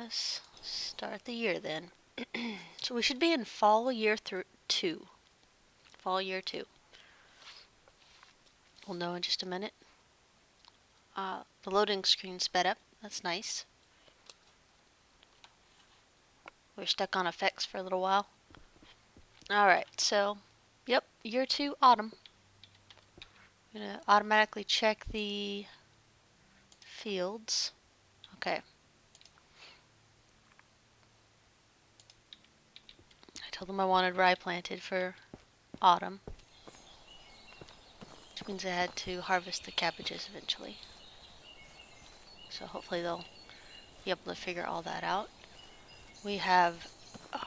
Let's start the year then. So we should be in fall year 2. Fall year 2. We'll know in just a minute. The loading screen sped up. That's nice. We're stuck on effects for a little while. Alright, so, yep, year 2, autumn. I'm going to automatically check the fields. Okay. I told them I wanted rye planted for autumn, which means I had to harvest the cabbages eventually. So hopefully they'll be able to figure all that out. We have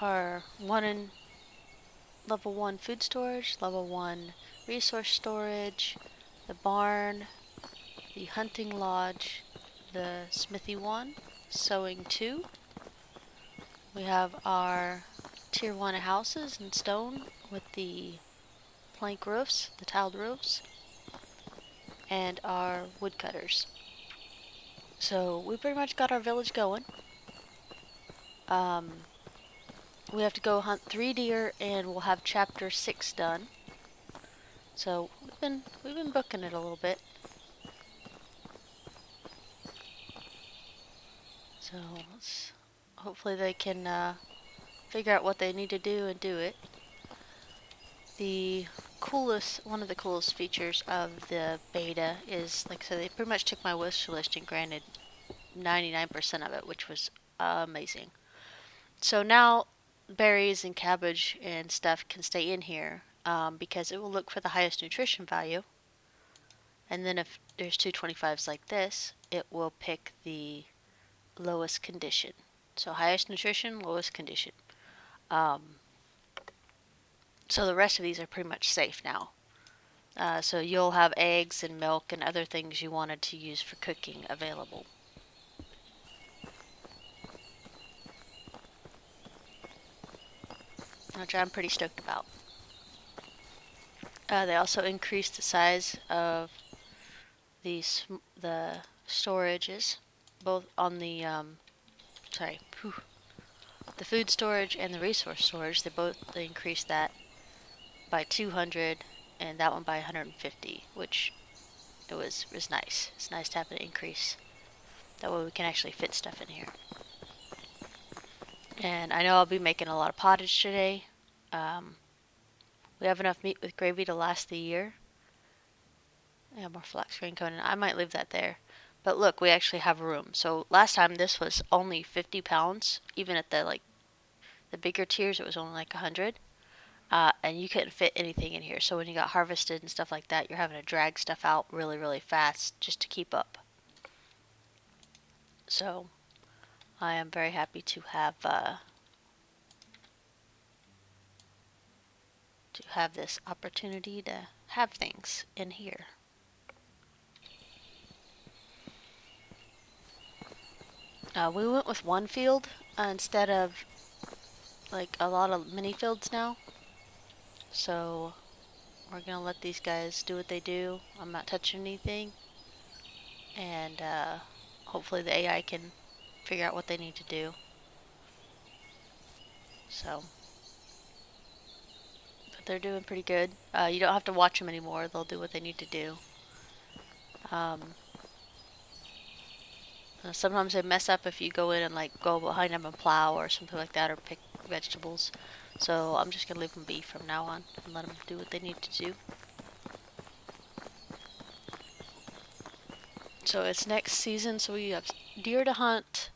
our level 1 food storage, level 1 resource storage, the barn, the hunting lodge, the smithy 1, sewing 2. We have our tier 1 houses in stone with the plank roofs, the tiled roofs, and our woodcutters. So we pretty much got our village going. We have to go hunt 3 deer and we'll have chapter 6 done. So we've been booking it a little bit. So hopefully they can figure out what they need to do and do it. One of the coolest features of the beta is, like I said, they pretty much took my wish list and granted 99% of it, which was amazing. So now berries and cabbage and stuff can stay in here because it will look for the highest nutrition value. And then if there's 225s like this, it will pick the lowest condition. So highest nutrition, lowest condition. So the rest of these are pretty much safe now. So you'll have eggs and milk and other things you wanted to use for cooking available. Which I'm pretty stoked about. They also increased the size of the storages, both on the the food storage and the resource storage. They increased that by 200 and that one by 150, which was nice. It's nice to have an increase. That way we can actually fit stuff in here. And I know I'll be making a lot of pottage today. We have enough meat with gravy to last the year. I have more flax grain coming in. I might leave that there. But look, we actually have room. So last time this was only 50 pounds. Even at the bigger tiers, it was only like 100. And you couldn't fit anything in here. So when you got harvested and stuff like that, you're having to drag stuff out really, really fast just to keep up. So I am very happy to have this opportunity to have things in here. We went with one field instead of like a lot of mini fields now. So we're gonna let these guys do what they do. I'm not touching anything. And hopefully the AI can figure out what they need to do. So, but they're doing pretty good. You don't have to watch them anymore. They'll do what they need to do. Sometimes they mess up if you go in and like go behind them and plow or something like that, or pick vegetables. So I'm just gonna leave them be from now on and let them do what they need to do. So it's next season, so we have deer to hunt,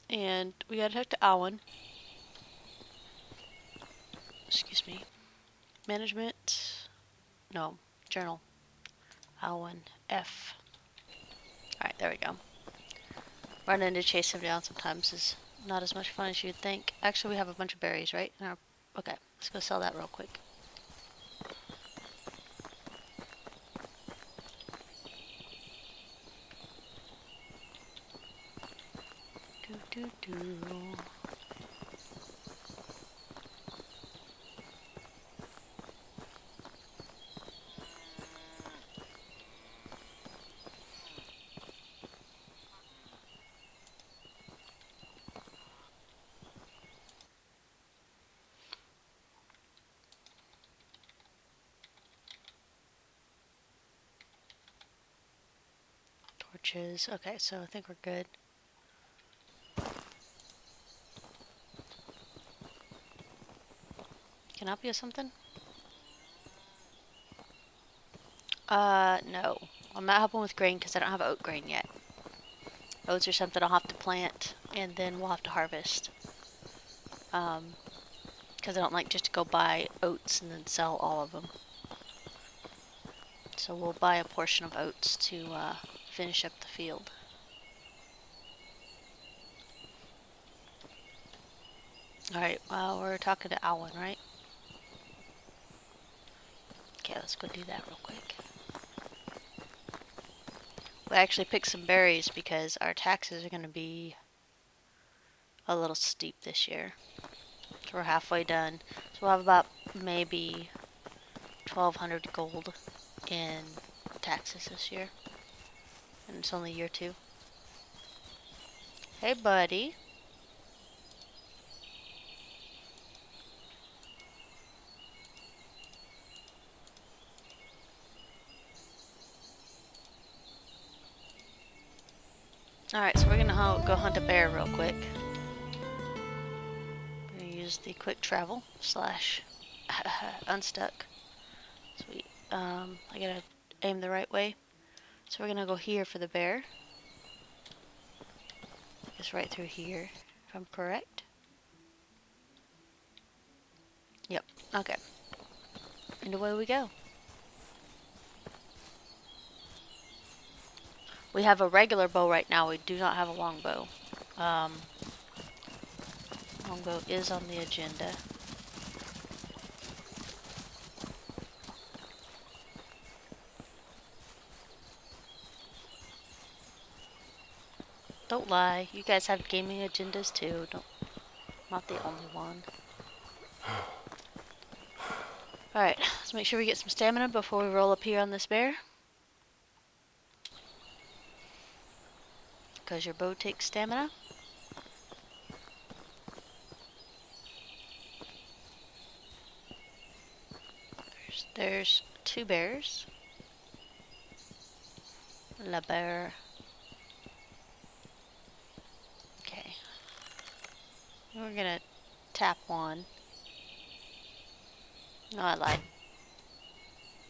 and we gotta talk to Alan. Excuse me. Management. No, journal. Alan F. Alright, there we go. Running to chase him down sometimes is not as much fun as you'd think. Actually, we have a bunch of berries, right? Okay, let's go sell that real quick. Do. branches. Okay, so I think we're good. Can I help you with something? No. I'm not helping with grain because I don't have oat grain yet. Oats are something I'll have to plant and then we'll have to harvest. Because I don't like just to go buy oats and then sell all of them. So we'll buy a portion of oats to finish up the field. Alright, well, we're talking to Alwyn, right? Okay, let's go do that real quick. We actually picked some berries because our taxes are going to be a little steep this year. So we're halfway done. So we'll have about maybe 1,200 gold in taxes this year. And it's only year 2. Hey, buddy. Alright, so we're going to go hunt a bear real quick. We're going to use the quick travel / unstuck. Sweet. I gotta aim the right way. So we're going to go here for the bear. It's right through here, if I'm correct. Yep, okay. And away we go. We have a regular bow right now. We do not have a longbow. Longbow is on the agenda. Don't lie. You guys have gaming agendas too. Not the only one. Alright, let's make sure we get some stamina before we roll up here on this bear. Because your bow takes stamina. There's 2 bears. La bear. Okay. We're gonna tap one. No, I lied.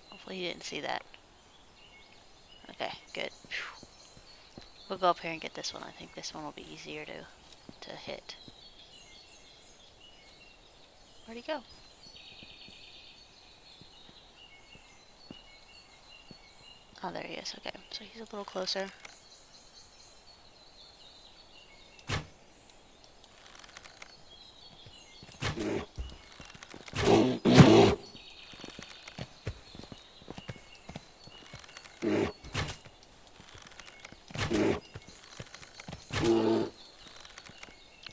Hopefully he didn't see that. Okay, good. Whew. We'll go up here and get this one. I think this one will be easier to hit. Where'd he go? Oh, there he is. Okay, so he's a little closer.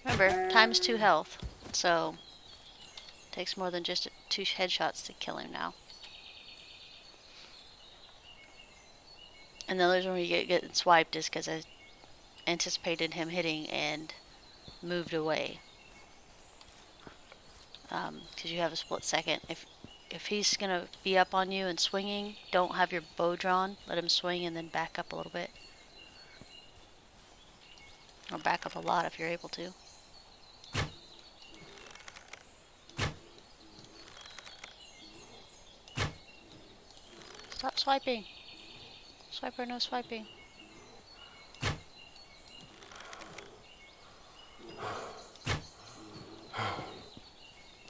Remember, times 2 health, so it takes more than just 2 headshots to kill him now. And the other reason we get swiped is because I anticipated him hitting and moved away. Because you have a split second. If he's gonna be up on you and swinging, don't have your bow drawn. Let him swing and then back up a little bit. Or back up a lot if you're able to. Stop swiping. Swiper, no swiping.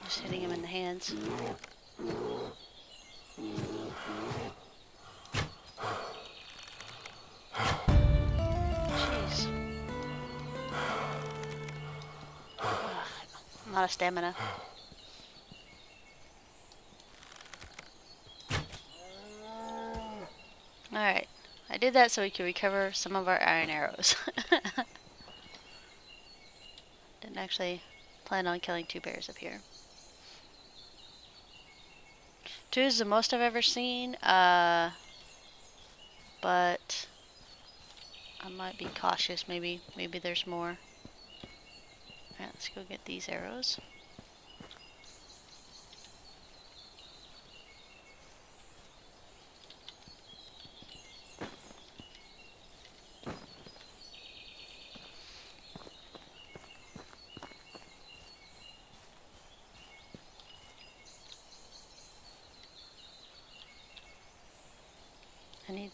Just hitting him in the hands. Jeez. I'm out of stamina. Alright. I did that so we could recover some of our iron arrows. Didn't actually plan on killing 2 bears up here. 2 is the most I've ever seen, but I might be cautious. Maybe there's more. Alright, let's go get these arrows.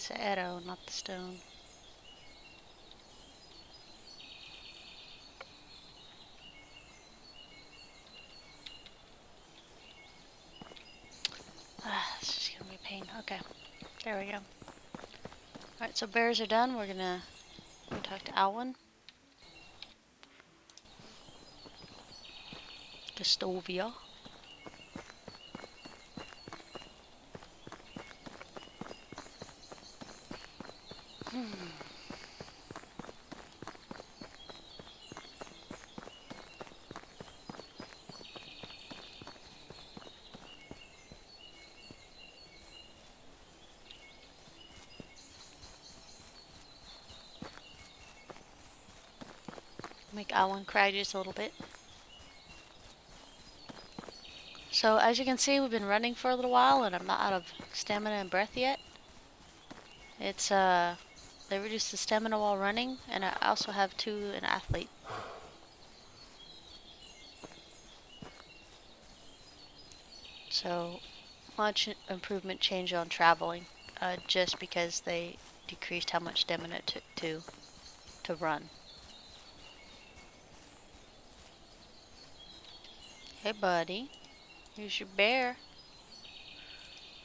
It's an arrow, not the stone. This is gonna be a pain. Okay, there we go. Alright, so bears are done. We're gonna go talk to Alwyn. Gustovia. Make Alwyn cry just a little bit. So as you can see, we've been running for a little while and I'm not out of stamina and breath yet. It's they reduce the stamina while running, and I also have an athlete. So much improvement change on traveling, just because they decreased how much stamina it took to run. Hey buddy, here's your bear.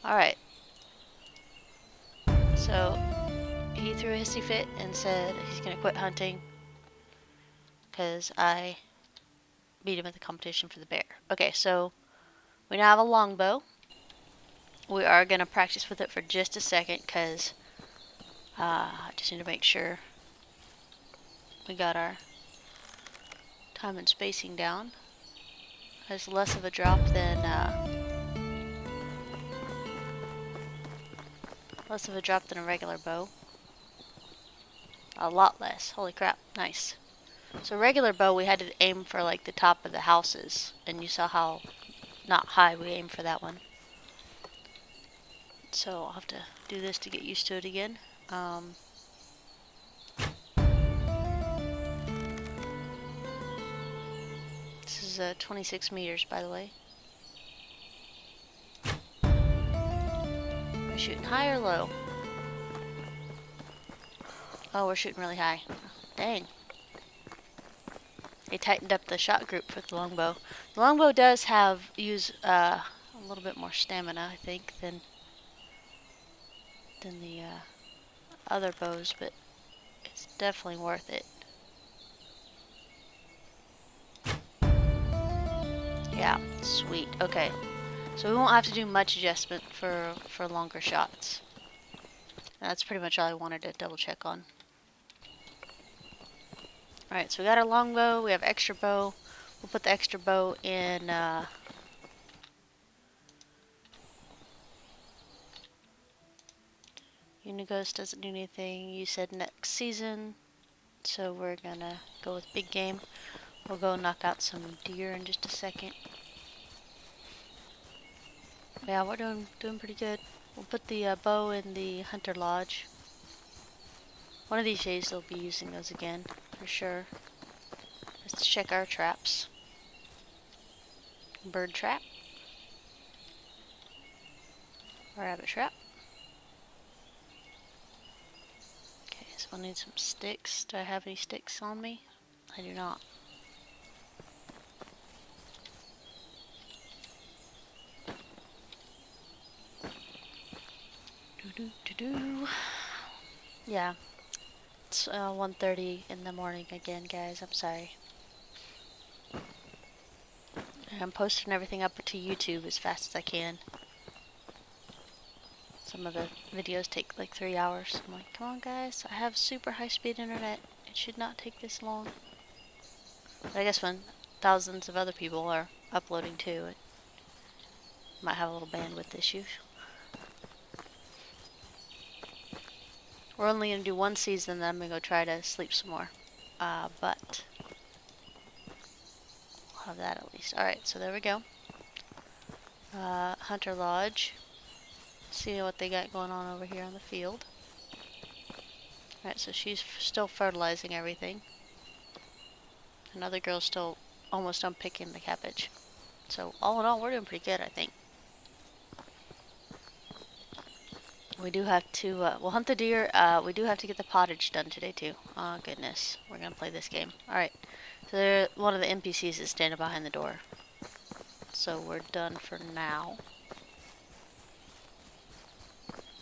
Alright. So he threw a hissy fit and said he's gonna quit hunting because I beat him at the competition for the bear. Okay, so we now have a longbow. We are gonna practice with it for just a second because I just need to make sure we got our time and spacing down. Has less of a drop than a regular bow. A lot less. Holy crap! Nice. So regular bow, we had to aim for like the top of the houses, and you saw how not high we aimed for that one. So I'll have to do this to get used to it again. This is 26 meters, by the way. We're shooting high or low? Oh, we're shooting really high. Dang. They tightened up the shot group for the longbow. The longbow does use a little bit more stamina, I think, than the other bows, but it's definitely worth it. Yeah, sweet. Okay, so we won't have to do much adjustment for longer shots. That's pretty much all I wanted to double check on. Alright, so we got our longbow, we have extra bow. We'll put the extra bow in Unighost doesn't do anything. You said next season, so we're gonna go with big game. We'll go knock out some deer in just a second. Yeah, we're doing pretty good. We'll put the bow in the hunter lodge. One of these days they'll be using those again, for sure. Let's check our traps. Bird trap. Rabbit trap. Okay, so we'll need some sticks. Do I have any sticks on me? I do not. Yeah, it's 1:30 in the morning again, guys. I'm sorry. I'm posting everything up to YouTube as fast as I can. Some of the videos take like 3 hours. I'm like, come on, guys. I have super high-speed internet. It should not take this long. But I guess when thousands of other people are uploading too, it might have a little bandwidth issue. We're only going to do one season, then I'm going to go try to sleep some more. But we'll have that at least. Alright, so there we go. Hunter Lodge. See what they got going on over here on the field. Alright, so she's still fertilizing everything. Another girl's still almost done picking the cabbage. So all in all, we're doing pretty good, I think. We do have to, we'll hunt the deer. We do have to get the pottage done today, too. Oh, goodness. We're going to play this game. Alright. So one of the NPCs is standing behind the door. So we're done for now.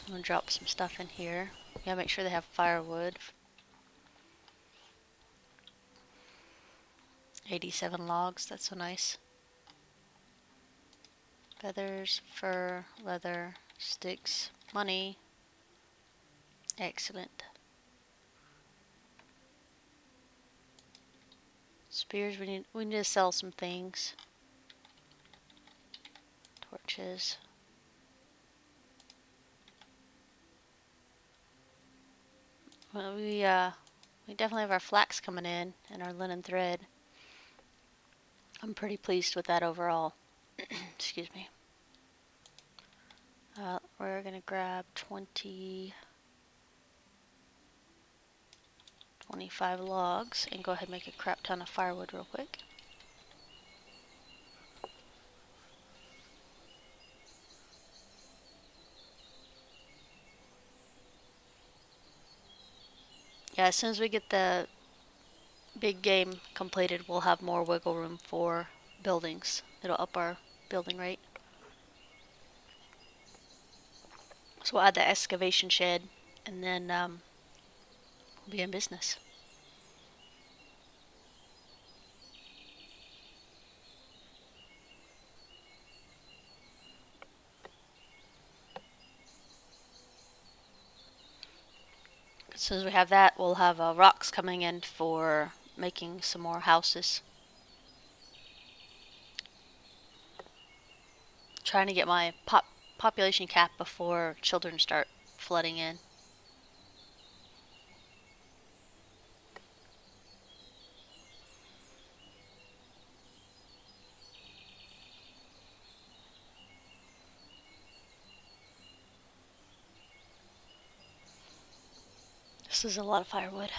I'm going to drop some stuff in here. Gotta make sure they have firewood. 87 logs. That's so nice. Feathers, fur, leather, sticks, money. Excellent. Spears, we need to sell some things. Torches. Well, we definitely have our flax coming in and our linen thread. I'm pretty pleased with that overall. Excuse me. We're gonna grab 25 logs and go ahead and make a crap ton of firewood real quick. Yeah, as soon as we get the big game completed, we'll have more wiggle room for buildings. It'll up our building rate. So we'll add the excavation shed, and then we'll be in business. As soon as we have that, we'll have rocks coming in for making some more houses. Trying to get my population cap before children start flooding in. This is a lot of firewood.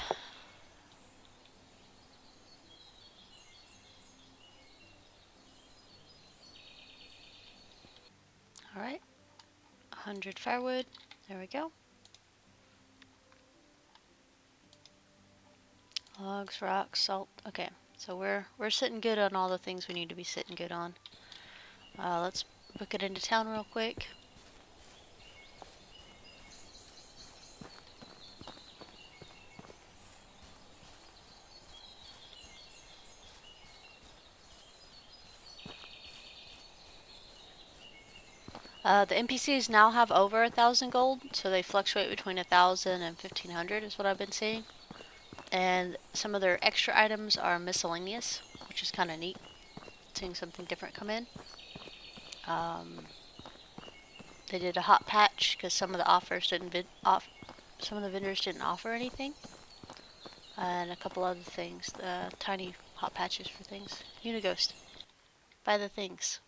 Alright, 100 firewood. There we go. Logs, rocks, salt. Okay, so we're sitting good on all the things we need to be sitting good on. Let's book it into town real quick. The NPCs now have over 1,000 gold, so they fluctuate between 1,000 and 1,500 is what I've been seeing. And some of their extra items are miscellaneous, which is kind of neat. Seeing something different come in. They did a hot patch because some of the offers didn't some of the vendors didn't offer anything, and a couple other things. Tiny hot patches for things. Unighost, buy the things.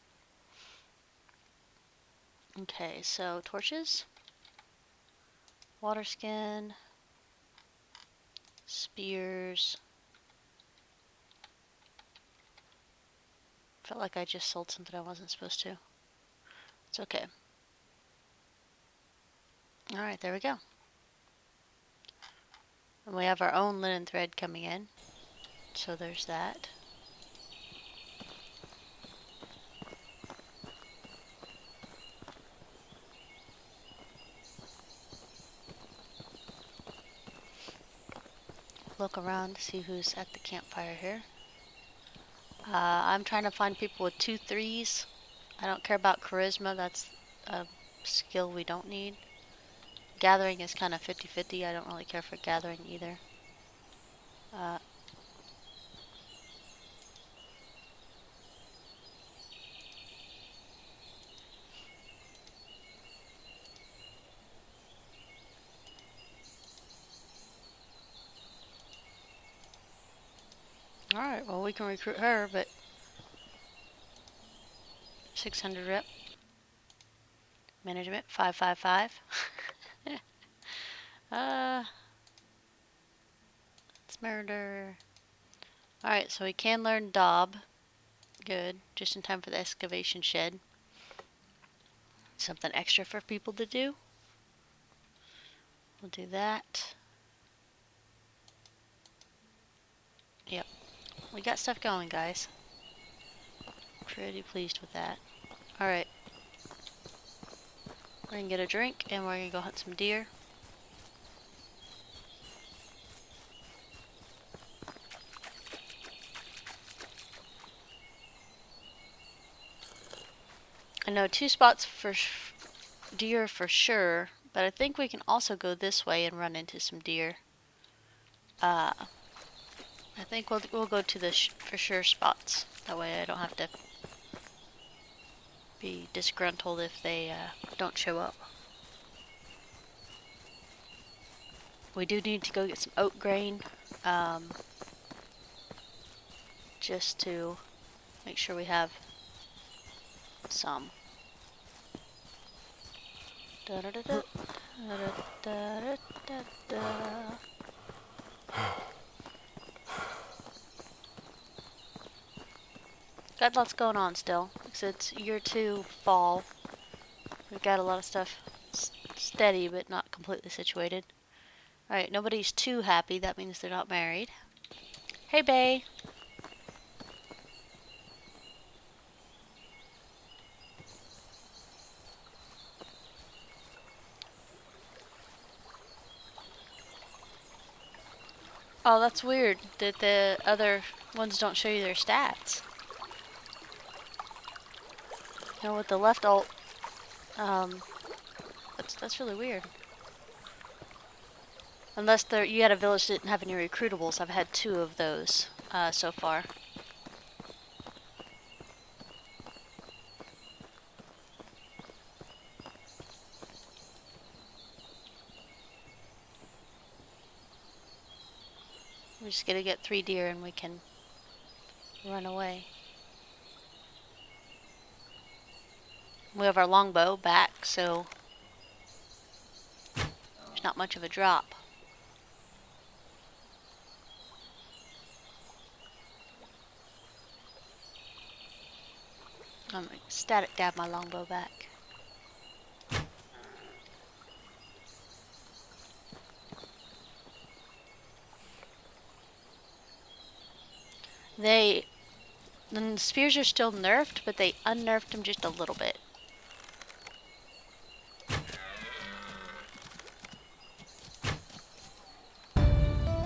Okay, so torches, water skin, spears. Felt like I just sold something I wasn't supposed to. It's okay. Alright, there we go. And we have our own linen thread coming in. So there's that. Look around to see who's at the campfire here. I'm trying to find people with 2 3s. I don't care about charisma. That's a skill we don't need. Gathering is kind of 50-50. I don't really care for gathering either. Alright, well we can recruit her, but 600 rep. Management 555. Let's murder. Alright, so we can learn Daub. Good. Just in time for the excavation shed. Something extra for people to do. We'll do that. Yep. We got stuff going, guys. Pretty pleased with that. Alright. We're gonna get a drink and we're gonna go hunt some deer. I know 2 spots for deer for sure, but I think we can also go this way and run into some deer. I think we'll go to the for sure spots. That way I don't have to be disgruntled if they don't show up. We do need to go get some oat grain, just to make sure we have some. Da -da -da -da, da -da -da -da -da. Got lots going on still, because it's year 2 fall. We've got a lot of stuff steady, but not completely situated. Alright, nobody's too happy. That means they're not married. Hey, Bay. Oh, that's weird that the other ones don't show you their stats. You know, with the left alt, that's really weird. Unless you had a village that didn't have any recruitables. I've had 2 of those so far. We're just gonna get 3 deer and we can run away. We have our longbow back, so there's not much of a drop. I'm gonna static dab my longbow back. The spears are still nerfed, but they unnerfed them just a little bit.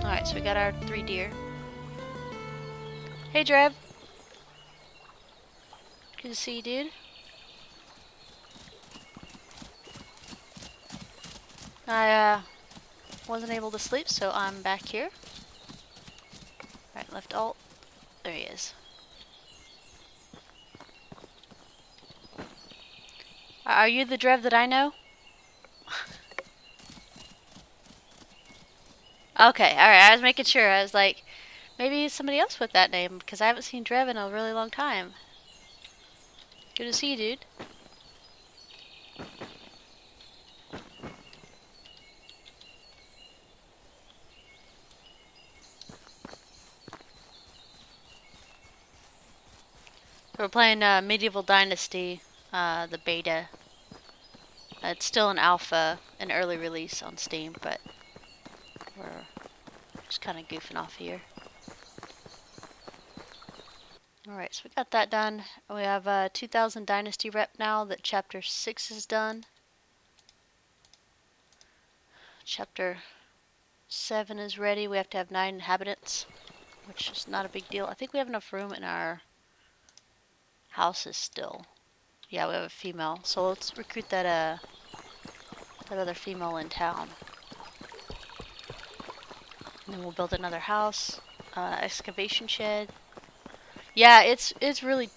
Alright, so we got our 3 deer. Hey, Dreb. Good to see you, dude. I wasn't able to sleep, so I'm back here. Right, left alt. There he is. Are you the Drev that I know? Okay, alright, I was making sure. I was like, maybe somebody else with that name, because I haven't seen Drev in a really long time. Good to see you, dude. We're playing Medieval Dynasty, the beta. It's still an alpha, an early release on Steam, but we're just kind of goofing off here. Alright, so we got that done. We have a 2000 Dynasty rep now that Chapter 6 is done. Chapter 7 is ready. We have to have 9 inhabitants, which is not a big deal. I think we have enough room in our houses still. Yeah, we have a female. So let's recruit that other female in town. And then we'll build another house, excavation shed. Yeah, it's really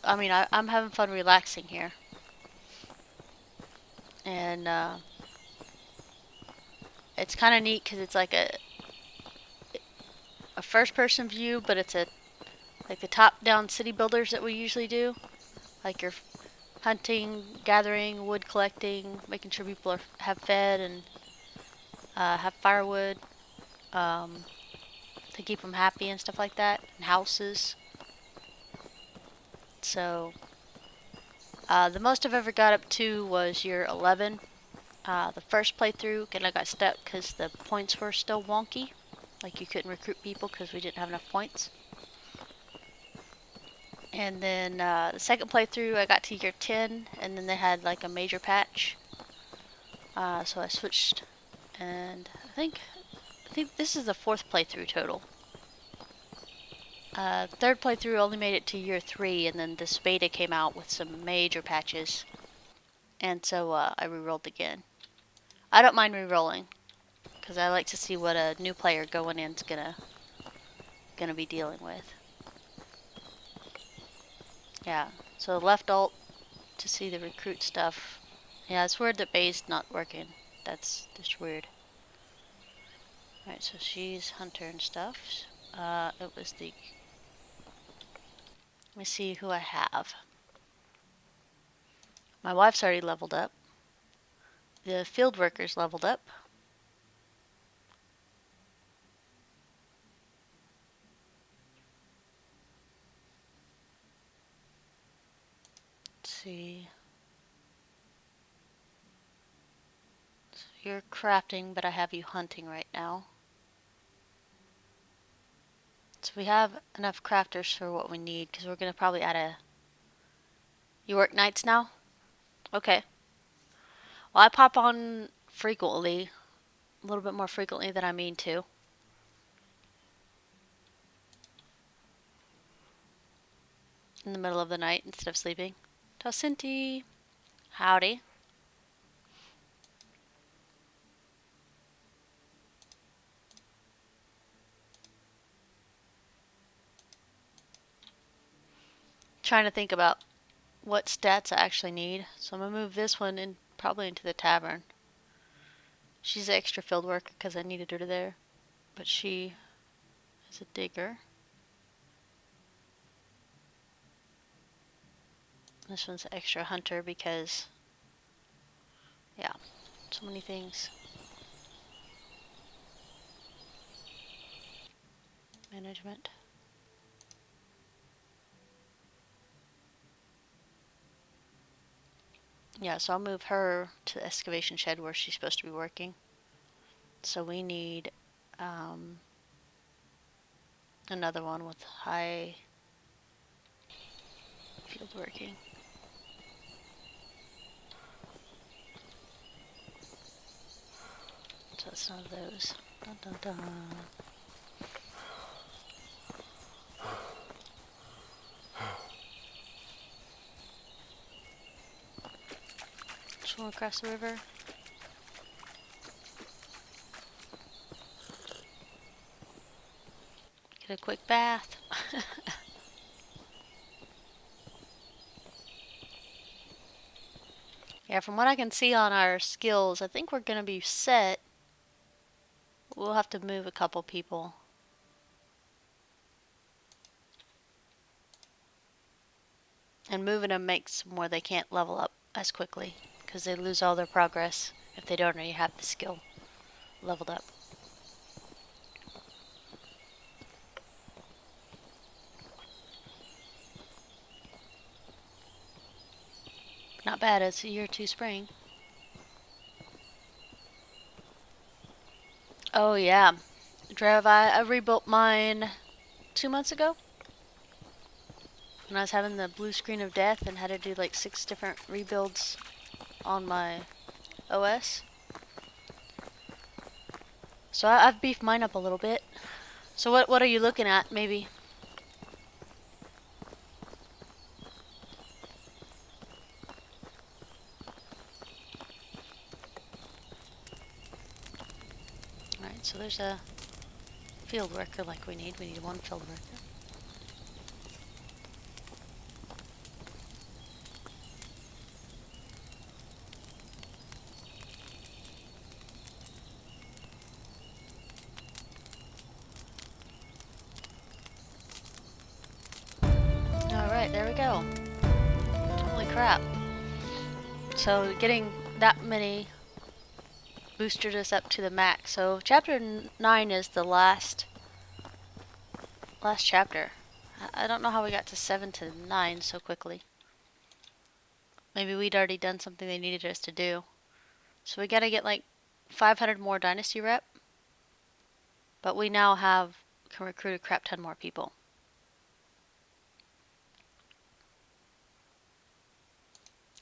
I mean, I'm having fun relaxing here. And it's kind of neat because it's like a first-person view, but it's like the top-down city builders that we usually do. Like you're hunting, gathering, wood collecting, making sure people have fed and have firewood to keep them happy and stuff like that, and houses. So the most I've ever got up to was year 11, The first playthrough, I got stuck because the points were still wonky. Like you couldn't recruit people because we didn't have enough points. And then the second playthrough, I got to year 10, and then they had like a major patch. So I switched, and I think this is the fourth playthrough total. Third playthrough only made it to year 3, and then this beta came out with some major patches. And so I re-rolled again. I don't mind re-rolling, because I like to see what a new player going in is gonna be dealing with. Yeah, so left alt to see the recruit stuff. Yeah, it's weird that Bay's not working. That's just weird. Alright, so she's hunter and stuff. It was the... Let me see who I have. My wife's already leveled up. The field worker's leveled up. Let's see. So you're crafting, but I have you hunting right now. So we have enough crafters for what we need, because we're going to probably add a... You work nights now? Okay. Well, I pop on frequently. A little bit more frequently than I mean to. In the middle of the night instead of sleeping. Tosinti. Howdy. Trying to think about what stats I actually need. So I'm going to move this one in, probably into the tavern. She's an extra field worker because I needed her there. But she is a digger. This one's an extra hunter because, yeah, so many things. Management. Yeah, so I'll move her to the excavation shed where she's supposed to be working. So we need another one with high field working. So it's none of those. Dun, dun, dun. Swim across the river. Get a quick bath. Yeah, from what I can see on our skills, I think we're going to be set. We'll have to move a couple people. And moving them makes them where they can't level up as quickly, because they lose all their progress if they don't already have the skill leveled up. Not bad, it's a year 2 spring. Oh yeah, Drev, I rebuilt mine 2 months ago. When I was having the blue screen of death and had to do like 6 different rebuilds on my OS. So I've beefed mine up a little bit. So what are you looking at, maybe? Alright, so there's a field worker like we need. We need 1 field worker. Alright, there we go. Holy crap. So getting that many boosted us up to the max. So chapter 9 is the last chapter. I don't know how we got to 7 to 9 so quickly. Maybe we'd already done something they needed us to do. So we gotta get like 500 more Dynasty rep. But we now can recruit a crap ton more people.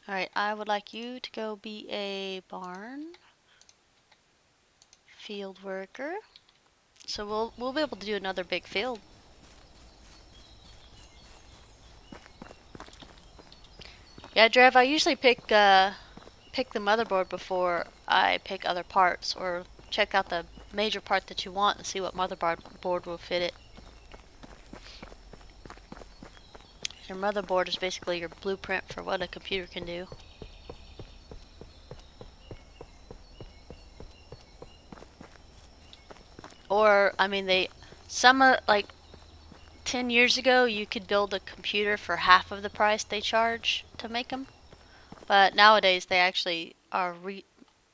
Alright, I would like you to go be a barn field worker. So we'll be able to do another big field. Yeah, Drev, I usually pick the motherboard before I pick other parts, or check out the major part that you want and see what motherboard will fit it. Your motherboard is basically your blueprint for what a computer can do. Or, I mean, like 10 years ago, you could build a computer for half of the price they charge to make them. But nowadays, they actually are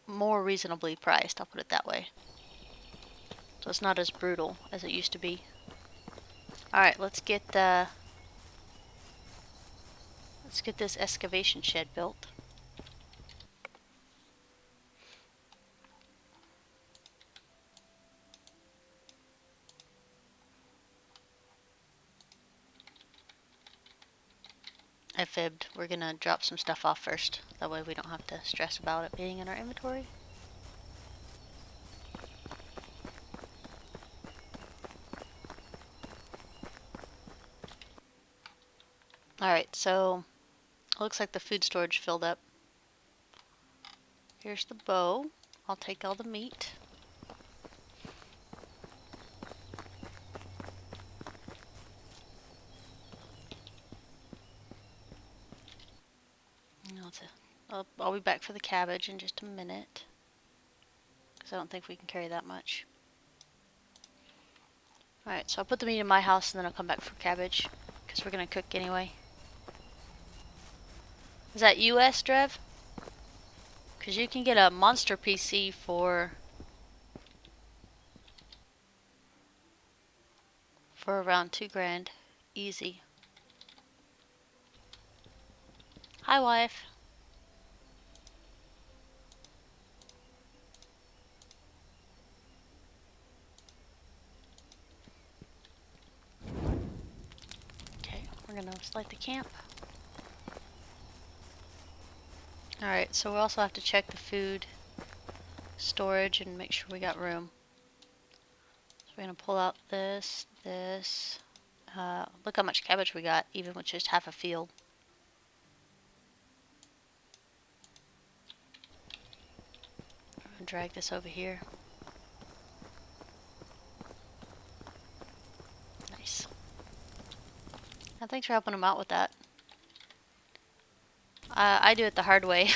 more reasonably priced, I'll put it that way. So it's not as brutal as it used to be. Alright, let's get this excavation shed built. I fibbed. We're gonna drop some stuff off first. That way we don't have to stress about it being in our inventory. Alright, so looks like the food storage filled up. Here's the bow. I'll take all the meat. I'll be back for the cabbage in just a minute, because I don't think we can carry that much. Alright, so I'll put the meat in my house and then I'll come back for cabbage, because we're going to cook anyway. Is that US, Drev? Because you can get a monster PC for around $2,000. Easy. Hi, wife. Okay, we're going to light the camp. Alright, so we also have to check the food storage and make sure we got room. So we're going to pull out this. Look how much cabbage we got, even with just half a field. I'm going to drag this over here. Nice. And thanks for helping them out with that. I do it the hard way,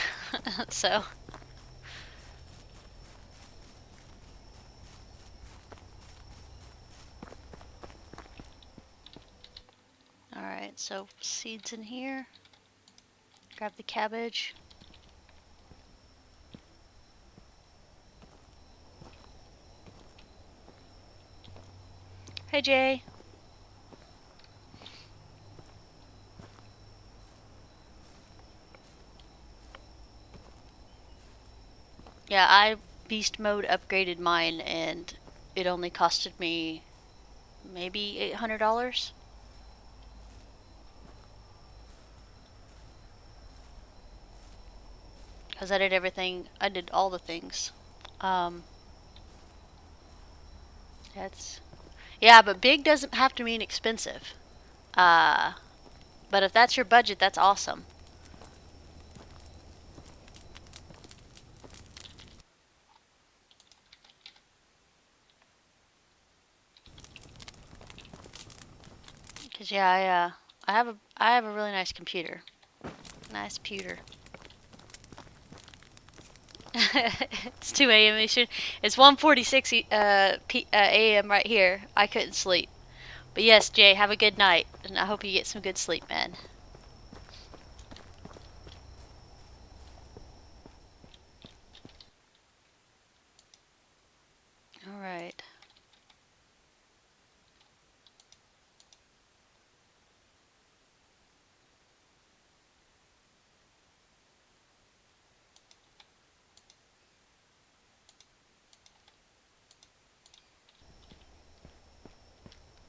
so. Alright, so seeds in here. Grab the cabbage. Hey, Jay. Yeah, I beast mode upgraded mine and it only costed me maybe $800. Because I did everything, I did all the things. Yeah, but big doesn't have to mean expensive. But if that's your budget, that's awesome. Because yeah, I have a really nice computer. Nice pewter. It's 2 a.m. Eastern. It's 1:46 a.m. right here. I couldn't sleep. But yes, Jay, have a good night, and I hope you get some good sleep, man. All right.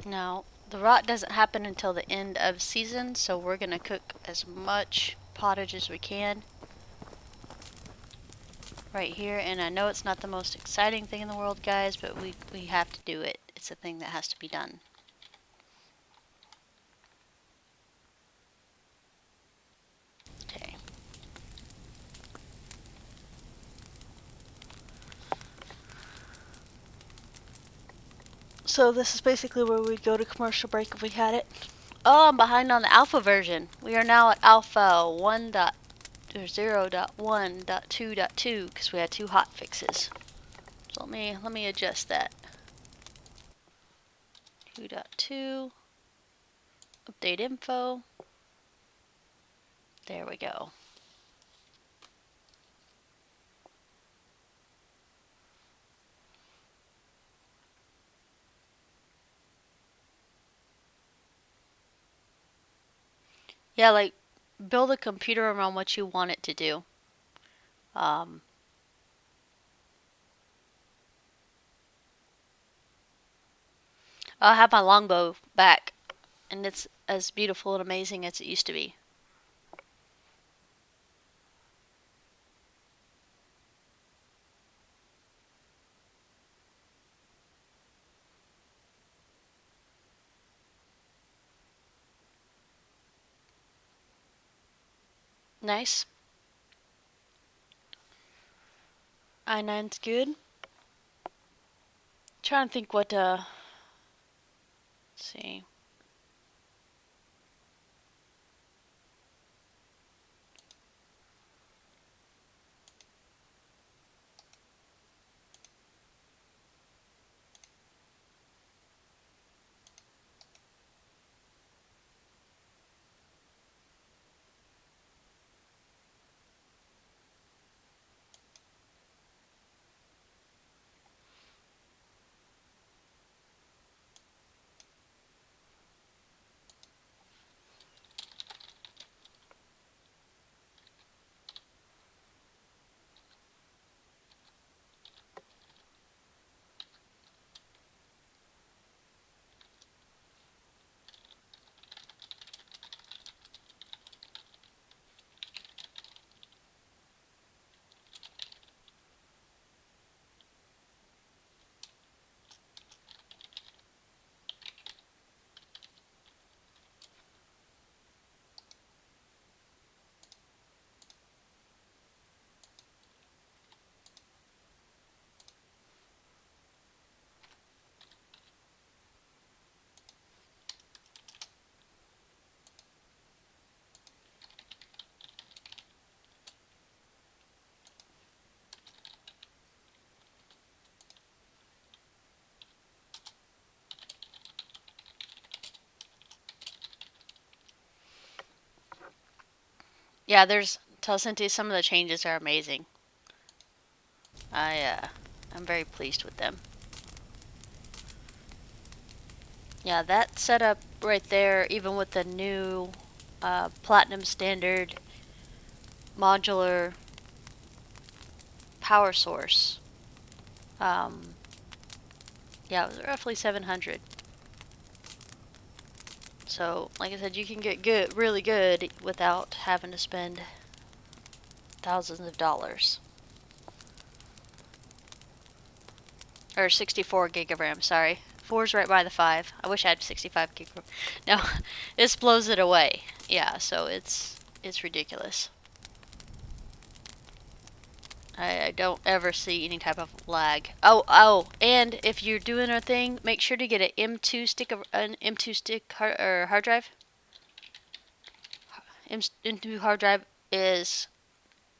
Now, the rot doesn't happen until the end of season, so we're going to cook as much pottage as we can right here. And I know it's not the most exciting thing in the world, guys, but we have to do it. It's a thing that has to be done. Okay. So this is basically where we'd go to commercial break if we had it. Oh, I'm behind on the alpha version. We are now at alpha 1.0.1.2.2 because we had 2 hot fixes. So let me adjust that. 2.2, update info. There we go. Yeah, like build a computer around what you want it to do. Um, I have my longbow back, and it's as beautiful and amazing as it used to be. Nice. I9's good. Trying to think what, let's see. Yeah, there's Telcinti. Some of the changes are amazing. I'm very pleased with them. Yeah, that setup right there, even with the new platinum standard modular power source. Um, yeah, it was roughly 700. So, like I said, you can get good, really good, without having to spend thousands of dollars. Or 64 gig of RAM, sorry. 4's right by the 5. I wish I had 65 gig of RAM. No, this blows it away. Yeah, so it's ridiculous. I don't ever see any type of lag. Oh, and if you're doing a thing, make sure to get an M2 stick hard drive. M2 hard drive is.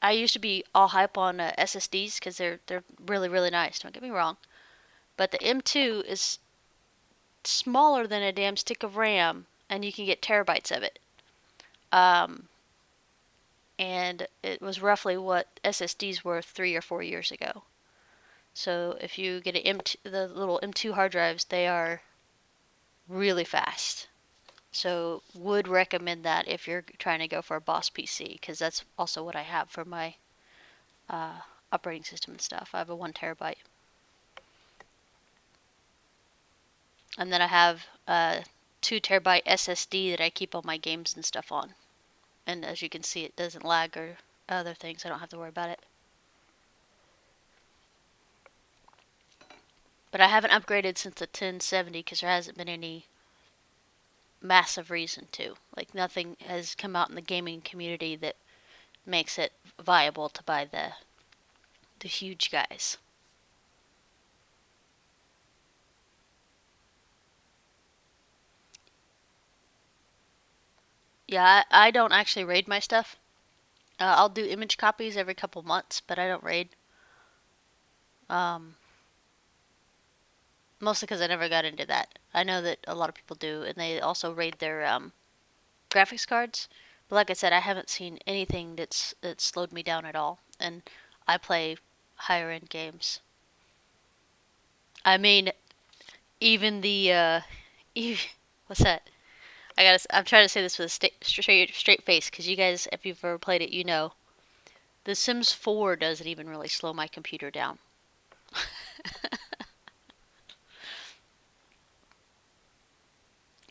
I used to be all hype on SSDs because they're really nice. Don't get me wrong, but the M2 is smaller than a damn stick of RAM, and you can get terabytes of it. Um, and it was roughly what SSDs were 3 or 4 years ago. So if you get the little M2 hard drives, they are really fast. So would recommend that if you're trying to go for a boss PC, because that's also what I have for my uh, operating system and stuff. I have a 1 terabyte. And then I have a 2 terabyte SSD that I keep all my games and stuff on. And as you can see, it doesn't lag or other things. I don't have to worry about it. But I haven't upgraded since the 1070 because there hasn't been any massive reason to. Like, nothing has come out in the gaming community that makes it viable to buy the huge guys. Yeah, I don't actually raid my stuff. I'll do image copies every couple months, but I don't raid. Um, Mostly because I never got into that. I know that a lot of people do, and they also raid their graphics cards. But like I said, I haven't seen anything that's slowed me down at all, and I play higher end games. I mean, even the what's that? I'm trying to say this with a straight face because you guys, if you've ever played it, you know. The Sims 4 doesn't even really slow my computer down.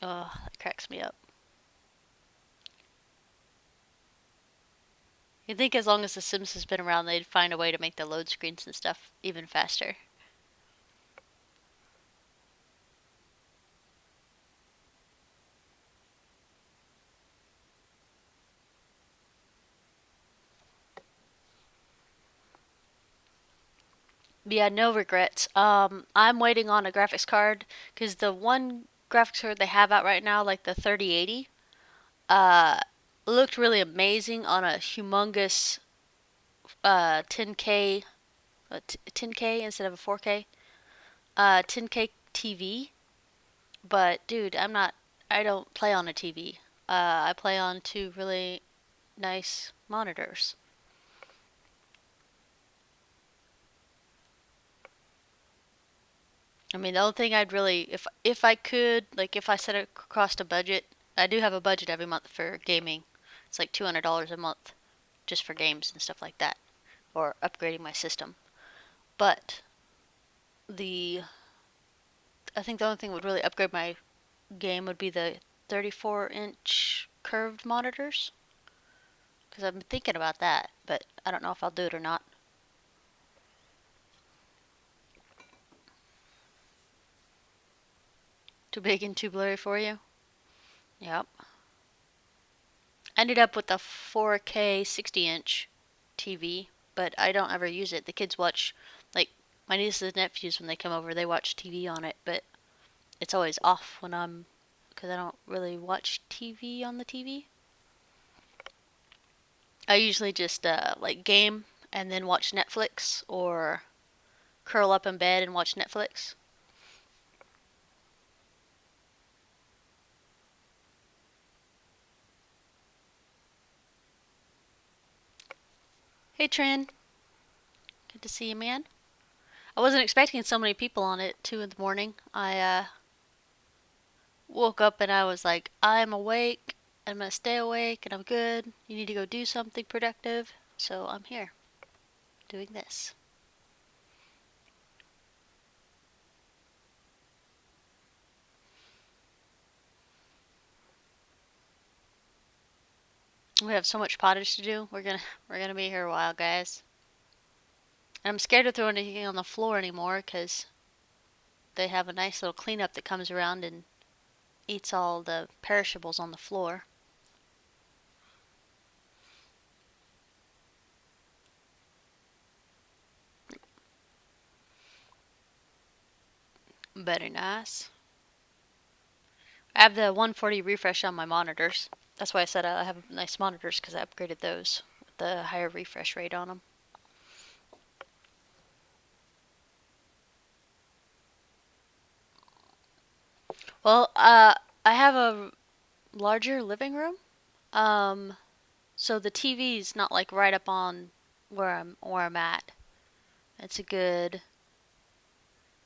Oh, that cracks me up. You'd think as long as The Sims has been around, they'd find a way to make the load screens and stuff even faster. But yeah, no regrets. I'm waiting on a graphics card because the one graphics card they have out right now, like the 3080, uh, looked really amazing on a humongous 10K 10K instead of a 4K 10K TV. But dude, I don't play on a TV. I play on two really nice monitors. I mean, the only thing I'd really, if I could, like, if I set it across a budget, I do have a budget every month for gaming. It's like $200 a month just for games and stuff like that, or upgrading my system. But the, I think the only thing that would really upgrade my game would be the 34-inch curved monitors, because I've been thinking about that, but I don't know if I'll do it or not. Too big and too blurry for you? Yep. I ended up with a 4K 60-inch TV, but I don't ever use it. The kids watch, like, my nieces and nephews, when they come over, they watch TV on it, but it's always off when because I don't really watch TV on the TV. I usually just, like, game and then watch Netflix or curl up in bed and watch Netflix. Hey, Trin. Good to see you, man. I wasn't expecting so many people on it, 2 in the morning. I woke up and I was like, I'm awake. I'm gonna stay awake and I'm good. You need to go do something productive. So I'm here doing this. We have so much pottage to do. We're gonna be here a while, guys. And I'm scared to throw anything on the floor anymore because they have a nice little cleanup that comes around and eats all the perishables on the floor. Very nice. I have the 140 refresh on my monitors. That's why I said I have nice monitors because I upgraded those with the higher refresh rate on them. Well, I have a larger living room. Um, so the TV's not like right up on where I'm at. It's a good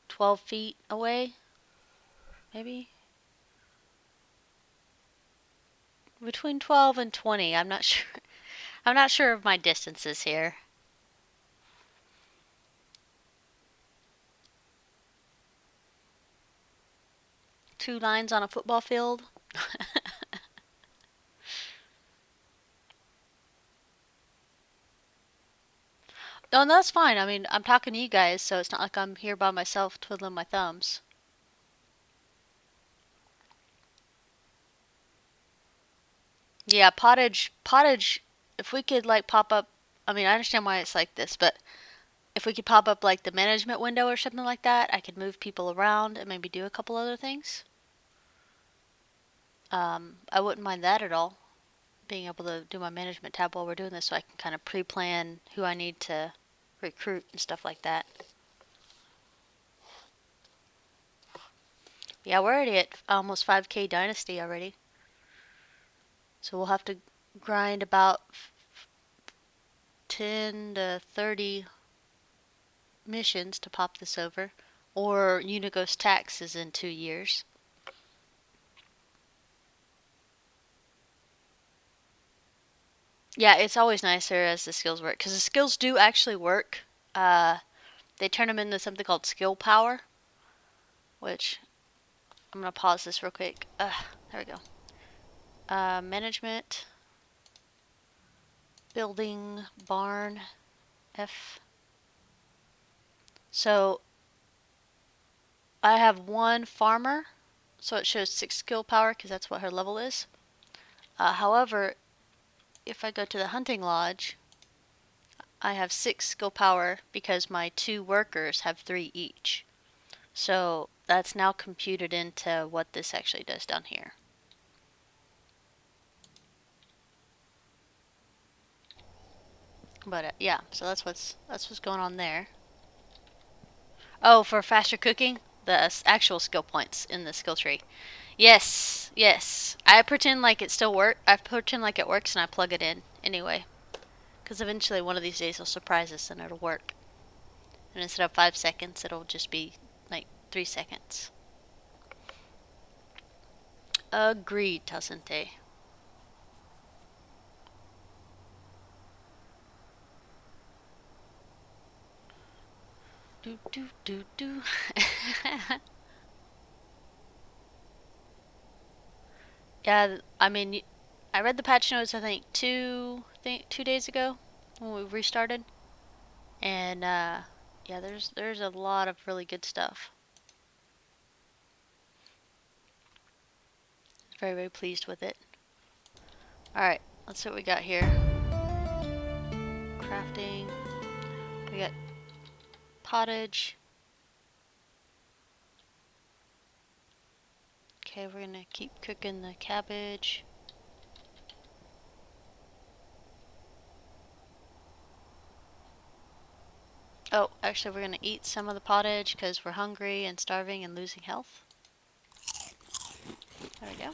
12 feet away, maybe between 12 and 20. I'm not sure. I'm not sure of my distances here. 2 lines on a football field. Oh, no, that's fine. I mean, I'm talking to you guys, so it's not like I'm here by myself twiddling my thumbs. Yeah, pottage, if we could like pop up, I mean, I understand why it's like this, but if we could pop up like the management window or something like that, I could move people around and maybe do a couple other things. I wouldn't mind that at all. Being able to do my management tab while we're doing this so I can kind of pre-plan who I need to recruit and stuff like that. Yeah, we're already at almost 5K Dynasty already. So we'll have to grind about 10 to 30 missions to pop this over. Or Unigo's taxes in 2 years. Yeah, it's always nicer as the skills work. Because the skills do actually work. They turn them into something called skill power. Which, I'm going to pause this real quick. There we go. Management. Building. Barn. F. So, I have one farmer. So it shows 6 skill power because that's what her level is. However, if I go to the hunting lodge, I have 6 skill power because my 2 workers have 3 each. So that's now computed into what this actually does down here. But yeah, so that's what's going on there. Oh, for faster cooking, the actual skill points in the skill tree. Yes, yes. I pretend like it still works. I pretend like it works and I plug it in anyway. Because eventually one of these days it'll surprise us and it'll work. And instead of 5 seconds, it'll just be like 3 seconds. Agreed, Tasente. Do do do do. Yeah, I mean, I read the patch notes. I think 2 days ago when we restarted, and yeah, there's a lot of really good stuff. Very very pleased with it. All right, let's see what we got here. Crafting. We got pottage. Okay, we're gonna keep cooking the cabbage. Oh, actually, we're gonna eat some of the pottage because we're hungry and starving and losing health. There we go.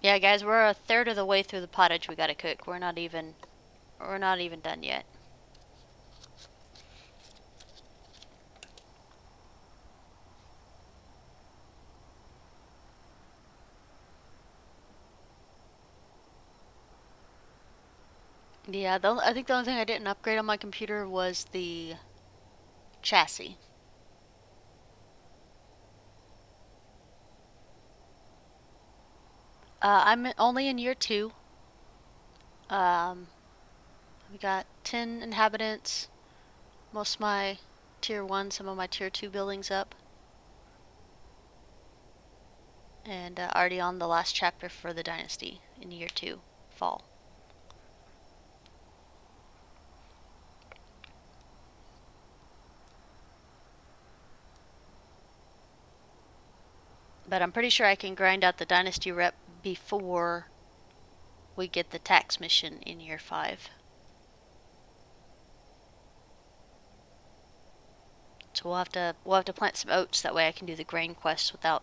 Yeah, guys, we're a third of the way through the pottage we gotta cook. We're not even done yet. Yeah, I think the only thing I didn't upgrade on my computer was the chassis. I'm only in year 2. Um, we got 10 inhabitants. Most of my tier 1, some of my tier 2 buildings up. And already on the last chapter for the Dynasty in year 2, fall. But I'm pretty sure I can grind out the Dynasty rep before we get the tax mission in year 5. So we'll have to plant some oats, that way I can do the grain quest without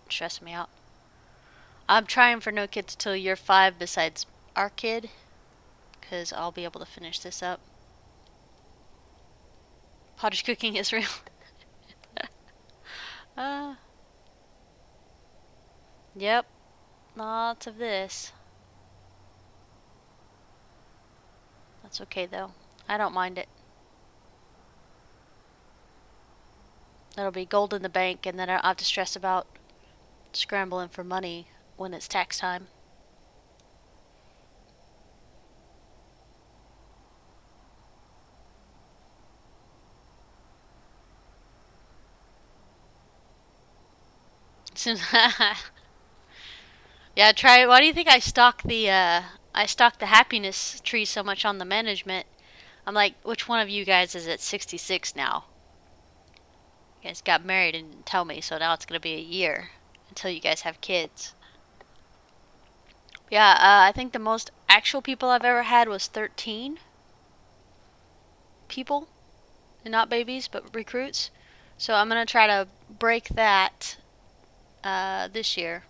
stressing me out. I'm trying for no kids till year 5 besides our kid, because I'll be able to finish this up. Pottage cooking is real. uh, yep, lots of this. That's okay though. I don't mind it. That'll be gold in the bank, and then I don't have to stress about scrambling for money when it's tax time. Yeah, try. Why do you think I stock the happiness tree so much on the management? I'm like, which one of you guys is at 66 now? You guys got married and didn't tell me, so now it's gonna be a year until you guys have kids. Yeah, I think the most actual people I've ever had was 13 people, and not babies, but recruits. So I'm gonna try to break that this year.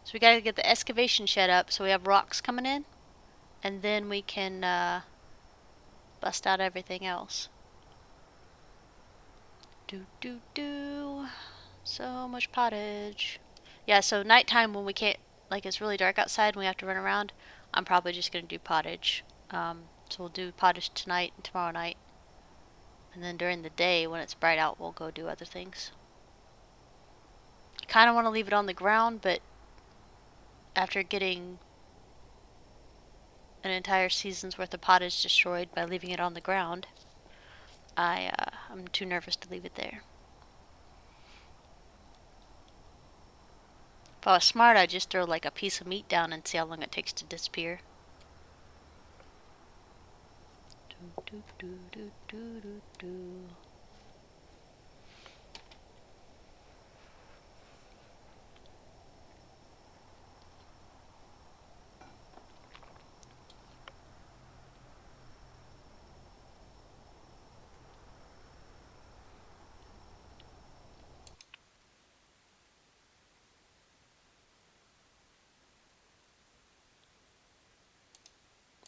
So we gotta get the excavation shed up so we have rocks coming in, and then we can bust out everything else. Do do do. So much pottage. Yeah, so nighttime when we can't, like it's really dark outside and we have to run around, I'm probably just gonna do pottage. So we'll do pottage tonight and tomorrow night. And then during the day when it's bright out, we'll go do other things. I kind of want to leave it on the ground, but after getting an entire season's worth of pottage destroyed by leaving it on the ground, I'm too nervous to leave it there. If I was smart, I'd just throw like a piece of meat down and see how long it takes to disappear. Do, do, do, do, do, do.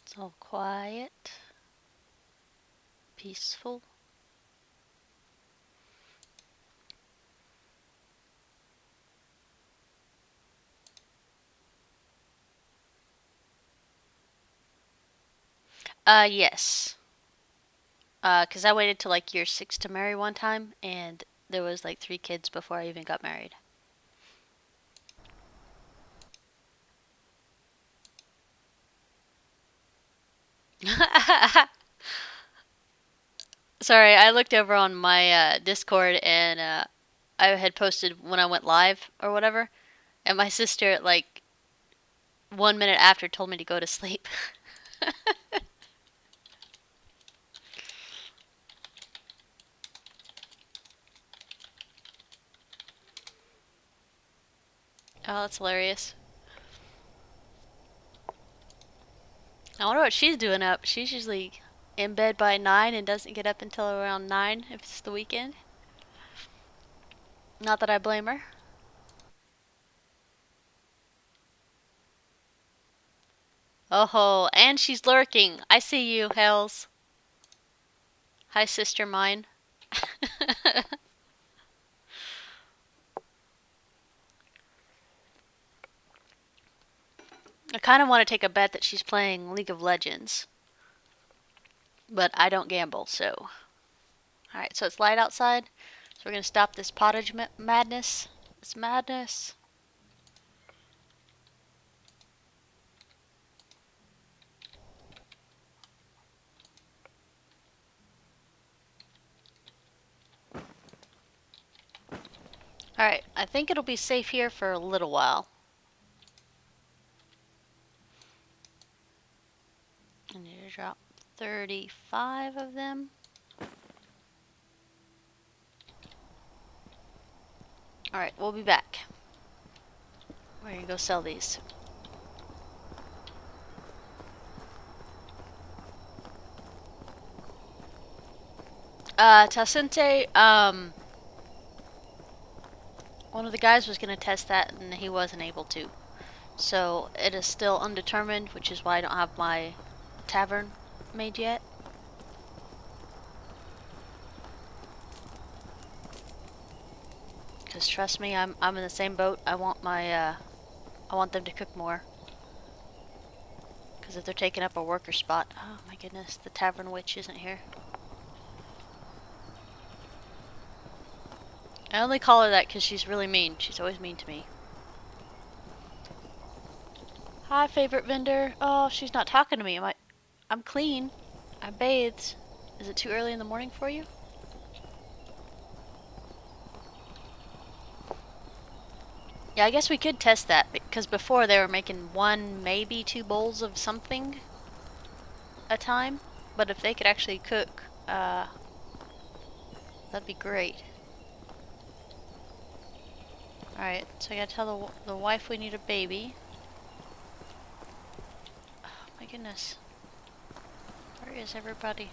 It's all quiet, peaceful. Yes. 'Cause I waited till like year 6 to marry one time, and there was like 3 kids before I even got married. Sorry, I looked over on my Discord and I had posted when I went live or whatever, and my sister like 1 minute after told me to go to sleep. Oh, that's hilarious. I wonder what she's doing up. She's usually in bed by 9 and doesn't get up until around 9 if it's the weekend. Not that I blame her. Oh ho, and she's lurking. I see you, Hells. Hi, sister mine. I kind of want to take a bet that she's playing League of Legends, but I don't gamble, so. Alright, so it's light outside. So we're going to stop this pottage madness. It's madness. Alright, I think it'll be safe here for a little while. I need to drop 35 of them. Alright, we'll be back. We're going to go sell these. Tacente, one of the guys was going to test that and he wasn't able to. So it is still undetermined, which is why I don't have my tavern made yet. Because trust me, I'm in the same boat. I want I want them to cook more. Because if they're taking up a worker spot, oh my goodness, the tavern witch isn't here. I only call her that because she's really mean. She's always mean to me. Hi, favorite vendor. Oh, she's not talking to me. I'm clean. I bathed. Is it too early in the morning for you? Yeah, I guess we could test that because before they were making 1, maybe 2 bowls of something a time. But if they could actually cook, that'd be great. Alright, so I gotta tell the wife we need a baby. Oh my goodness. Where is everybody?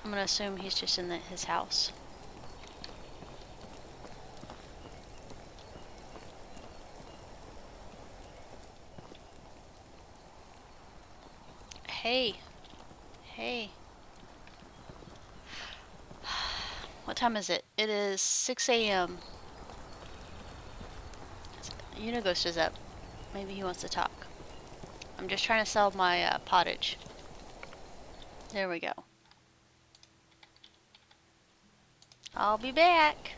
I'm gonna assume he's just in his house. Hey. Hey. What time is it? It is 6 a.m. Unighost is up. Maybe he wants to talk. I'm just trying to sell my pottage. There we go. I'll be back.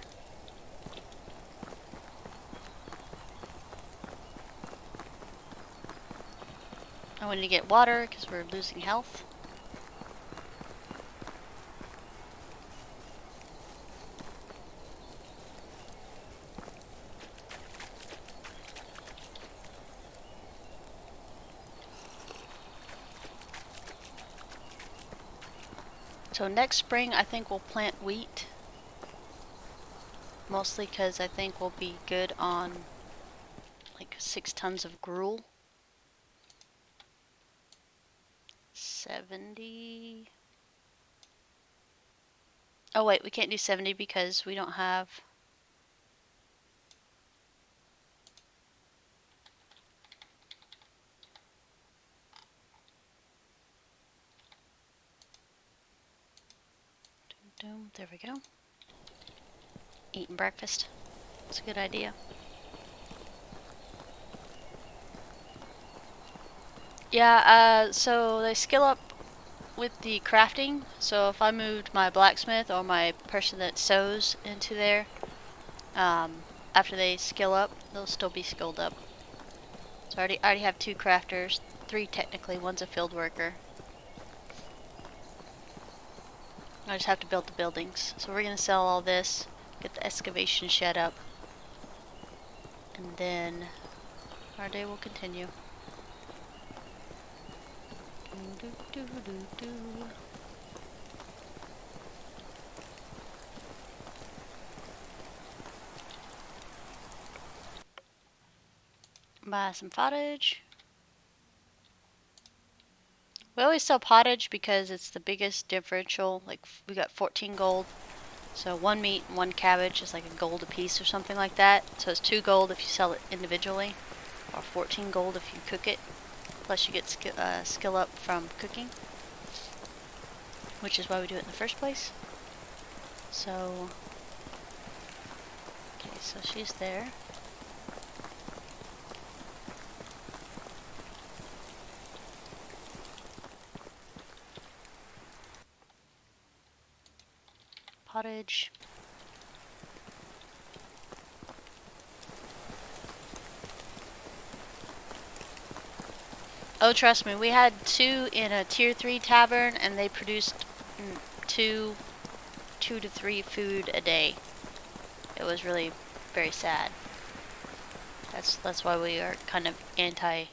I wanted to get water because we're losing health. So next spring I think we'll plant wheat. Mostly because I think we'll be good on like 6 tons of gruel. 70. Oh wait, we can't do 70 because we don't have... There we go. Eating breakfast. It's a good idea. Yeah, so they skill up with the crafting. So if I moved my blacksmith or my person that sews into there, after they skill up, they'll still be skilled up. So I already have 2 crafters, 3 technically, one's a field worker. I just have to build the buildings. So we're gonna sell all this, get the excavation shed up, and then our day will continue. Buy some pottage. We always sell pottage because it's the biggest differential. Like, we got 14 gold. So 1 meat and 1 cabbage is like a gold a piece or something like that. So it's 2 gold if you sell it individually, or 14 gold if you cook it. Plus you get skill up from cooking, which is why we do it in the first place. So, okay, so she's there. Pottage. Oh, trust me, we had 2 in a tier 3 tavern, and they produced 2 to 3 food a day. It was really very sad. That's why we are kind of anti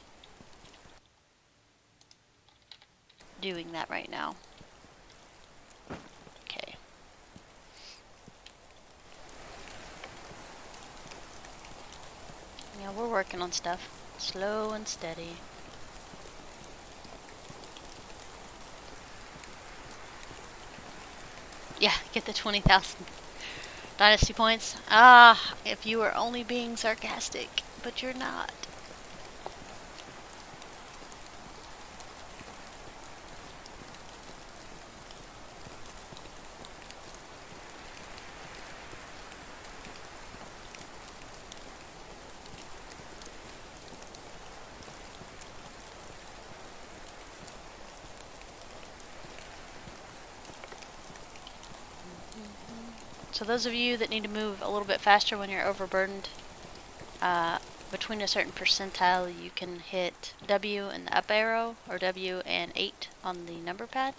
doing that right now. Okay. Yeah, we're working on stuff. Slow and steady. Yeah, get the 20,000 Dynasty points. Ah, if you were only being sarcastic, but you're not. So those of you that need to move a little bit faster when you're overburdened, between a certain percentile, you can hit W and the up arrow, or W and 8 on the number pad,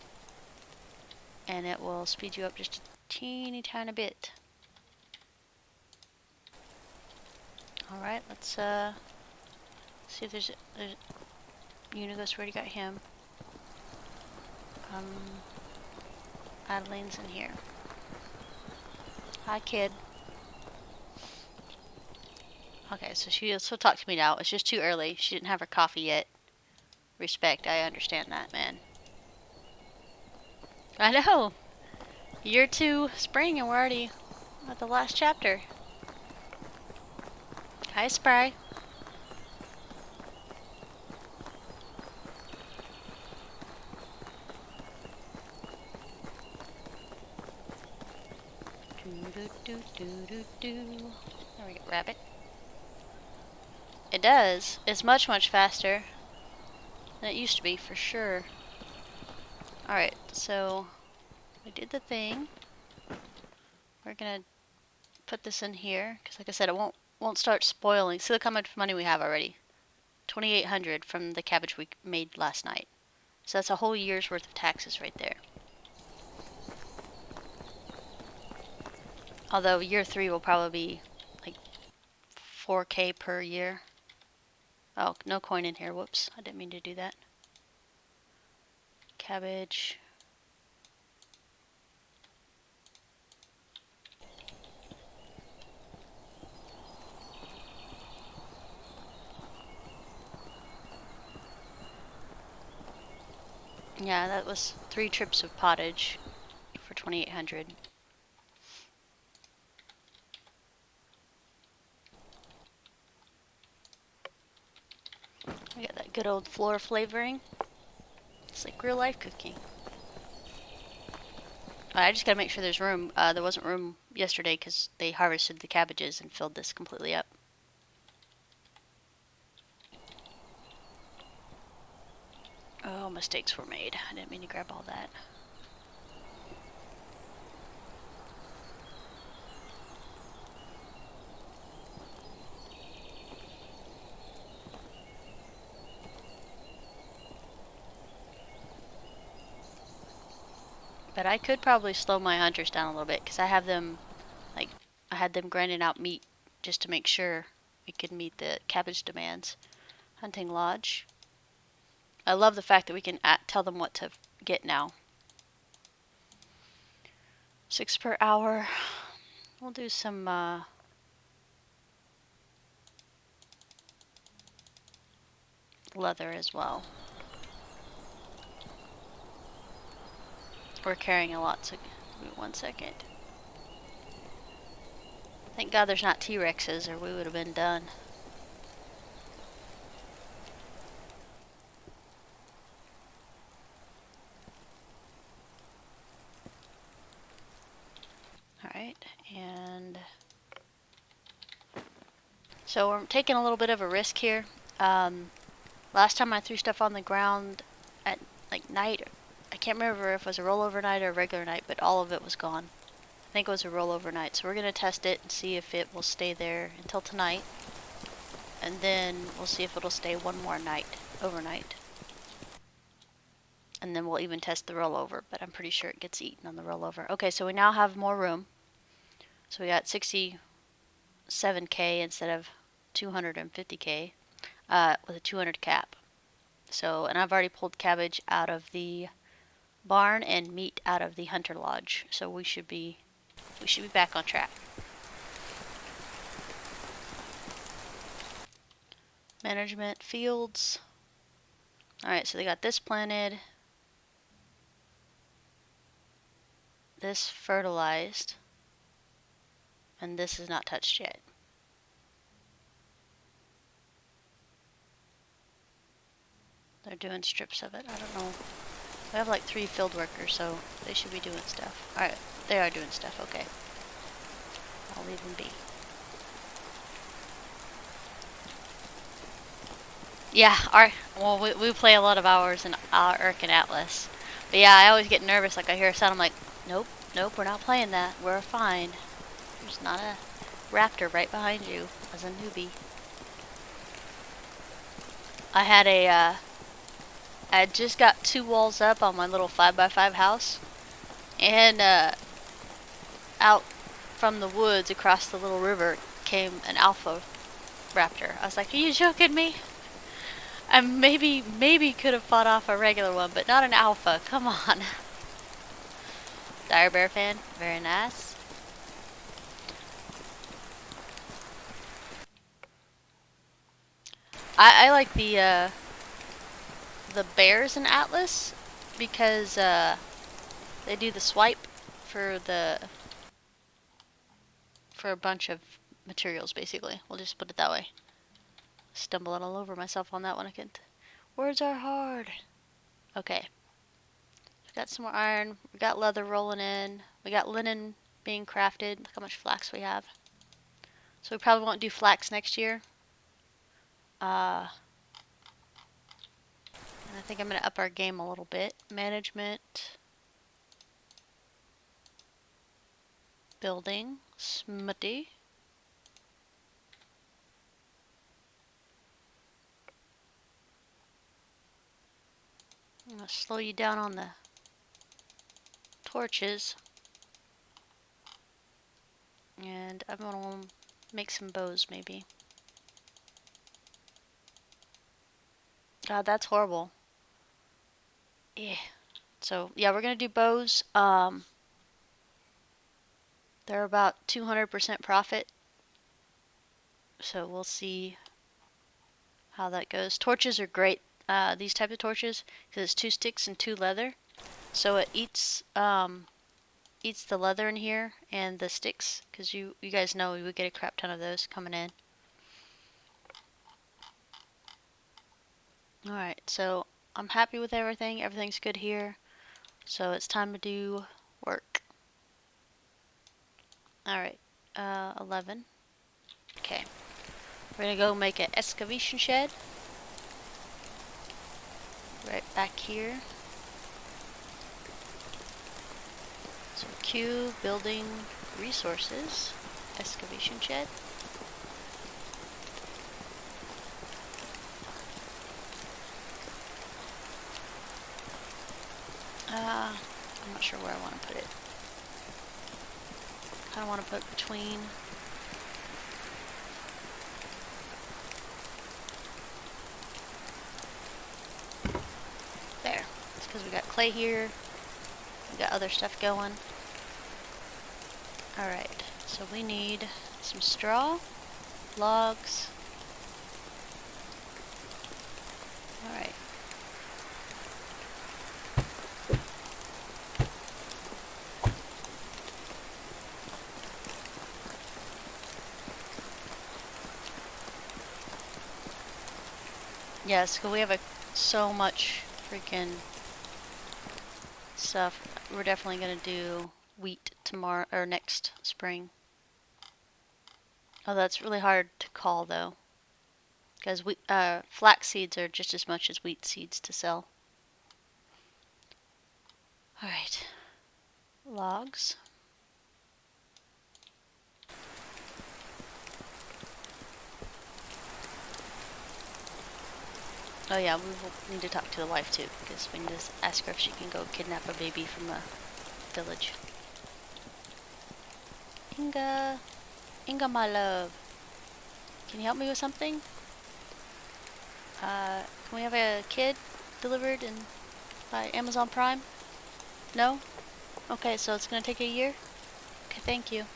and it will speed you up just a teeny tiny bit. Alright, let's see if there's Unigos. Already got him. Adeline's in here. Hi, kid. Okay, so she'll talk to me now. It's just too early. She didn't have her coffee yet. Respect, I understand that, man. I know! Year 2 spring and we're already at the last chapter. Hi, Spry. There we go, rabbit. It does. It's much, much faster than it used to be, for sure. Alright, so we did the thing. We're gonna put this in here, because like I said, it won't start spoiling. See, look how much money we have already. 2,800 from the cabbage we made last night. So that's a whole year's worth of taxes right there. Although year 3 will probably be like 4K per year. Oh, no coin in here. Whoops, I didn't mean to do that. Cabbage. Yeah, that was 3 trips of pottage for 2,800. We got that good old floor flavoring. It's like real life cooking. I just gotta make sure there's room. There wasn't room yesterday because they harvested the cabbages and filled this completely up. Oh, mistakes were made. I didn't mean to grab all that. But I could probably slow my hunters down a little bit because I have them, like, I had them grinding out meat just to make sure we could meet the cabbage demands. Hunting lodge. I love the fact that we can tell them what to get now. 6 per hour. We'll do some leather as well. We're carrying a lot, so give me 1 second. Thank God there's not T-Rexes or we would have been done. Alright, and so we're taking a little bit of a risk here. Last time I threw stuff on the ground at like night, I can't remember if it was a rollover night or a regular night, but all of it was gone. I think it was a rollover night, so we're going to test it and see if it will stay there until tonight. And then we'll see if it'll stay one more night, overnight. And then we'll even test the rollover, but I'm pretty sure it gets eaten on the rollover. Okay, so we now have more room. So we got 67K instead of 250K with a 200 cap. So, and I've already pulled cabbage out of the barn and meat out of the hunter lodge. So we should be back on track. Management fields. Alright, so they got this planted. This fertilized. And this is not touched yet. They're doing strips of it. I don't know. We have like 3 field workers, so they should be doing stuff. Alright, they are doing stuff. Okay. I'll leave them be. Yeah, well, we play a lot of hours in Urk and Atlas. But yeah, I always get nervous. Like I hear a sound, I'm like, nope, nope, we're not playing that. We're fine. There's not a raptor right behind you as a newbie. I had I just got 2 walls up on my little 5x5 house, and out from the woods across the little river came an alpha raptor. I was like, are you joking me? I maybe could have fought off a regular one, but not an alpha. Come on. Dire Bear fan, very nice. I like the bears in Atlas because they do the swipe for for a bunch of materials. Basically, we'll just put it that way. Stumbling all over myself on that one. I can't. Words are hard. Okay. We got some more iron. We got leather rolling in. We got linen being crafted. Look how much flax we have. So we probably won't do flax next year. And I think I'm going to up our game a little bit. Management. Building. Smutty. I'm going to slow you down on the torches. And I'm going to make some bows maybe. God, that's horrible. Yeah. So, yeah, we're going to do bows. They're about 200% profit. So we'll see how that goes. Torches are great. These type of torches, because it's 2 sticks and 2 leather. So it eats the leather in here and the sticks, because you guys know we would get a crap ton of those coming in. Alright, so I'm happy with everything. Everything's good here. So it's time to do work. Alright, 11. Okay. We're going to go make an excavation shed. Right back here. So Q, building resources, excavation shed. I'm not sure where I want to put it. Kind of want to put between. There. It's because we got clay here. We got other stuff going. Alright, so we need some straw, logs. Alright. Yes, because we have so much freaking stuff. We're definitely going to do wheat tomorrow, or next spring. Oh, that's really hard to call though, because flax seeds are just as much as wheat seeds to sell. Alright, logs. Oh yeah, we will need to talk to the wife too, because we need to ask her if she can go kidnap a baby from the village. Inga, my love, can you help me with something? Can we have a kid delivered by Amazon Prime? No? Okay, so it's gonna take a year? Okay, thank you.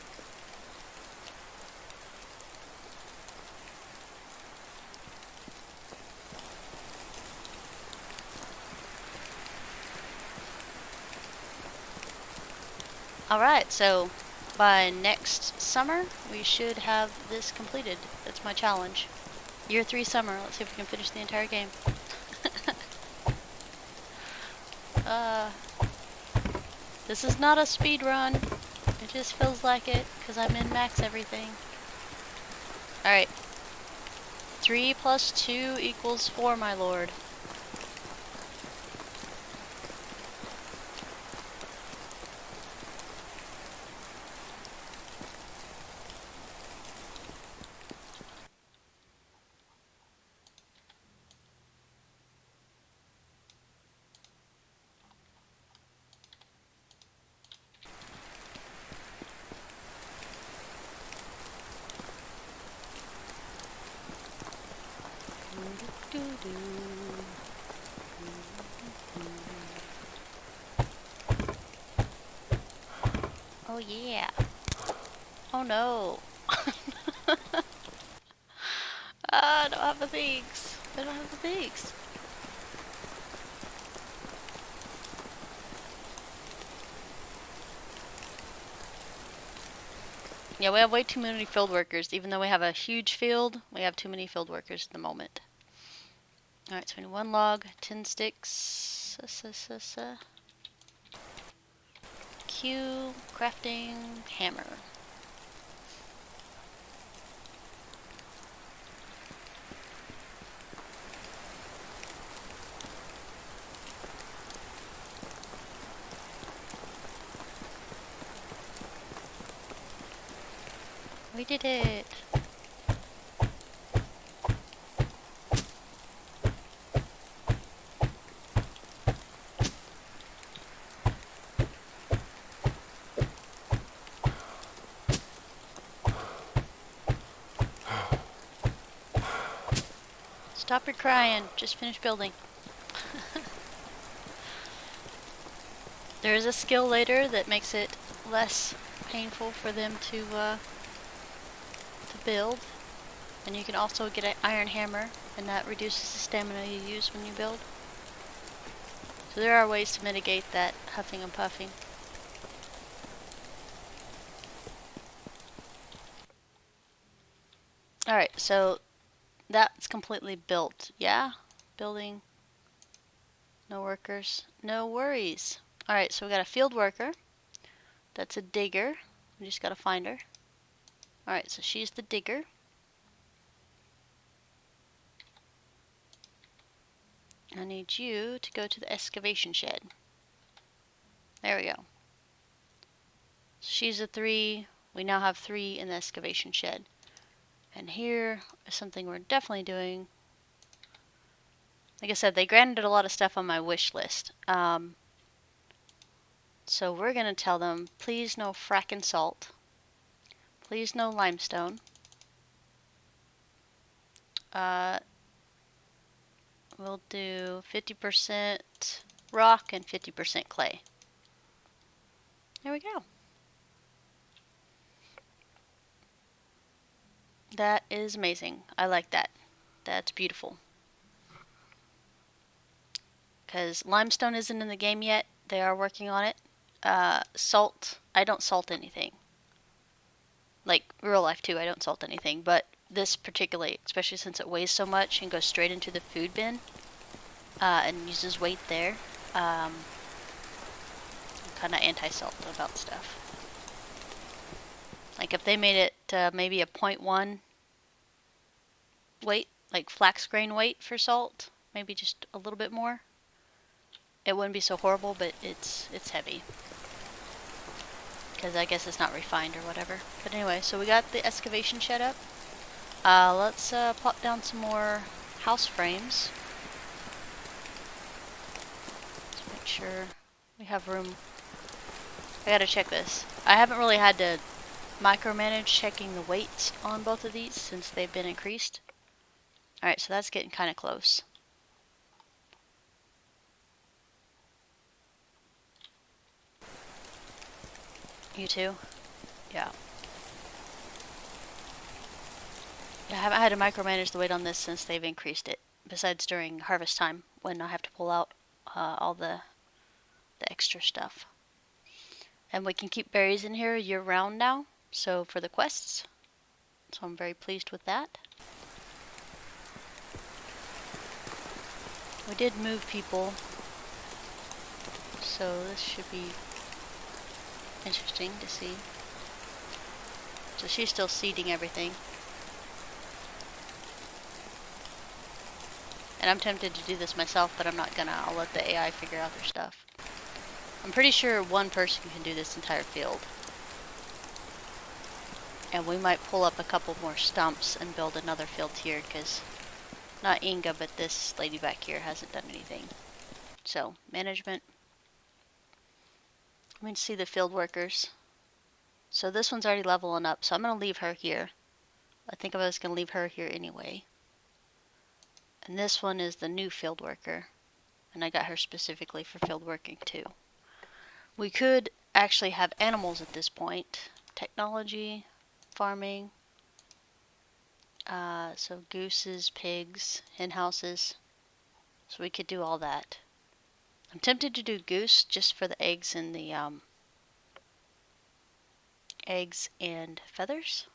Alright, so by next summer, we should have this completed. That's my challenge. Year 3 summer. Let's see if we can finish the entire game. This is not a speed run. It just feels like it, because I min-max everything. Alright. 3 plus 2 equals 4, my lord. Oh yeah. Oh no. I don't have the things. I don't have the things. Yeah, we have way too many field workers. Even though we have a huge field, we have too many field workers at the moment. Alright, so we need 1 log, 10 sticks. Q, crafting, hammer. We did it! Stop your crying. Just finish building. There is a skill later that makes it less painful for them to build. And you can also get an iron hammer, and that reduces the stamina you use when you build. So there are ways to mitigate that huffing and puffing. Alright, so that's completely built. Yeah? Building. No workers. No worries. Alright, so we got a field worker. That's a digger. We just gotta find her. Alright, so she's the digger. I need you to go to the excavation shed. There we go. So she's a 3. We now have 3 in the excavation shed. And here is something we're definitely doing. Like I said, they granted a lot of stuff on my wish list. So we're going to tell them, please no frackin' salt. Please no limestone. We'll do 50% rock and 50% clay. There we go. That is amazing. I like that. That's beautiful. Because limestone isn't in the game yet. They are working on it. Salt, I don't salt anything. Like real life too, I don't salt anything. But this particularly, especially since it weighs so much and goes straight into the food bin and uses weight there, I'm kind of anti-salt about stuff. Like if they made it maybe a 0.1 weight, like flax grain weight for salt, maybe just a little bit more, it wouldn't be so horrible, but it's heavy. Because I guess it's not refined or whatever. But anyway, so we got the excavation shed up. Let's plop down some more house frames. Let's make sure we have room. I gotta check this. I haven't really had to micromanage checking the weights on both of these since they've been increased. Alright, so that's getting kind of close. You too? Yeah. I haven't had to micromanage the weight on this since they've increased it. Besides during harvest time when I have to pull out all the extra stuff. And we can keep berries in here year round now. So for the quests. So I'm very pleased with that. We did move people. So this should be interesting to see. So she's still seeding everything. And I'm tempted to do this myself, but I'm not gonna. I'll let the AI figure out their stuff. I'm pretty sure one person can do this entire field. And we might pull up a couple more stumps and build another field here, because not Inga, but this lady back here hasn't done anything. So, management. Let me see the field workers. So this one's already leveling up, so I'm going to leave her here. I think I was going to leave her here anyway. And this one is the new field worker. And I got her specifically for field working too. We could actually have animals at this point. Technology, farming. So gooses, pigs, hen houses. So we could do all that. I'm tempted to do goose just for the eggs and the eggs and feathers.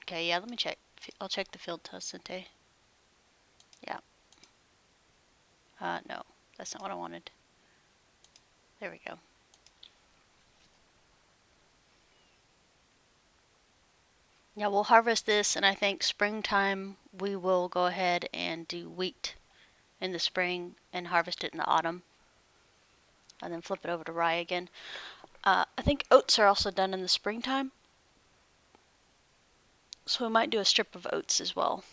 Okay, yeah, let me check. I'll check the field Tocente. Yeah. No, that's not what I wanted. There we go. Yeah, we'll harvest this, and I think springtime we will go ahead and do wheat in the spring and harvest it in the autumn. And then flip it over to rye again. I think oats are also done in the springtime. So we might do a strip of oats as well.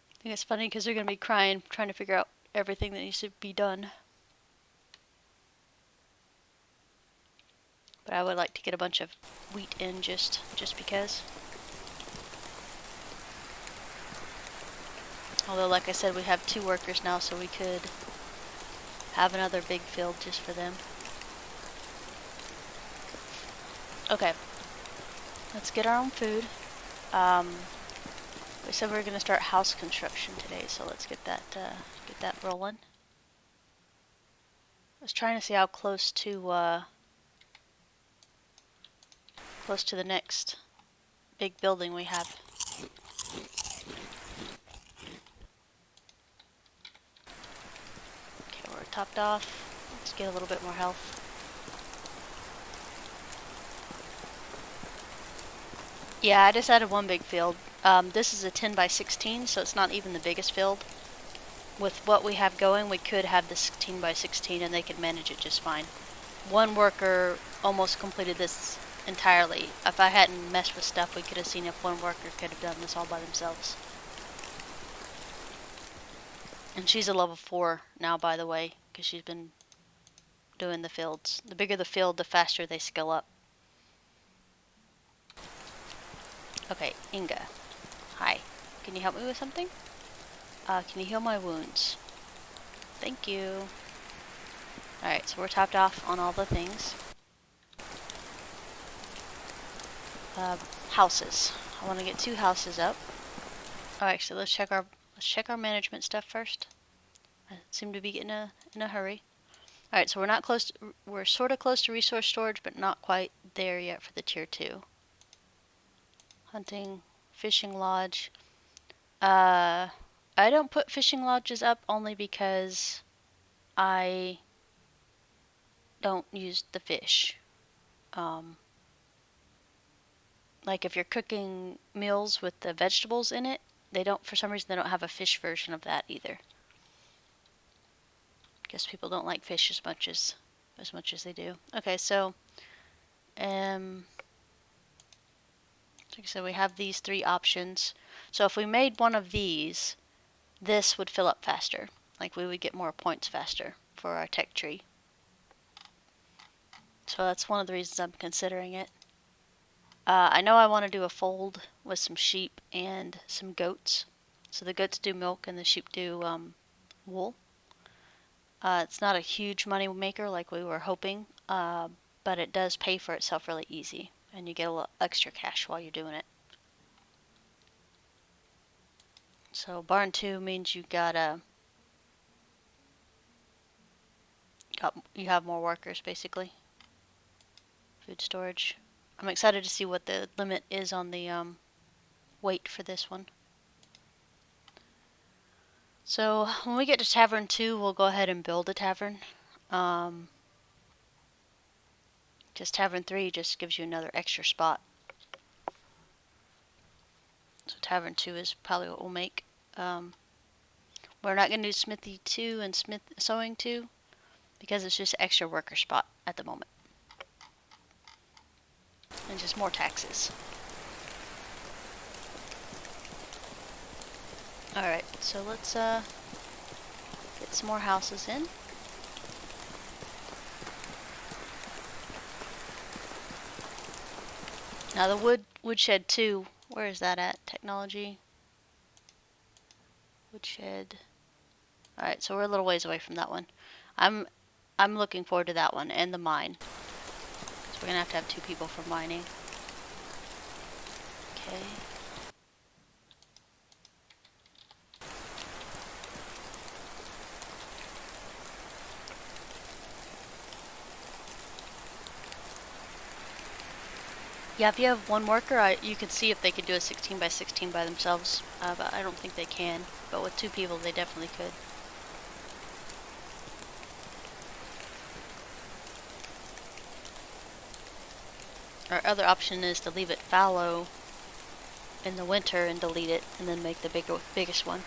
I think it's funny because they're going to be crying, trying to figure out everything that needs to be done. But I would like to get a bunch of wheat in just because. Although, like I said, we have 2 workers now, so we could have another big field just for them. Okay, let's get our own food. We said we were going to start house construction today, so let's get that rolling. I was trying to see how close to the next big building we have. Okay, we're topped off. Let's get a little bit more health. Yeah, I just added 1 big field. This is a 10 by 16, so it's not even the biggest field. With what we have going, we could have this 16 by 16 and they could manage it just fine. 1 worker almost completed this entirely. If I hadn't messed with stuff, we could have seen if 1 worker could have done this all by themselves. And she's a level 4 now, by the way, because she's been doing the fields. The bigger the field, the faster they skill up. Okay, Inga. Hi. Can you help me with something? Can you heal my wounds? Thank you. Alright, so we're topped off on all the things. Houses. I want to get 2 houses up. Oh, actually, let's check our management stuff first. I seem to be getting in a hurry. Alright, so we're sort of close to resource storage, but not quite there yet for the tier 2. Hunting, fishing lodge. I don't put fishing lodges up only because I don't use the fish. Like if you're cooking meals with the vegetables in it, for some reason they don't have a fish version of that either. Guess people don't like fish as much as they do. Okay, so like I said, we have these 3 options. So if we made one of these, this would fill up faster. Like we would get more points faster for our tech tree. So that's one of the reasons I'm considering it. I know I want to do a fold with some sheep and some goats. So the goats do milk and the sheep do wool. It's not a huge money maker like we were hoping, but it does pay for itself really easy. And you get a little extra cash while you're doing it. So barn 2 means you you have more workers basically. Food storage. I'm excited to see what the limit is on the weight for this one. So when we get to tavern 2, we'll go ahead and build a tavern. Just tavern 3 just gives you another extra spot. So tavern 2 is probably what we'll make. We're not going to do smithy 2 and sewing 2 because it's just extra worker spot at the moment. And just more taxes. Alright, so let's get some more houses in. Now the woodshed 2, where is that at? Technology. Woodshed. Alright, so we're a little ways away from that one. I'm looking forward to that one and the mine. So we're gonna have 2 people for mining. Okay. Yeah, if you have one worker, you could see if they could do a 16 by 16 by themselves, but I don't think they can. But with 2 people, they definitely could. Our other option is to leave it fallow in the winter and delete it, and then make the biggest one.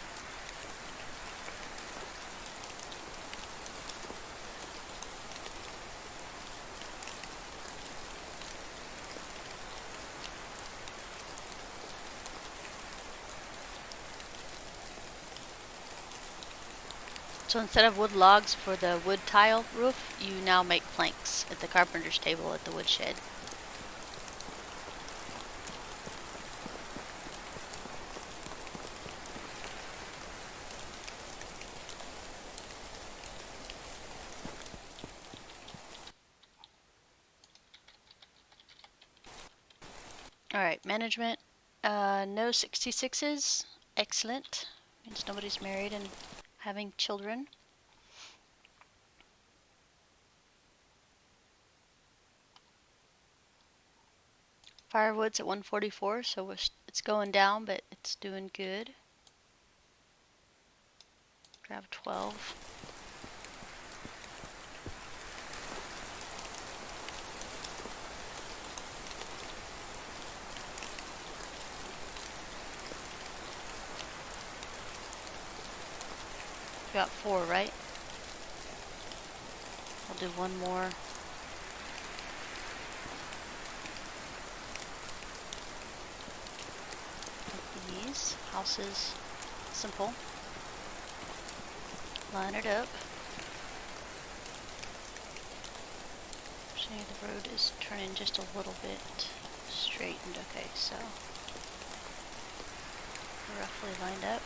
So instead of wood logs for the wood tile roof, you now make planks at the carpenter's table at the woodshed. Alright, management. No 66s. Excellent. Means nobody's married and having children. Firewood's at 144, so it's going down, but it's doing good. Grab 12. Got 4, right? I'll do one more. These houses, simple. Line it up. See, the road is turning just a little bit straightened. Okay, so roughly lined up.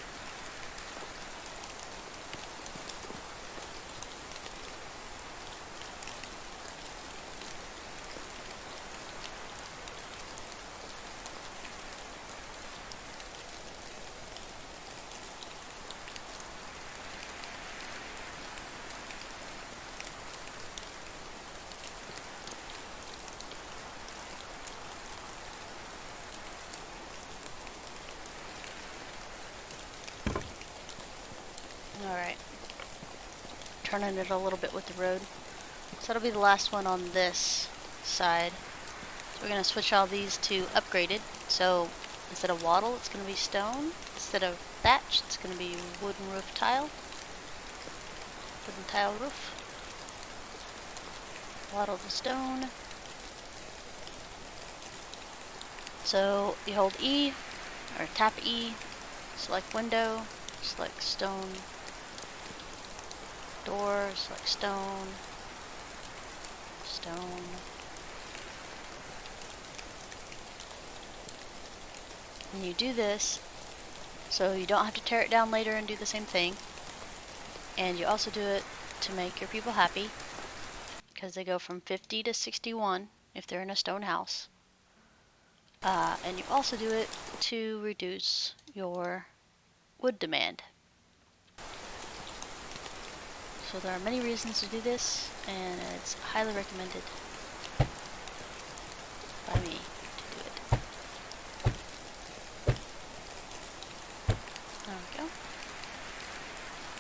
Alright. Turning it a little bit with the road. So that'll be the last one on this side. So we're going to switch all these to upgraded. So instead of wattle, it's going to be stone. Instead of thatch, it's going to be wooden roof tile. Wooden tile roof. Wattle to stone. So you hold E, or tap E, select window, select stone. Door, select stone. Stone. And you do this so you don't have to tear it down later and do the same thing. And you also do it to make your people happy, because they go from 50 to 61 if they're in a stone house. And you also do it to reduce your wood demand. So there are many reasons to do this, and it's highly recommended by me to do it. There we go.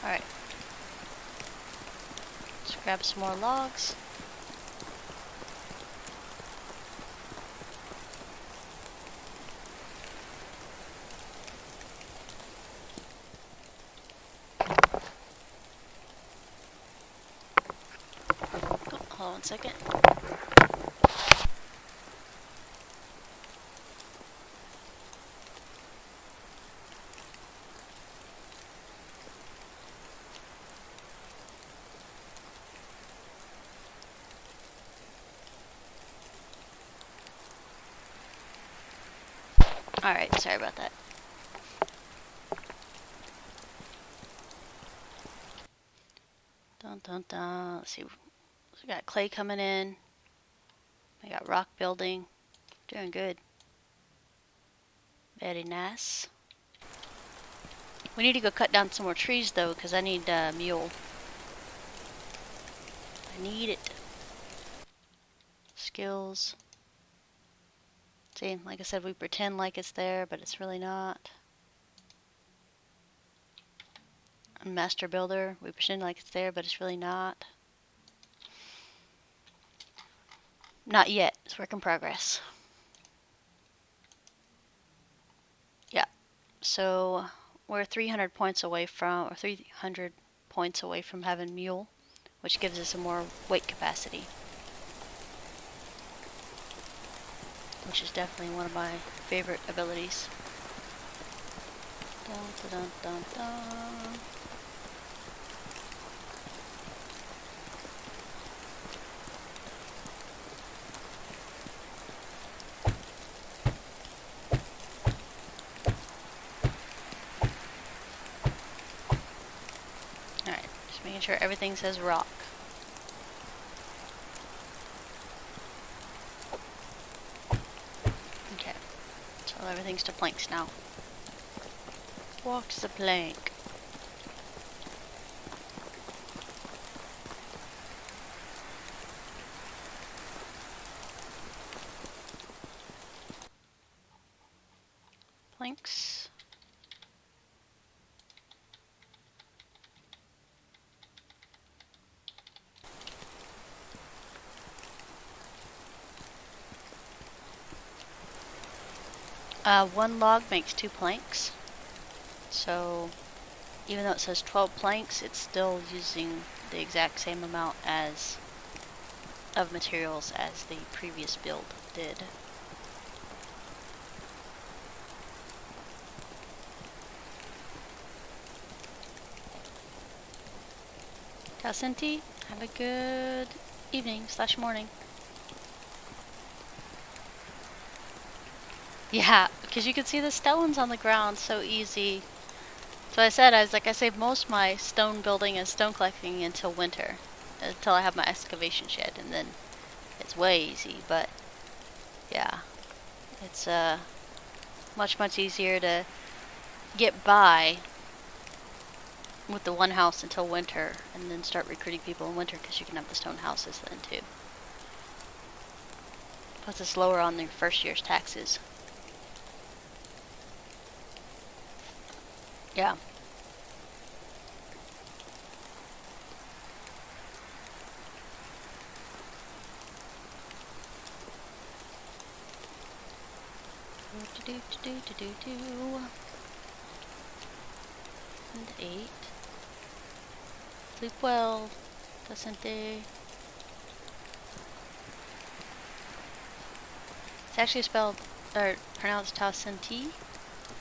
Alright. Let's grab some more logs. Hold on 1 second. Alright, sorry about that. Dun dun dun. Let's see. We got clay coming in. We got rock building. Doing good. Very nice. We need to go cut down some more trees though, because I need a mule. I need it. Skills. See, like I said, we pretend like it's there, but it's really not. Master builder, we pretend like it's there, but it's really not. Not yet. It's work in progress. Yeah. So we're 300 points away from, or 300 points away from having mule, which gives us a more weight capacity, which is definitely one of my favorite abilities. Dun, dun, dun, dun, dun. Alright, just making sure everything says rock. Okay, so everything's to planks now. Walks the plank. Planks. One log makes 2 planks. So even though it says 12 planks, it's still using the exact same amount as of materials as the previous build did. Tasinti, have a good evening / morning. Yeah, because you can see the stones on the ground so easy. So I said, I saved most of my stone building and stone collecting until winter, until I have my excavation shed, and then it's way easy, but yeah, it's much easier to get by with the one house until winter, and then start recruiting people in winter because you can have the stone houses then too. Plus it's lower on their first year's taxes. Yeah. And 8. Sleep well, Tasente. It's actually spelled, or pronounced Tasenti,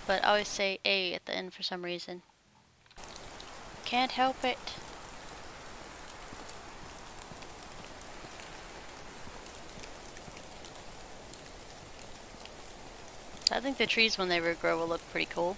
but I always say A at the end for some reason. Can't help it. I think the trees when they regrow will look pretty cool.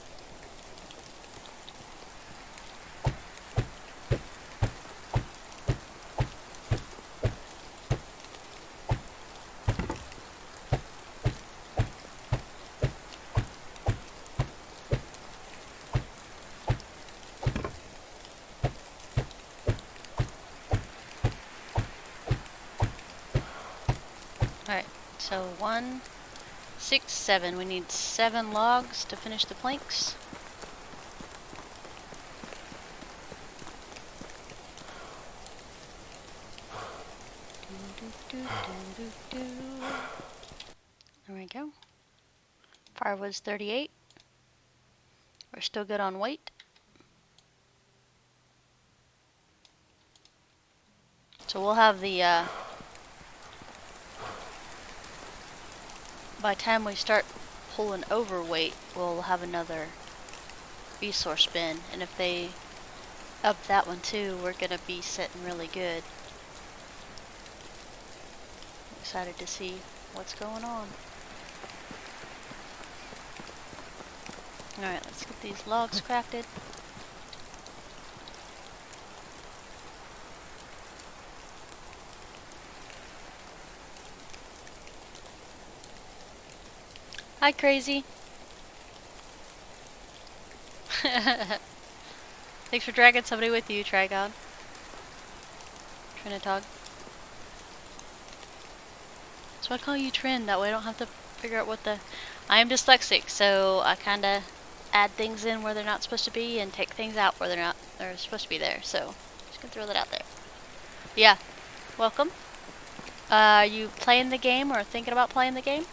Alright, so 1, 6, 7. We need 7 logs to finish the planks. There we go. Firewood's 38. We're still good on weight. So we'll have the, by the time we start pulling overweight, we'll have another resource bin. And if they up that one too, we're gonna be sitting really good. Excited to see what's going on. Alright, let's get these logs crafted. Hi, Crazy. Thanks for dragging somebody with you, Trigon. Trinitog. So I call you Trin, that way I don't have to figure out what the... I am dyslexic, so I kinda add things in where they're not supposed to be and take things out where they're supposed to be there, so just gonna throw that out there. Yeah, welcome. Are you playing the game or thinking about playing the game?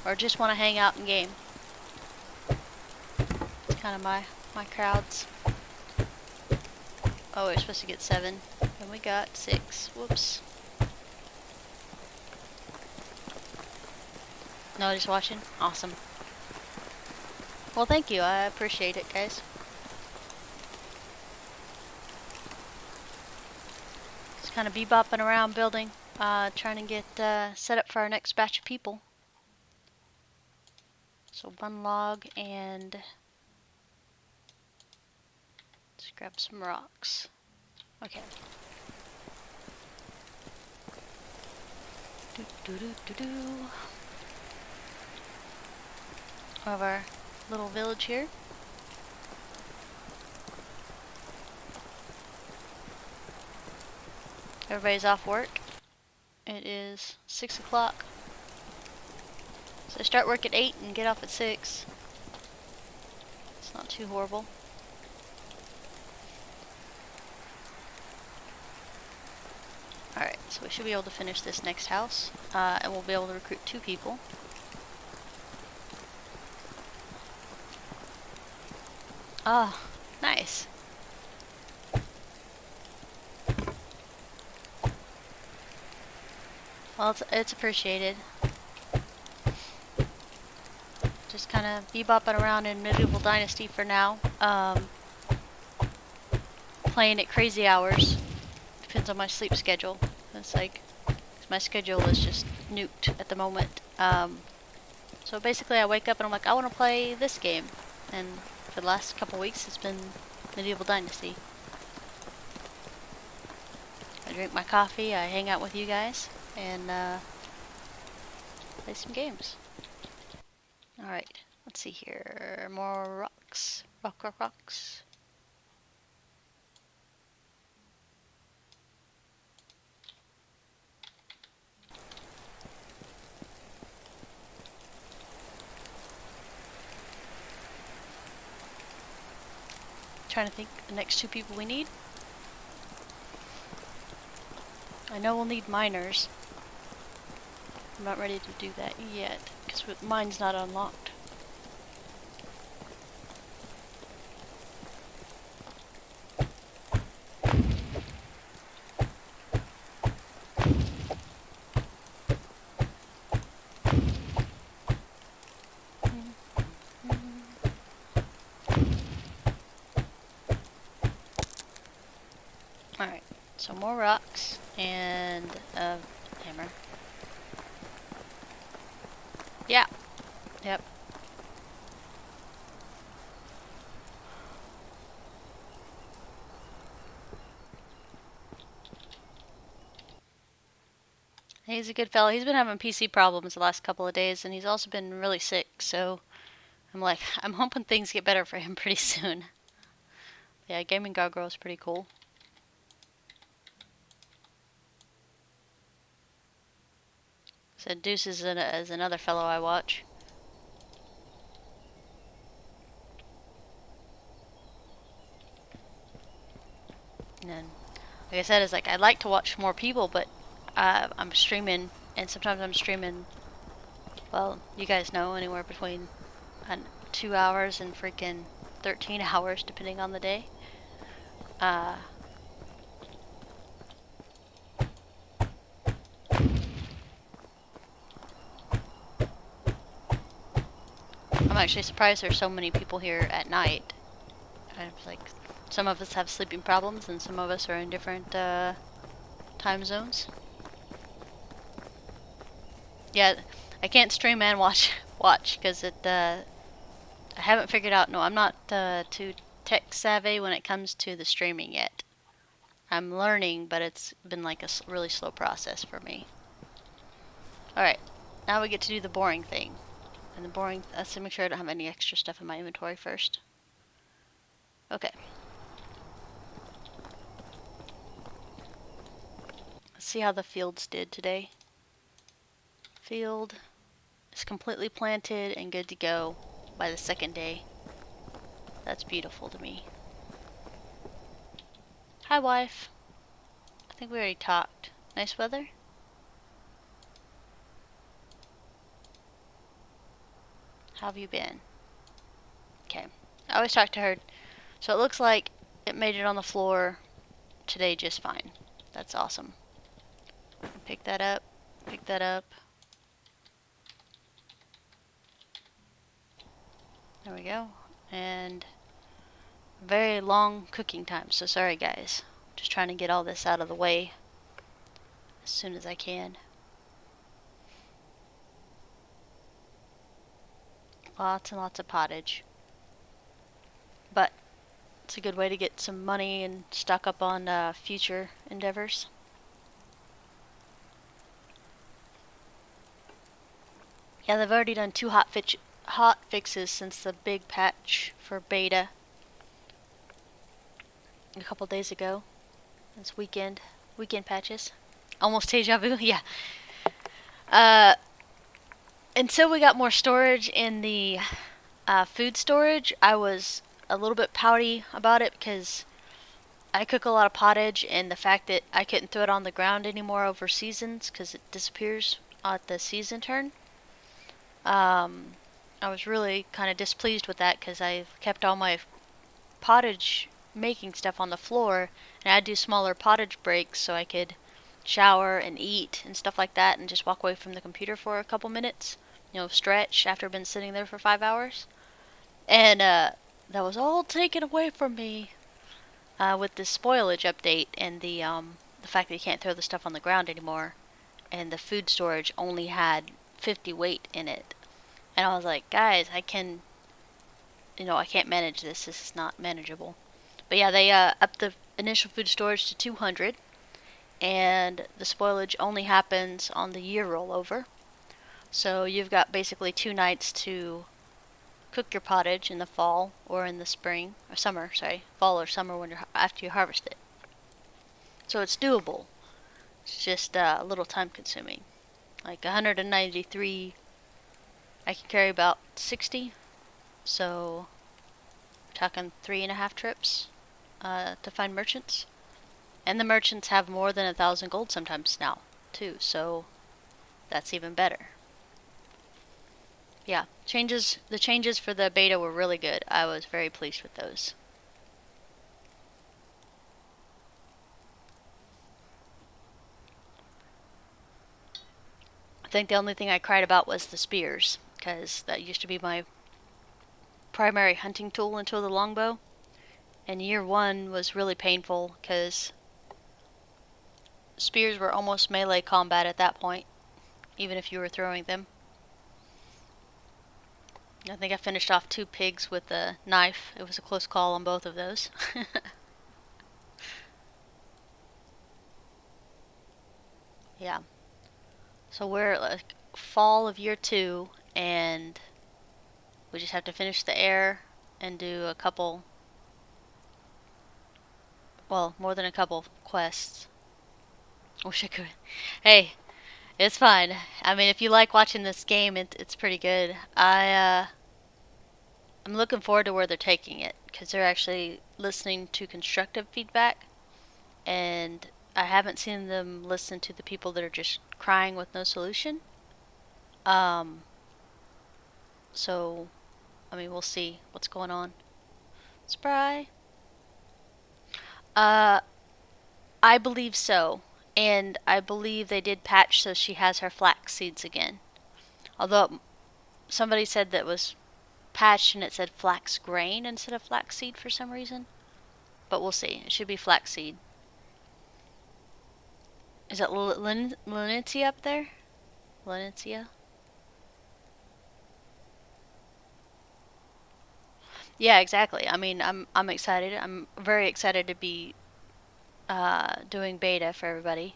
Or just want to hang out and game? It's kind of my crowds. Oh, we're supposed to get 7, and we got 6. Whoops. No, just watching? Awesome. Well, thank you. I appreciate it, guys. Just kind of bebopping around building, trying to get set up for our next batch of people. So 1 log and let's grab some rocks. Okay. We have our little village here. Everybody's off work. It is 6 o'clock. So I start work at 8 and get off at 6. It's not too horrible. Alright, so we should be able to finish this next house. And we'll be able to recruit 2 people. Oh, nice. Well, it's appreciated. Just kind of bebopping around in Medieval Dynasty for now. Playing at crazy hours. Depends on my sleep schedule. It's like, my schedule is just nuked at the moment. So basically I wake up and I'm like, I want to play this game. And for the last couple weeks it's been Medieval Dynasty. I drink my coffee, I hang out with you guys, and play some games. Alright, let's see here. More rocks. Rocks. Trying to think the next 2 people we need. I know we'll need miners. I'm not ready to do that yet, because mine's not unlocked. Alright, so more rocks and a hammer. Yeah. Yep. He's a good fellow. He's been having PC problems the last couple of days, and he's also been really sick, so I'm like, I'm hoping things get better for him pretty soon. Yeah, Gaming Gargoyle is pretty cool. So Deuce is another fellow I watch. And then, like I said, it's like I'd like to watch more people, but I'm streaming, and sometimes I'm streaming, well, you guys know, anywhere between 2 hours and freaking 13 hours, depending on the day. I'm actually surprised there's so many people here at night. It's like, some of us have sleeping problems, and some of us are in different time zones. Yeah, I can't stream and watch, because it I haven't figured out. No, I'm not too tech savvy when it comes to the streaming yet. I'm learning, but it's been like a really slow process for me. Alright, now we get to do the boring thing. And the boring, let's make sure I don't have any extra stuff in my inventory first. Okay. Let's see how the fields did today. Field is completely planted and good to go by the second day. That's beautiful to me. Hi, wife. I think we already talked. Nice weather? How have you been? Okay. I always talk to her. So it looks like it made it on the floor today just fine. That's awesome. Pick that up. Pick that up. There we go. And very long cooking time. So sorry, guys. Just trying to get all this out of the way as soon as I can. Lots and lots of pottage. But it's a good way to get some money and stock up on future endeavors. Yeah, they've already done 2 hot fixes since the big patch for beta a couple days ago. It's weekend patches. Almost deja vu, yeah. Until we got more storage in the food storage, I was a little bit pouty about it because I cook a lot of pottage, and the fact that I couldn't throw it on the ground anymore over seasons because it disappears at the season turn. I was really kind of displeased with that because I kept all my pottage making stuff on the floor, and I'd do smaller pottage breaks so I could shower and eat and stuff like that and just walk away from the computer for a couple minutes, stretch after I've been sitting there for 5 hours. And that was all taken away from me with the spoilage update and the fact that you can't throw the stuff on the ground anymore, and the food storage only had 50 weight in it. And I was like, guys, I can't manage this. This is not manageable. But yeah, they upped the initial food storage to 200, and the spoilage only happens on the year rollover. So you've got basically 2 nights to cook your pottage in the fall or in the spring or summer. Fall or summer after you harvest it. So it's doable. It's just a little time consuming. Like 193, I can carry about 60. So we're talking 3.5 trips to find merchants. And the merchants have more than 1,000 gold sometimes now, too. So that's even better. Yeah, the changes for the beta were really good. I was very pleased with those. I think the only thing I cried about was the spears, because that used to be my primary hunting tool until the longbow. And year 1 was really painful because spears were almost melee combat at that point, even if you were throwing them. I think I finished off 2 pigs with a knife. It was a close call on both of those. Yeah. So we're like fall of year 2, and we just have to finish the air and do a couple, well, more than a couple quests. Wish I could. Hey, it's fine. I mean, if you like watching this game, it's pretty good. I'm looking forward to where they're taking it, because they're actually listening to constructive feedback, and I haven't seen them listen to the people that are just crying with no solution. So, I mean, we'll see what's going on. Spry? Uh, I believe so. And I believe they did patch so she has her flax seeds again. Although somebody said that was patched and it said flax grain instead of flax seed for some reason. But we'll see. It should be flax seed. Is it Lenitia up there? Lenitia? Yeah, exactly. I mean, I'm excited. I'm very excited to be doing beta for everybody.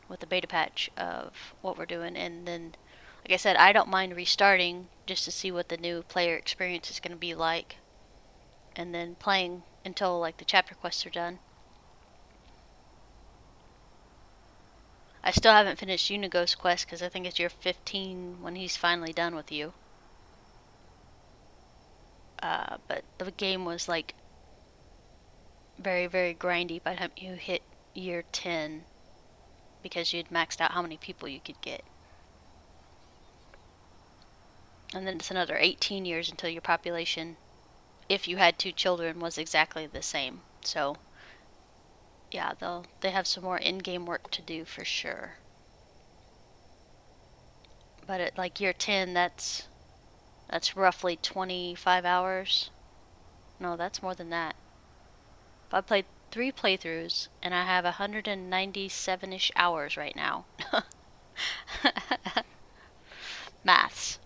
With the beta patch of what we're doing, and then, like I said, I don't mind restarting just to see what the new player experience is going to be like, and then playing until like the chapter quests are done. I still haven't finished Unigo's quest because I think it's year 15 when he's finally done with you. But the game was like very, very grindy by the time you hit year 10 because you'd maxed out how many people you could get. And then it's another 18 years until your population, if you had 2 children, was exactly the same. So, yeah, they have some more in-game work to do for sure. But at like year 10, that's roughly 25 hours. No, that's more than that. I played 3 playthroughs, and I have 197-ish hours right now. Maths.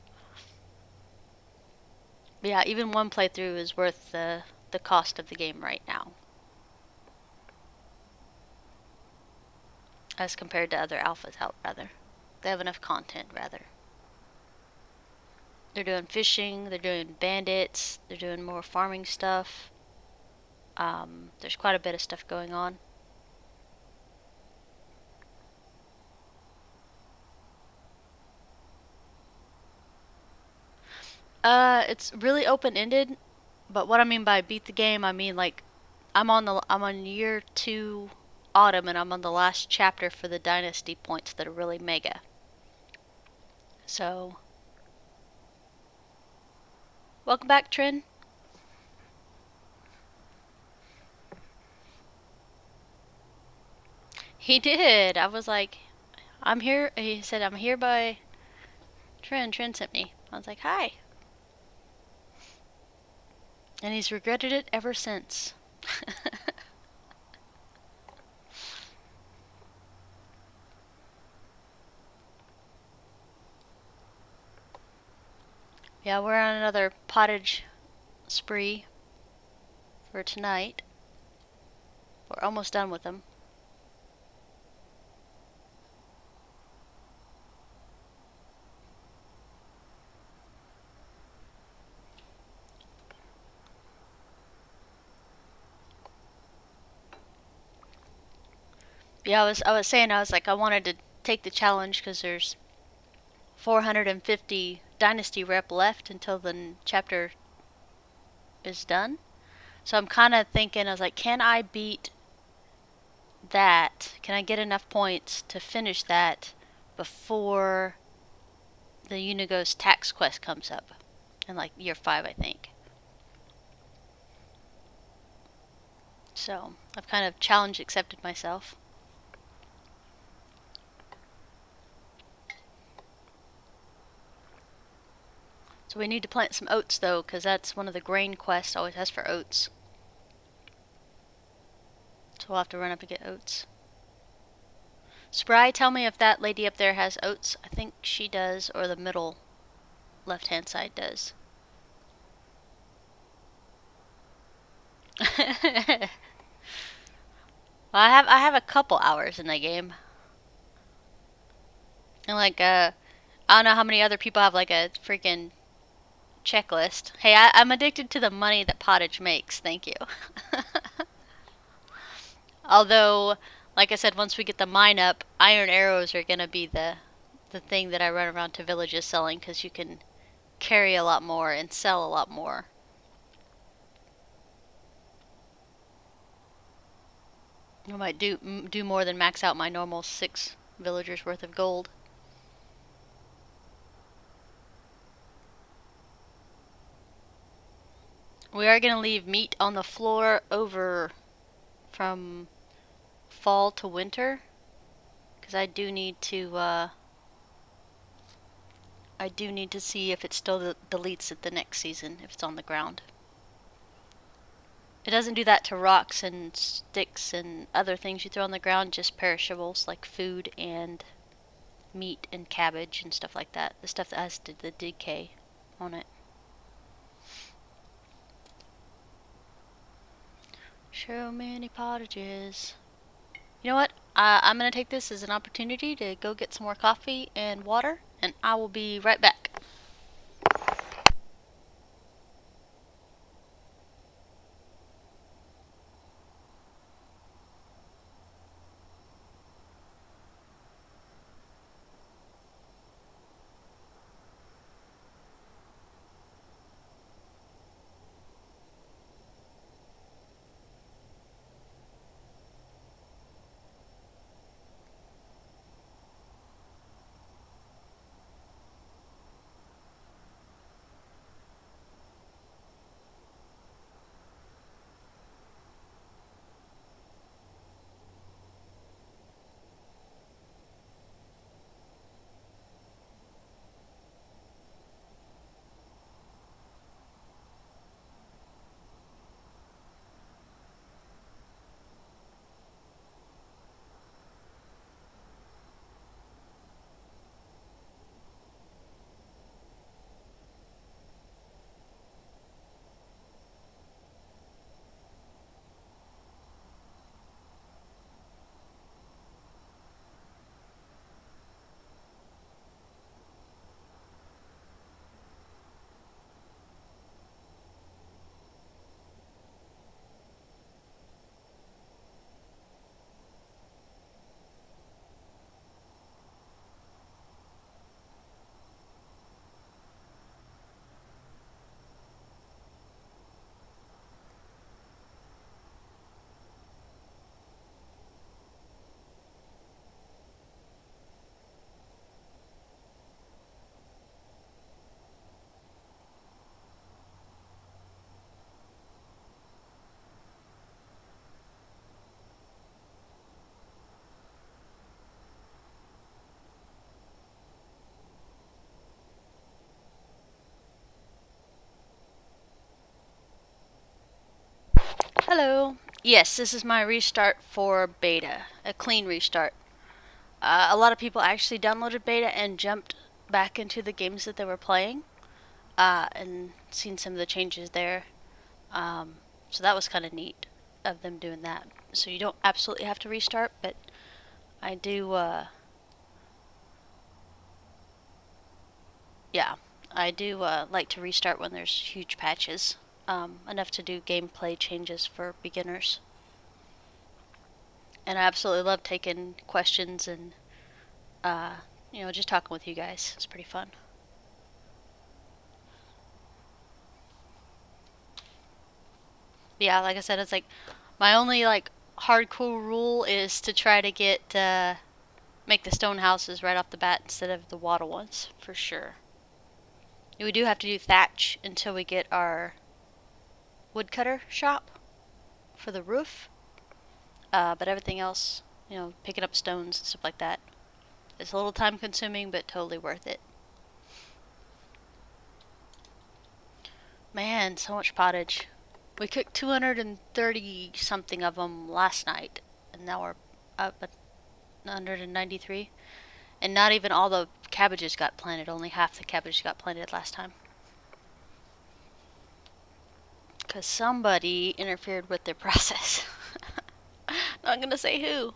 But yeah, even one playthrough is worth the cost of the game right now, as compared to other alphas out, rather. They have enough content, rather. They're doing fishing, they're doing bandits, they're doing more farming stuff. There's quite a bit of stuff going on. It's really open-ended, but what I mean by beat the game, I mean like I'm on year 2 autumn, and I'm on the last chapter for the Dynasty points that are really mega. So, welcome back, Trin. He did. I was like, I'm here. He said, I'm here by Trin. Trin sent me. I was like, hi. And he's regretted it ever since. Yeah, we're on another pottage spree for tonight. We're almost done with them. Yeah, I was saying I was like I wanted to take the challenge because there's 450 Dynasty rep left until the chapter is done. So I'm kind of thinking I was like, can I beat that? Can I get enough points to finish that before the Unigo's tax quest comes up in like year 5, I think. So I've kind of challenge accepted myself. So we need to plant some oats though, because that's one of the grain quests always has for oats. So we'll have to run up and get oats. Spry, tell me if that lady up there has oats. I think she does, or the middle left-hand side does. Well, I have a couple hours in the game, and like I don't know how many other people have like a freaking checklist. Hey, I'm addicted to the money that pottage makes. Thank you. Although, like I said, once we get the mine up, iron arrows are gonna be the thing that I run around to villages selling because you can carry a lot more and sell a lot more. I might do more than max out my normal 6 villagers worth of gold. We are gonna leave meat on the floor over from fall to winter because I do need to see if it still deletes it the next season if it's on the ground. It doesn't do that to rocks and sticks and other things you throw on the ground, just perishables like food and meat and cabbage and stuff like that. The stuff that has the decay on it. So many pottages. You know what? I'm gonna take this as an opportunity to go get some more coffee and water, and I will be right back. Hello. Yes, this is my restart for beta, a clean restart. A lot of people actually downloaded beta and jumped back into the games that they were playing, and seen some of the changes there. Um, so that was kind of neat of them doing that. So you don't absolutely have to restart, but I do, yeah, I do like to restart when there's huge patches, enough to do gameplay changes for beginners. And I absolutely love taking questions and, uh, just talking with you guys. It's pretty fun. Yeah, like I said, it's like my only like hardcore rule is to try to get make the stone houses right off the bat instead of the wattle ones for sure. We do have to do thatch until we get our woodcutter shop for the roof, but everything else, picking up stones and stuff like that, it's a little time consuming, but totally worth it. Man, so much pottage. We cooked 230 something of them last night, and now we're up at 193. And not even all the cabbages got planted. Only half the cabbages got planted last time. Because somebody interfered with their process. Not gonna say who.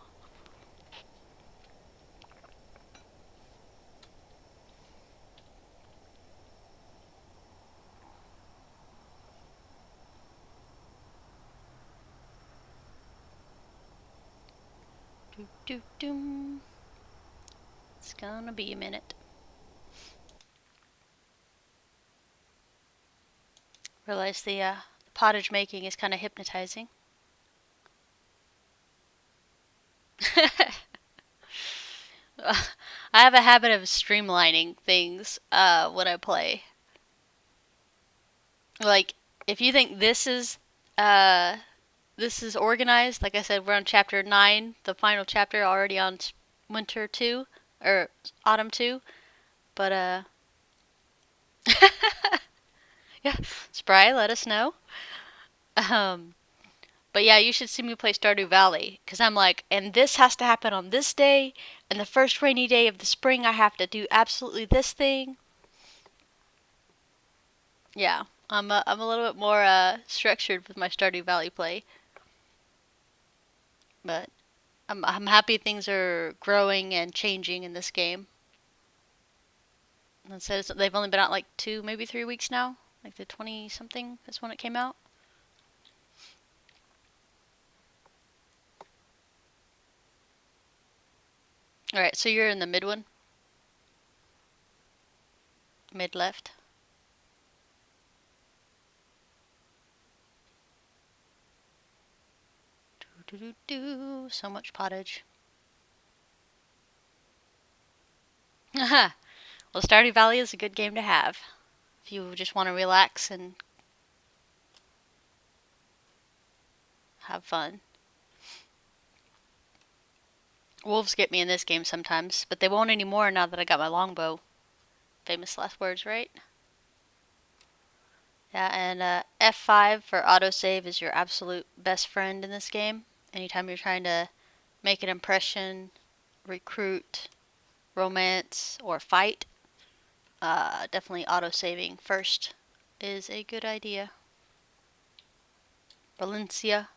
Doo doo doo. It's gonna be a minute. Realize the pottage making is kind of hypnotizing. I have a habit of streamlining things when I play. Like, if you think uh, this is organized, like I said, we're on chapter 9, the final chapter, already on winter 2 or autumn 2. But yeah, Spry, let us know. Um, but yeah, you should see me play Stardew Valley because I'm like, and this has to happen on this day, and the first rainy day of the spring, I have to do absolutely this thing. Yeah, I'm a little bit more structured with my Stardew Valley play. But I'm happy things are growing and changing in this game. And so they've only been out like 2, maybe 3 weeks now. Like the 20 something is when it came out. Alright, so you're in the mid one? Mid left? So much pottage. Haha. Well, Stardew Valley is a good game to have. If you just want to relax and have fun. Wolves get me in this game sometimes, but they won't anymore now that I got my longbow. Famous last words, right? Yeah, and F5 for autosave is your absolute best friend in this game. Anytime you're trying to make an impression, recruit, romance, or fight, definitely autosaving first is a good idea. Valencia.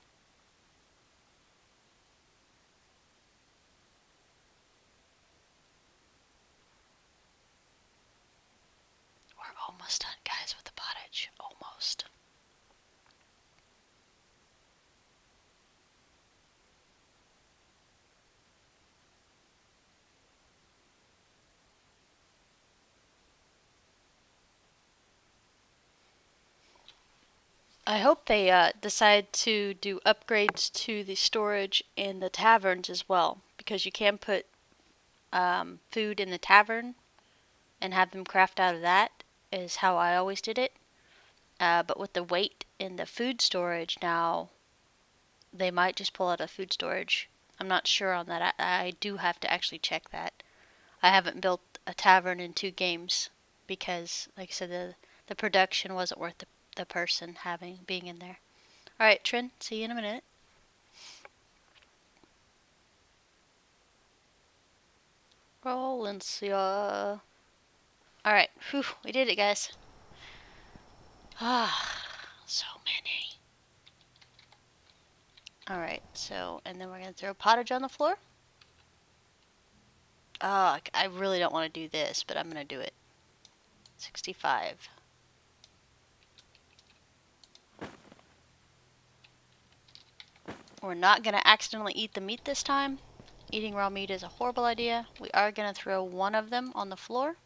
We're almost done, guys, with the pottage. Almost. I hope they decide to do upgrades to the storage in the taverns as well, because you can put food in the tavern and have them craft out of that, is how I always did it. But with the weight in the food storage now, they might just pull out a food storage. I'm not sure on that. I do have to actually check that. I haven't built a tavern in 2 games because, like I said, the production wasn't worth the person being in there. All right, Trin, see you in a minute. Valencia. All right, whew, we did it, guys. Ah, so many. All right, so and then we're gonna throw pottage on the floor. Oh, I really don't want to do this, but I'm gonna do it. 65. We're not gonna accidentally eat the meat this time. Eating raw meat is a horrible idea. We are gonna throw one of them on the floor.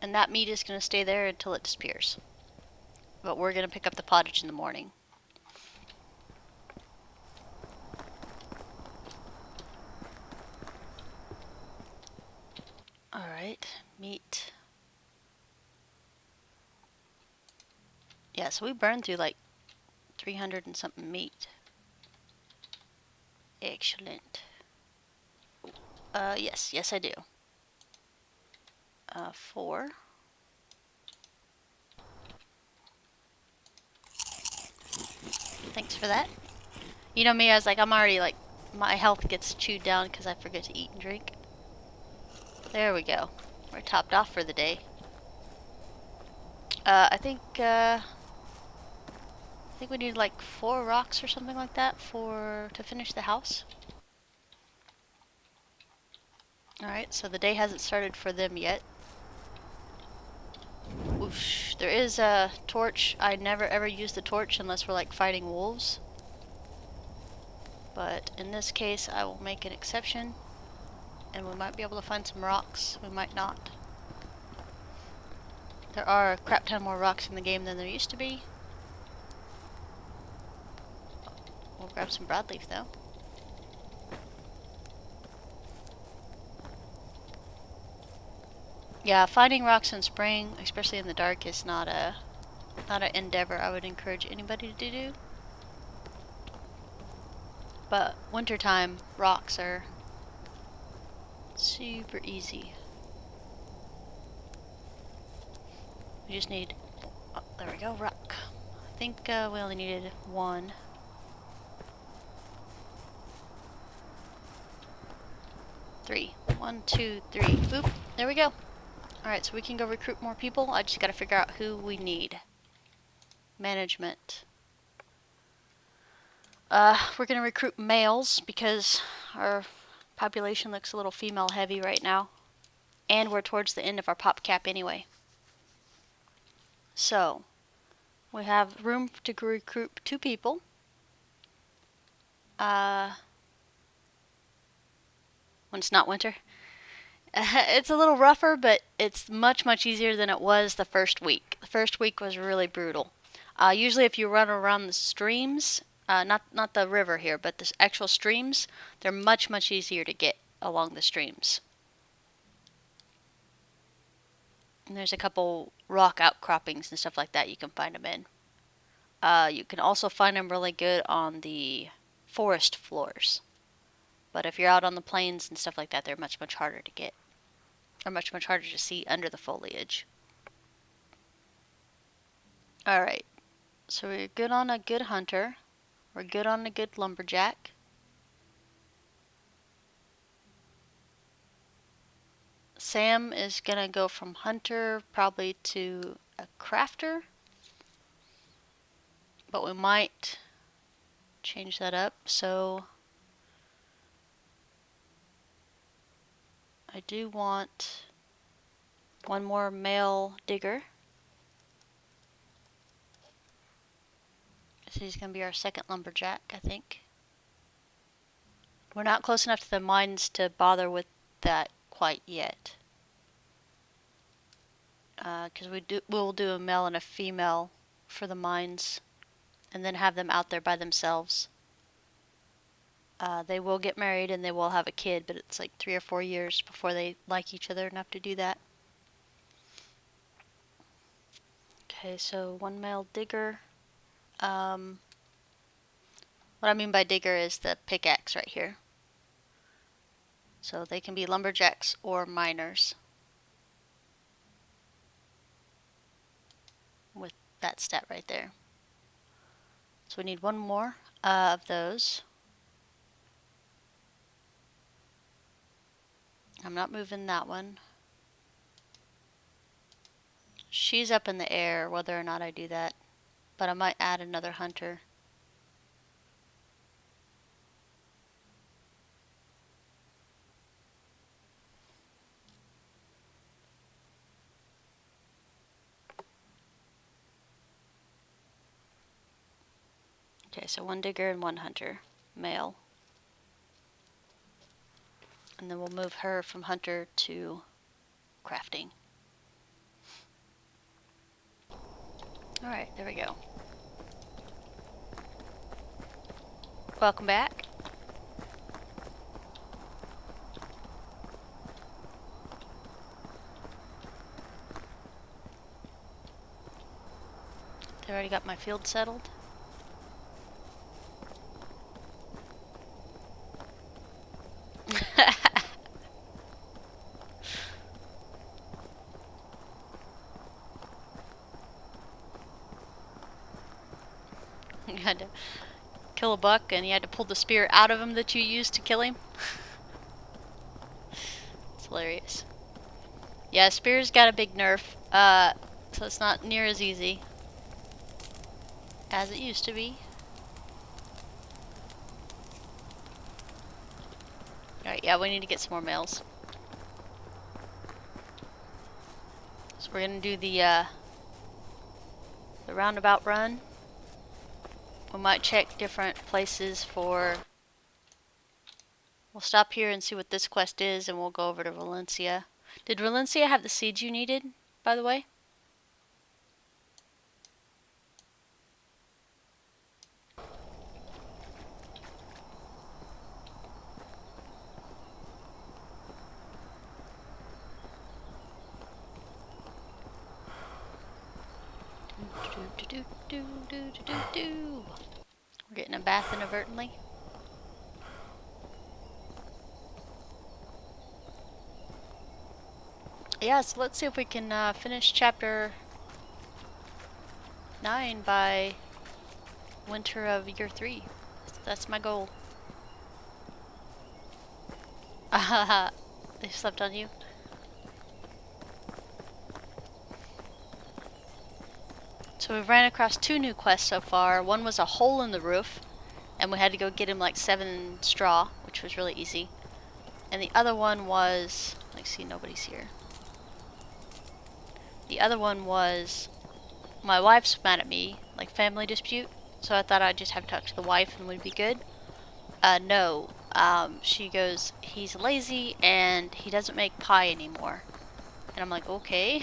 And that meat is gonna stay there until it disappears. But we're gonna pick up the pottage in the morning. Alright, meat. Yeah, so we burned through like 300 and something meat. Excellent. Yes I do. 4. Thanks for that. You know me, I was like, I'm already like, my health gets chewed down because I forget to eat and drink. There we go. We're topped off for the day. I think we need like 4 rocks or something like that to finish the house. Alright, so the day hasn't started for them yet. Whoosh. There is a torch. I never ever use the torch unless we're like fighting wolves. But in this case, I will make an exception. And we might be able to find some rocks. We might not. There are a crap ton more rocks in the game than there used to be. We'll grab some broadleaf though. Yeah, finding rocks in spring, especially in the dark, is not an endeavor I would encourage anybody to do. But wintertime rocks are super easy. We just need, oh, there we go, rock. I think we only needed 1. 3. 1, 2, 3. Boop. There we go. Alright, so we can go recruit more people. I just gotta figure out who we need. Management. we're gonna recruit males because our population looks a little female heavy right now. And we're towards the end of our pop cap anyway. So, we have room to recruit 2 people. When it's not winter. It's a little rougher, but it's much, much easier than it was the first week. The first week was really brutal. Usually if you run around the streams, not the river here, but the actual streams, they're much, much easier to get along the streams. And there's a couple rock outcroppings and stuff like that you can find them in. You can also find them really good on the forest floors. But if you're out on the plains and stuff like that, they're much, much harder to get. Or much, much harder to see under the foliage. Alright, so we're good on a good hunter. We're good on a good lumberjack. Sam is gonna go from hunter probably to a crafter. But we might change that up, so I do want one more male digger. So he's going to be our second lumberjack, I think. We're not close enough to the mines to bother with that quite yet. Because we'll do a male and a female for the mines, and then have them out there by themselves. They will get married and they will have a kid, but it's like 3 or 4 years before they like each other enough to do that. Okay, so one male digger. What I mean by digger is the pickaxe right here. So they can be lumberjacks or miners with that stat right there. So we need one more of those. I'm not moving that one. She's up in the air whether or not I do that, but I might add another hunter. Okay, so one digger and one hunter, male. And then we'll move her from hunter to crafting. Alright, there we go. Welcome back. They already got my field settled. You had to kill a buck and you had to pull the spear out of him that you used to kill him. It's hilarious. Yeah, spear's got a big nerf, so it's not near as easy as it used to be. Alright, yeah, we need to get some more males. So we're gonna do the roundabout run. We might check different places for... We'll stop here and see what this quest is, and we'll go over to Valencia. Did Valencia have the seeds you needed, by the way? We're getting a bath inadvertently. Yeah, so let's see if we can finish chapter 9 by winter of year 3. That's my goal. They slept on you? So we've ran across 2 new quests so far. One was a hole in the roof, and we had to go get him like 7 straw, which was really easy. And the other one was, let's see, nobody's here. The other one was, my wife's mad at me, like family dispute, so I thought I'd just have to talk to the wife and we'd be good. No. She goes, he's lazy and he doesn't make pie anymore. And I'm like, okay.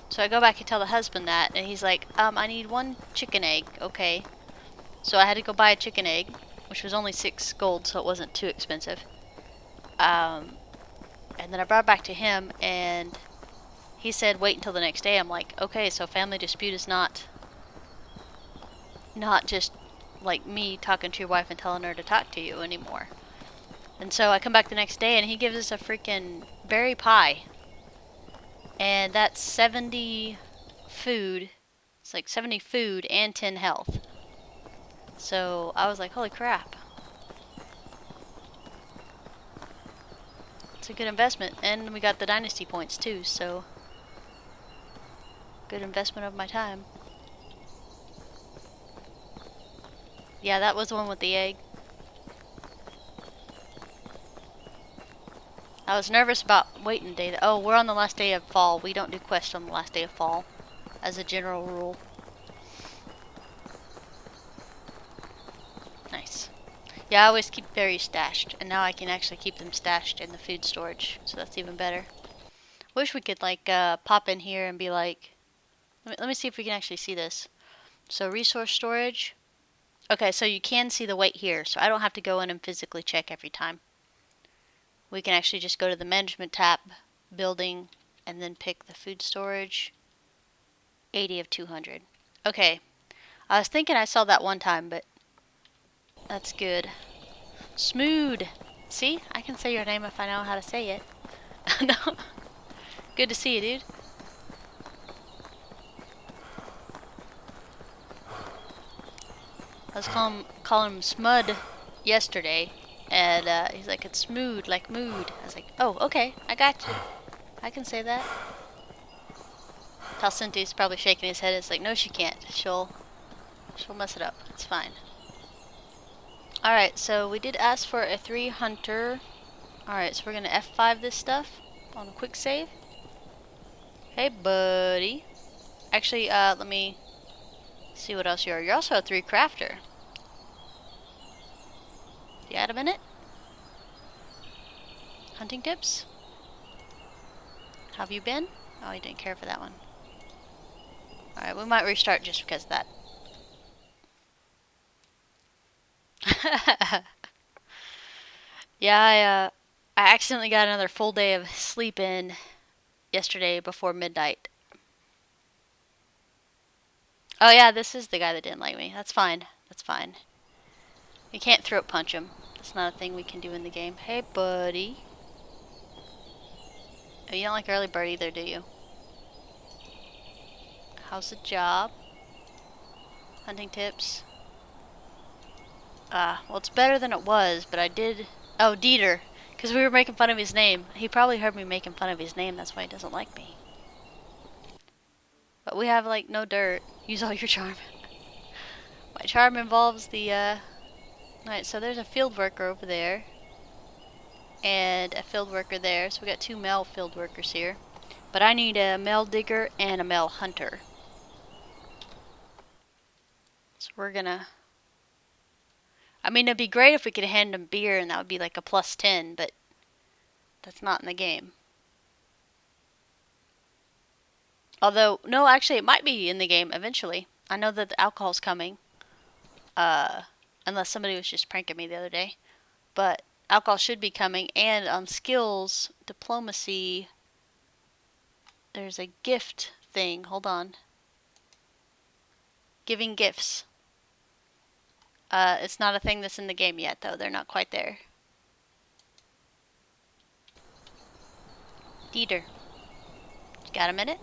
So I go back and tell the husband that, and he's like, I need 1 chicken egg. Okay. So I had to go buy a chicken egg, which was only 6 gold, so it wasn't too expensive. And then I brought it back to him, and he said wait until the next day. I'm like, okay, so family dispute is not just like me talking to your wife and telling her to talk to you anymore. And so I come back the next day and he gives us a freaking berry pie. And that's 70 food. It's like 70 food and 10 health. So I was like, holy crap. It's a good investment. And we got the Dynasty points too, so good investment of my time. Yeah, that was the one with the egg. I was nervous about waiting day. Oh, we're on the last day of fall. We don't do quests on the last day of fall, as a general rule. Nice. Yeah, I always keep berries stashed, and now I can actually keep them stashed in the food storage, so that's even better. Wish we could like pop in here and be like, let me see if we can actually see this. So resource storage. Okay, so you can see the weight here, so I don't have to go in and physically check every time. We can actually just go to the management tab, building, and then pick the food storage. 80 of 200. Okay, I was thinking I saw that one time, but that's good. Smooth. See, I can say your name if I know how to say it. No. Good to see you, dude. I was calling him Smud yesterday, and he's like, it's smooth, like mood. I was like, oh, okay, I got you. I can say that. Talcinti's probably shaking his head. It's like, no, she can't. She'll mess it up. It's fine. Alright, so we did ask for a 3 hunter. Alright, so we're gonna F5 this stuff on a quick save. Hey, buddy. Actually, let me see what else you are. You're also a 3 crafter. You had a minute? Hunting tips? How have you been? Oh, you didn't care for that one. Alright, we might restart just because of that. Yeah, I accidentally got another full day of sleep in yesterday before midnight. Oh yeah, this is the guy that didn't like me. That's fine. That's fine. You can't throat punch him. That's not a thing we can do in the game. Hey, buddy. Oh, you don't like early bird either, do you? How's the job? Hunting tips. Well, it's better than it was, but I did... Oh, Dieter. Because we were making fun of his name. He probably heard me making fun of his name. That's why he doesn't like me. But we have, like, no dirt. Use all your charm. My charm involves the, Alright, so there's a field worker over there. And a field worker there. So we got 2 male field workers here. But I need a male digger and a male hunter. So we're gonna... I mean, it'd be great if we could hand them beer and that would be like a +10, but that's not in the game. Although, no, actually, it might be in the game eventually. I know that the alcohol's coming. Unless somebody was just pranking me the other day. But alcohol should be coming, and on skills, diplomacy, there's a gift thing. Hold on. Giving gifts. It's not a thing that's in the game yet, though. They're not quite there. Dieter. You got a minute?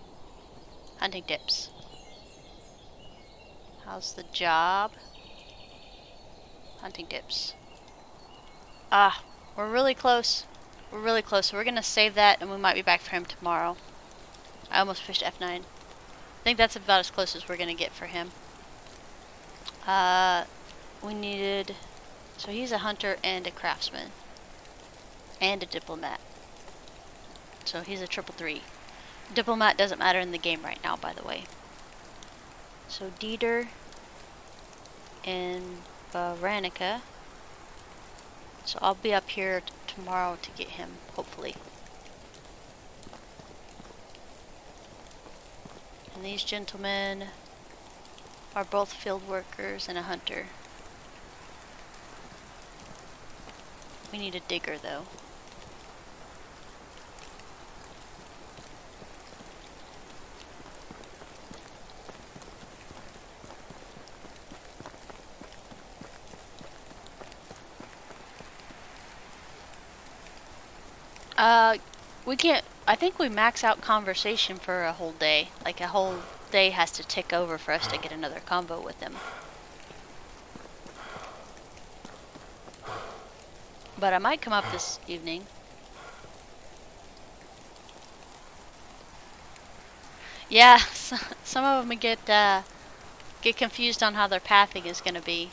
Hunting tips. How's the job? Hunting tips. We're really close. We're really close. So we're going to save that, and we might be back for him tomorrow. I almost pushed F9. I think that's about as close as we're going to get for him. we needed... So he's a hunter and a craftsman. And a diplomat. So he's a 333. Diplomat doesn't matter in the game right now, by the way. So Dieter and Veronica. So I'll be up here tomorrow to get him, hopefully. And these gentlemen are both field workers and a hunter. We need a digger, though. We can't... I think we max out conversation for a whole day. Like, a whole day has to tick over for us to get another combo with him. But I might come up this evening. Yeah, some of them get confused on how their pathing is going to be.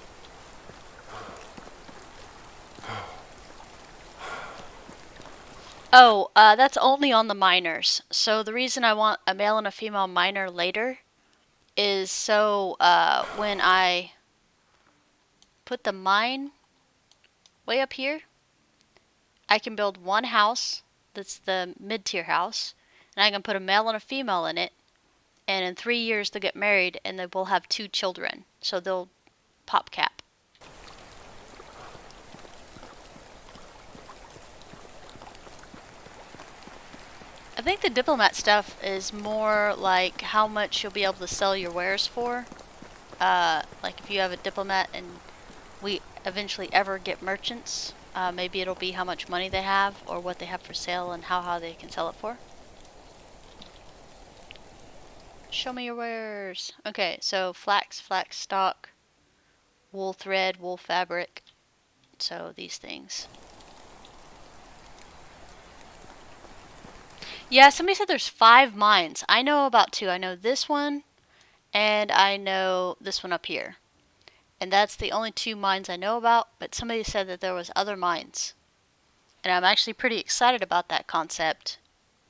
Oh, that's only on the miners. So the reason I want a male and a female miner later is so when I put the mine way up here, I can build one house that's the mid-tier house, and I can put a male and a female in it, and in 3 years they'll get married and they will have 2 children. So they'll pop cap. I think the diplomat stuff is more like how much you'll be able to sell your wares for. Like if you have a diplomat and we eventually ever get merchants, maybe it'll be how much money they have or what they have for sale and how they can sell it for. Show me your wares. Okay, so flax, flax stock, wool thread, wool fabric. So these things. Yeah, somebody said there's 5 mines. I know about 2. I know this one, and I know this one up here. And that's the only 2 mines I know about, but somebody said that there was other mines. And I'm actually pretty excited about that concept.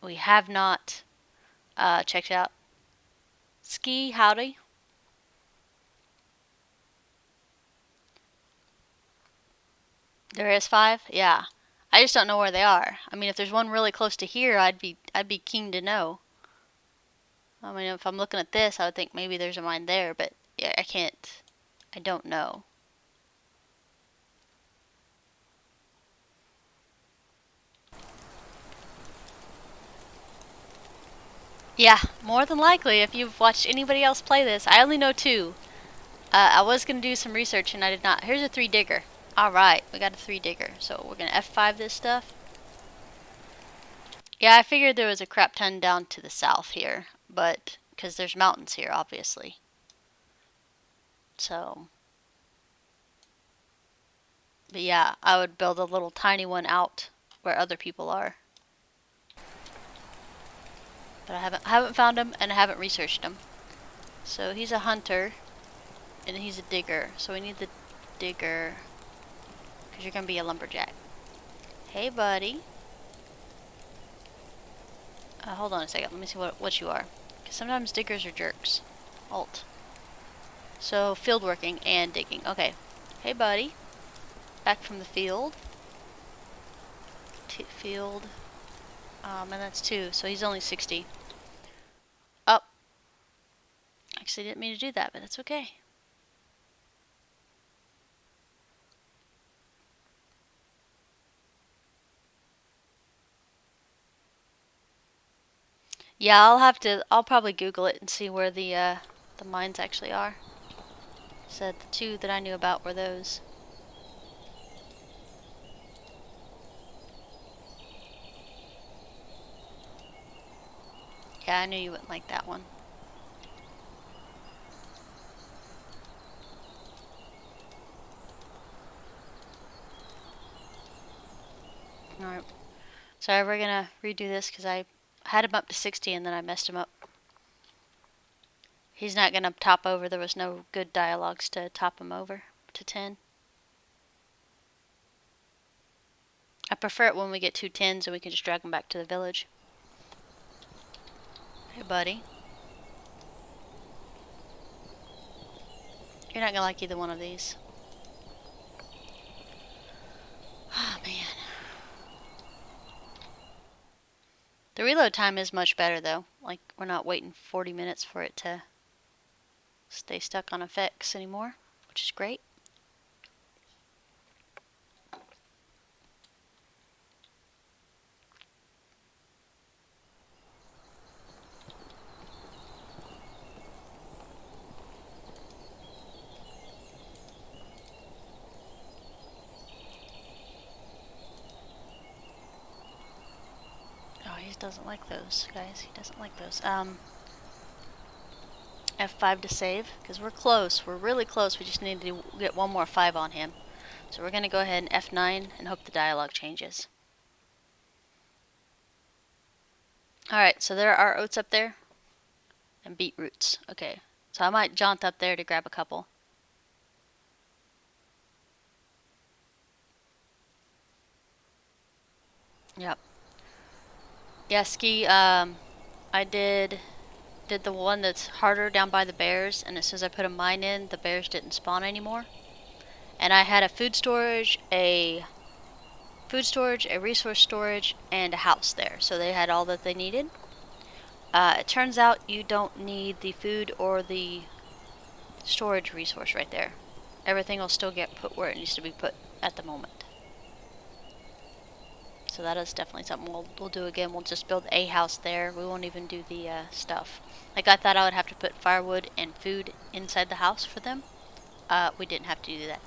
We have not checked out. Ski, howdy. There is 5? Yeah. I just don't know where they are. I mean, if there's one really close to here, I'd be keen to know. I mean, if I'm looking at this, I would think maybe there's a mine there, but yeah, I don't know. Yeah, more than likely, if you've watched anybody else play this. I only know 2. I was going to do some research and I did not. Here's a 3 digger. Alright, we got a 3 digger. So we're going to F5 this stuff. Yeah, I figured there was a crap ton down to the south here, but because there's mountains here, obviously. So, but yeah, I would build a little tiny one out where other people are. But I haven't found him and I haven't researched him. So he's a hunter and he's a digger. So we need the digger because you're gonna be a lumberjack. Hey, buddy. Hold on a second. Let me see what you are. Because sometimes diggers are jerks. Alt. So, field working and digging. Okay. Hey, buddy. Back from the field. Field. And that's 2. So he's only 60. Oh. Actually, didn't mean to do that, but that's okay. Yeah, I'll probably Google it and see where the mines actually are. Said the 2 that I knew about were those. Yeah, I knew you wouldn't like that one. Alright. Sorry, we're gonna redo this because I had him up to 60 and then I messed him up. He's not gonna top over. There was no good dialogues to top him over, to 10. I prefer it when we get 2 10s and we can just drag them back to the village. Hey, buddy. You're not gonna like either one of these. Oh, man. The reload time is much better, though. Like, we're not waiting 40 minutes for it to stay stuck on effects anymore, which is great. Oh, he doesn't like those, guys. He doesn't like those. F5 to save, because we're close. We're really close. We just need to get one more 5 on him. So we're going to go ahead and F9 and hope the dialogue changes. Alright, so there are oats up there. And beetroots. Okay, so I might jaunt up there to grab a couple. Yep. Yeah, Ski, I did the one that's harder down by the bears, and as soon as I put a mine in, the bears didn't spawn anymore. And I had a food storage, a resource storage, and a house there. So they had all that they needed. It turns out you don't need the food or the storage resource right there. Everything will still get put where it needs to be put at the moment. So that is definitely something we'll do again. We'll just build a house there. We won't even do the stuff. Like, I thought I would have to put firewood and food inside the house for them. We didn't have to do that.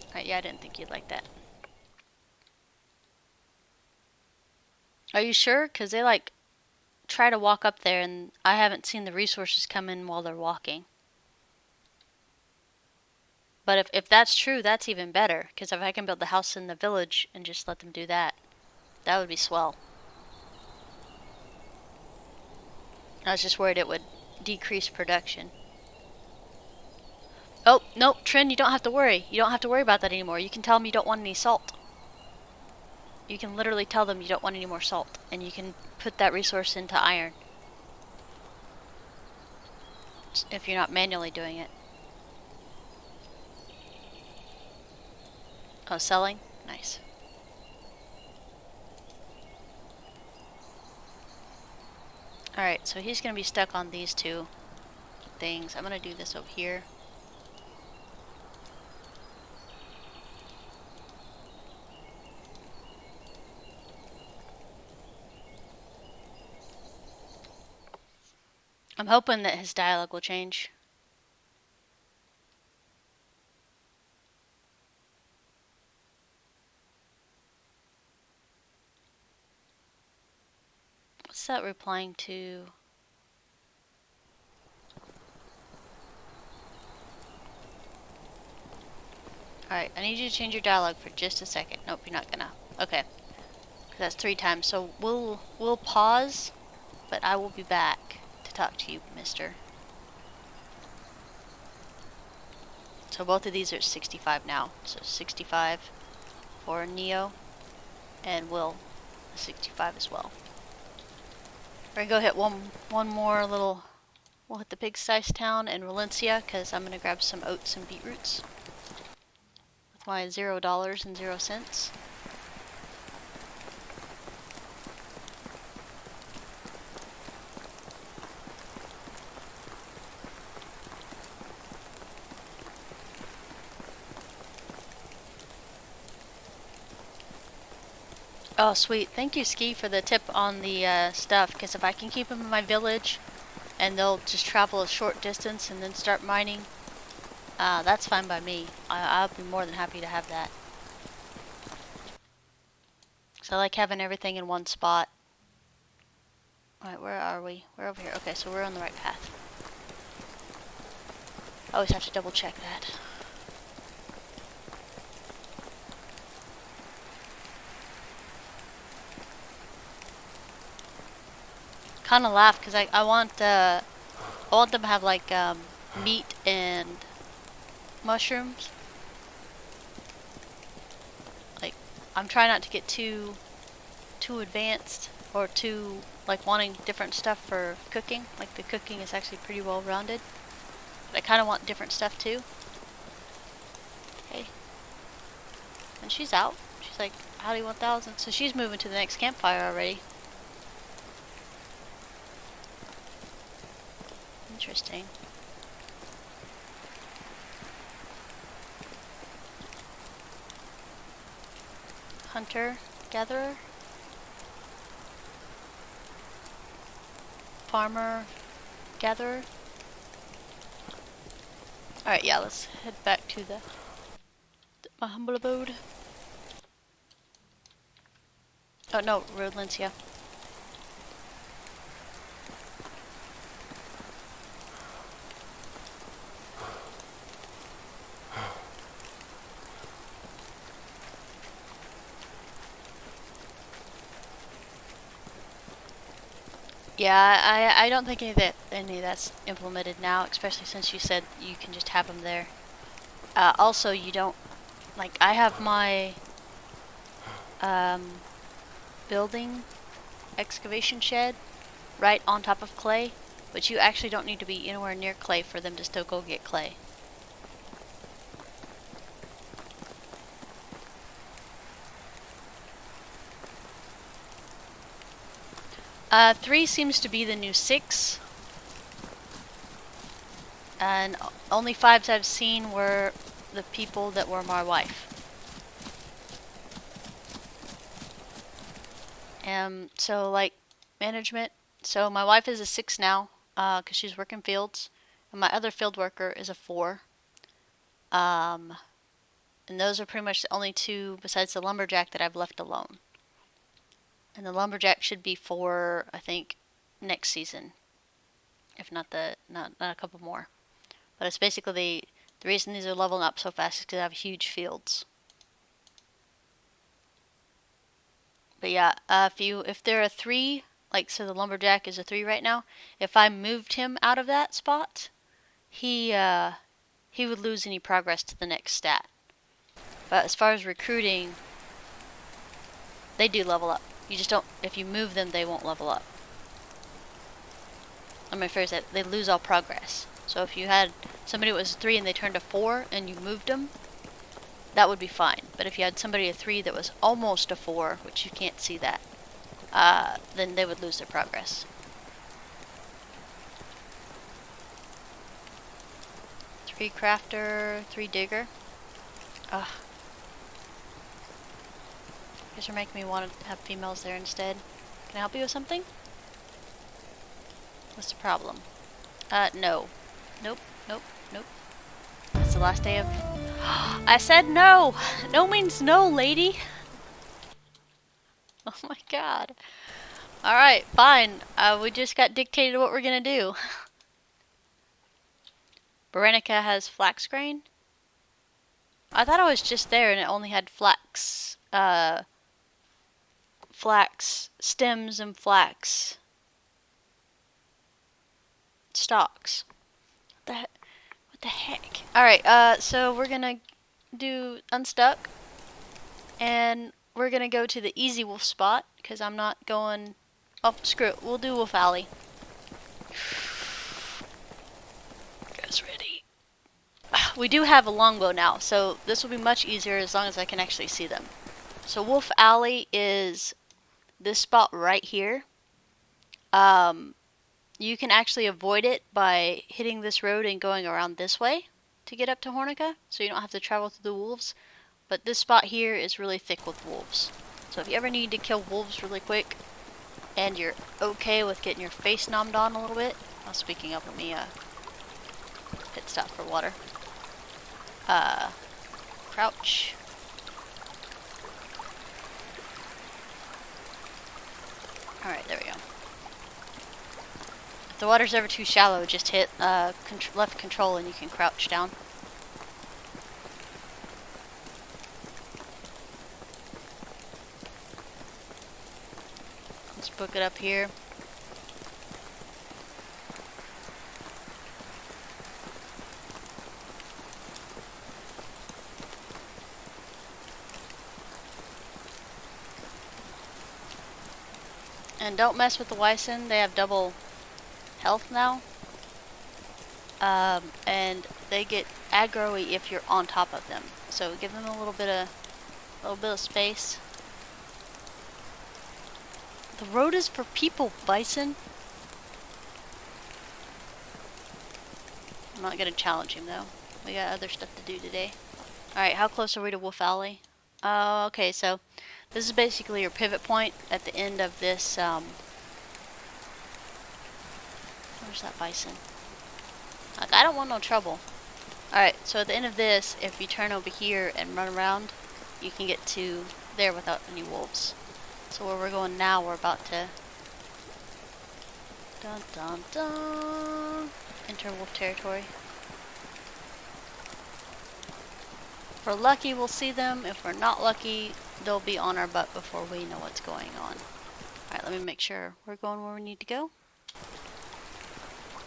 Alright, yeah, I didn't think you'd like that. Are you sure? Because they, like, try to walk up there, and I haven't seen the resources come in while they're walking. But if that's true, that's even better. Because if I can build the house in the village and just let them do that, that would be swell. I was just worried it would decrease production. Oh, no, Trin, you don't have to worry. You don't have to worry about that anymore. You can tell them you don't want any salt. You can literally tell them you don't want any more salt. And you can put that resource into iron. If you're not manually doing it. Oh, selling? Nice. Alright, so he's going to be stuck on these 2 things. I'm going to do this over here. I'm hoping that his dialogue will change. What's that replying to? Alright, I need you to change your dialogue for just a second. Nope, you're not gonna. Okay. That's 3 times. So we'll pause, but I will be back to talk to you, mister. So both of these are 65 now. So 65 for Neo, and Will 65 as well. We're gonna go hit one more little. We'll hit the big-sized town in Valencia, because I'm gonna grab some oats and beetroots with my $0.00. Oh, sweet. Thank you, Ski, for the tip on the stuff, because if I can keep them in my village and they'll just travel a short distance and then start mining, that's fine by me. I'll be more than happy to have that. So I like having everything in one spot. Alright, where are we? We're over here. Okay, so we're on the right path. I always have to double check that. Kind of laugh because I want I want them to have like meat and mushrooms. Like, I'm trying not to get too advanced or too like wanting different stuff for cooking. Like the cooking is actually pretty well rounded, but I kind of want different stuff too. Okay, and she's out. She's like Howdy 1000, so she's moving to the next campfire already. Interesting. Hunter, gatherer, farmer, gatherer. Alright, yeah, let's head back to my humble abode. Oh no, Roadlands, yeah. Yeah, I don't think any of that's implemented now, especially since you said you can just have them there. Also, you don't, like, I have my building excavation shed right on top of clay, but you actually don't need to be anywhere near clay for them to still go get clay. Three seems to be the new 6. And only 5s I've seen were the people that were my wife. So like management. So my wife is a 6 now, because she's working fields, and my other field worker is a 4. And those are pretty much the only 2 besides the lumberjack that I've left alone. And the lumberjack should be 4, I think, next season, if not not a couple more. But it's basically the reason these are leveling up so fast is because I have huge fields. But yeah, if they're a 3, like so the lumberjack is a 3 right now, if I moved him out of that spot, he would lose any progress to the next stat. But as far as recruiting, they do level up. You just don't, if you move them, they won't level up. I mean, first that they lose all progress. So if you had somebody that was a 3 and they turned a 4 and you moved them, that would be fine. But if you had somebody a 3 that was almost a 4, which you can't see that, then they would lose their progress. 3 crafter, 3 digger. Ugh. You guys are making me want to have females there instead. Can I help you with something? What's the problem? No. Nope, nope, nope. That's the last day of... I said no! No means no, lady! Oh my god. Alright, fine. We just got dictated what we're gonna do. Berenica has flax grain? I thought I was just there and it only had flax stems and flax stalks. What the heck? Alright, so we're gonna do unstuck. And we're gonna go to the easy wolf spot, because I'm not going... Oh, screw it. We'll do Wolf Alley. You guys ready? We do have a longbow now, so this will be much easier as long as I can actually see them. So Wolf Alley is this spot right here. You can actually avoid it by hitting this road and going around this way to get up to Hornica, so you don't have to travel through the wolves. But this spot here is really thick with wolves. So if you ever need to kill wolves really quick, and you're okay with getting your face nommed on a little bit. Oh, speaking of, let me pit stop for water. Crouch. Alright, there we go. If the water's ever too shallow, just hit left control and you can crouch down. Let's book it up here. And don't mess with the Wyson. They have double health now. And they get aggro-y if you're on top of them. So give them a little bit of space. The road is for people, Bison. I'm not gonna challenge him though. We got other stuff to do today. Alright, how close are we to Wolf Alley? Okay, so this is basically your pivot point at the end of this, where's that Bison? Like, I don't want no trouble. Alright, so at the end of this, if you turn over here and run around, you can get to there without any wolves. So where we're going now, we're about to dun dun dun enter wolf territory. If we're lucky, we'll see them. If we're not lucky, they'll be on our butt before we know what's going on. Alright, let me make sure we're going where we need to go.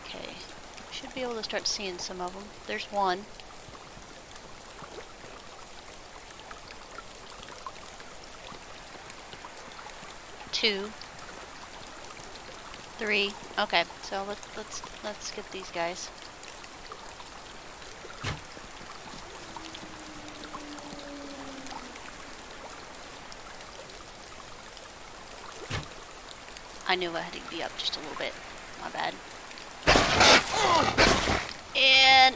Okay, should be able to start seeing some of them. There's one. Two. Three. Okay, so let's get these guys. I knew I had to be up just a little bit. My bad. And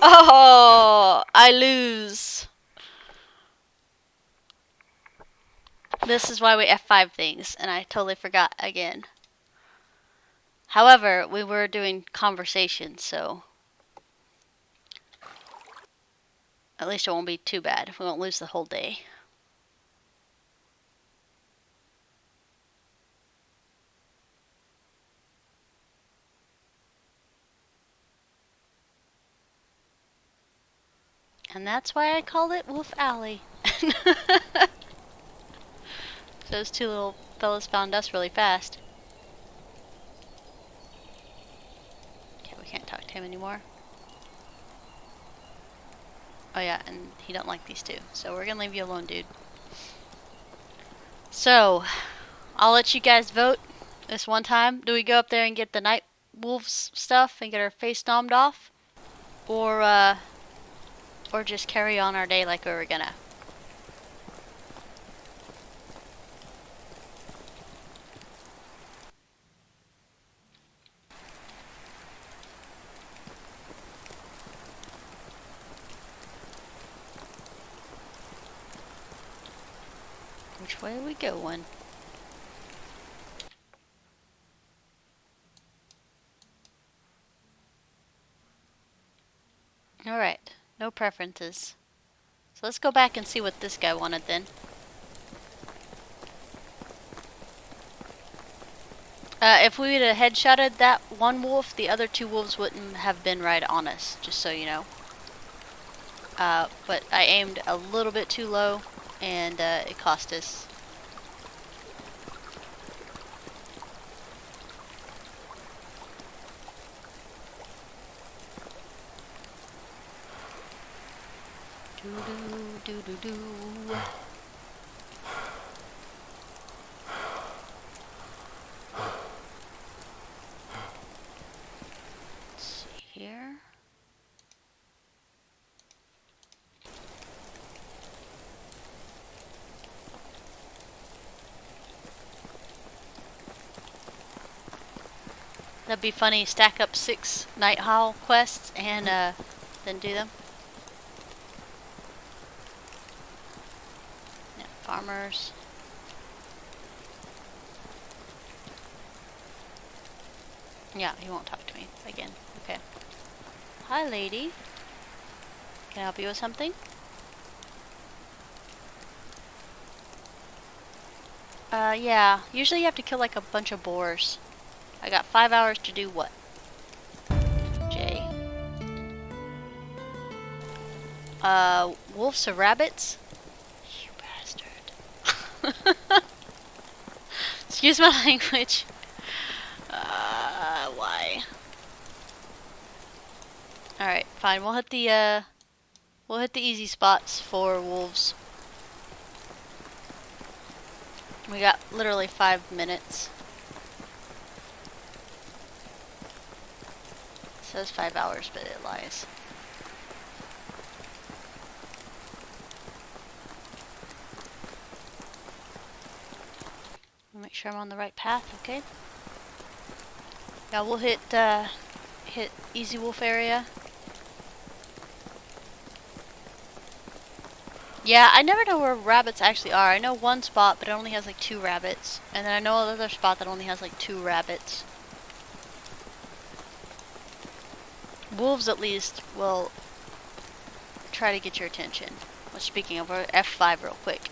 oh, I lose. This is why we F5 things, and I totally forgot again. However, we were doing conversation, so at least it won't be too bad. We won't lose the whole day. And that's why I called it Wolf Alley. Those two little fellas found us really fast. Okay, we can't talk to him anymore. Oh yeah, and he don't like these two. So we're gonna leave you alone, dude. So, I'll let you guys vote this one time. Do we go up there and get the night wolves stuff and get our face stomped off? Or just carry on our day like we were gonna? Which way are we going? Alright, no preferences. So let's go back and see what this guy wanted then. If we had headshotted that one wolf, the other two wolves wouldn't have been right on us, just so you know. But I aimed a little bit too low, and it cost us. Do-do-do-do-do. Let's see here. That'd be funny, stack up 6 Night Howl quests and then do them. Yeah, farmers. Yeah, he won't talk to me again. Okay. Hi, lady. Can I help you with something? Yeah. Usually you have to kill like a bunch of boars. I got 5 hours to do what? J. Wolves or rabbits? You bastard. Excuse my language. Why? Alright, fine. We'll hit the, We'll hit the easy spots for wolves. We got literally 5 minutes. It says 5 hours, but it lies. Make sure I'm on the right path, okay? Yeah, we'll hit easy wolf area. Yeah, I never know where rabbits actually are. I know one spot, but it only has like 2 rabbits. And then I know another spot that only has like 2 rabbits. Wolves, at least, will try to get your attention. Well, speaking of, F5 real quick.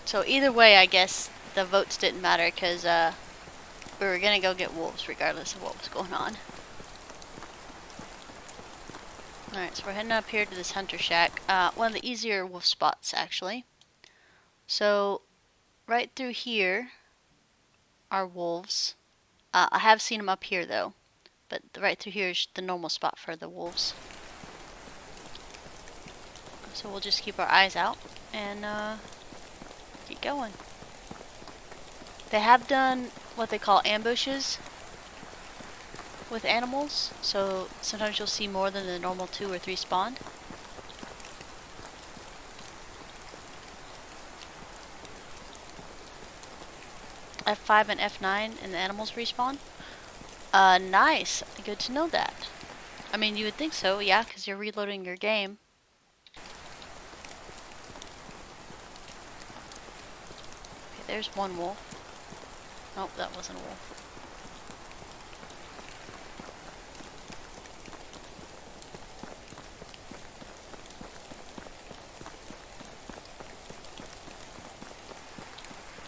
So either way, I guess the votes didn't matter because we were going to go get wolves regardless of what was going on. Alright, so we're heading up here to this hunter shack. One of the easier wolf spots, actually. So, right through here are wolves. I have seen them up here, though. But right through here is the normal spot for the wolves. So we'll just keep our eyes out and get going. They have done what they call ambushes with animals, so sometimes you'll see more than the normal 2 or 3 spawned. F5 and F9 and the animals respawn. Nice. Good to know that. I mean, you would think so, yeah, because you're reloading your game. Okay, there's one wolf. Nope, that wasn't a wolf.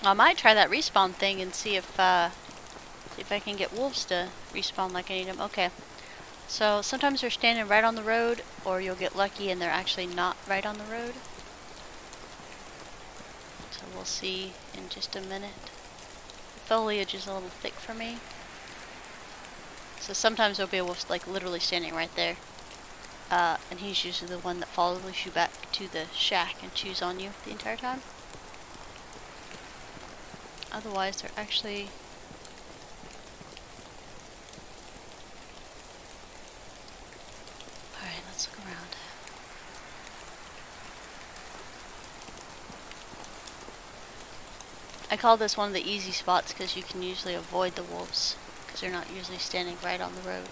I might try that respawn thing and see if I can get wolves to respawn like I need them. Okay. So sometimes they're standing right on the road, or you'll get lucky and they're actually not right on the road. So we'll see in just a minute. The foliage is a little thick for me. So sometimes there'll be a wolf like literally standing right there. And he's usually the one that follows you back to the shack and chews on you the entire time. Otherwise, they're actually... Alright, let's look around. I call this one of the easy spots because you can usually avoid the wolves because they're not usually standing right on the road.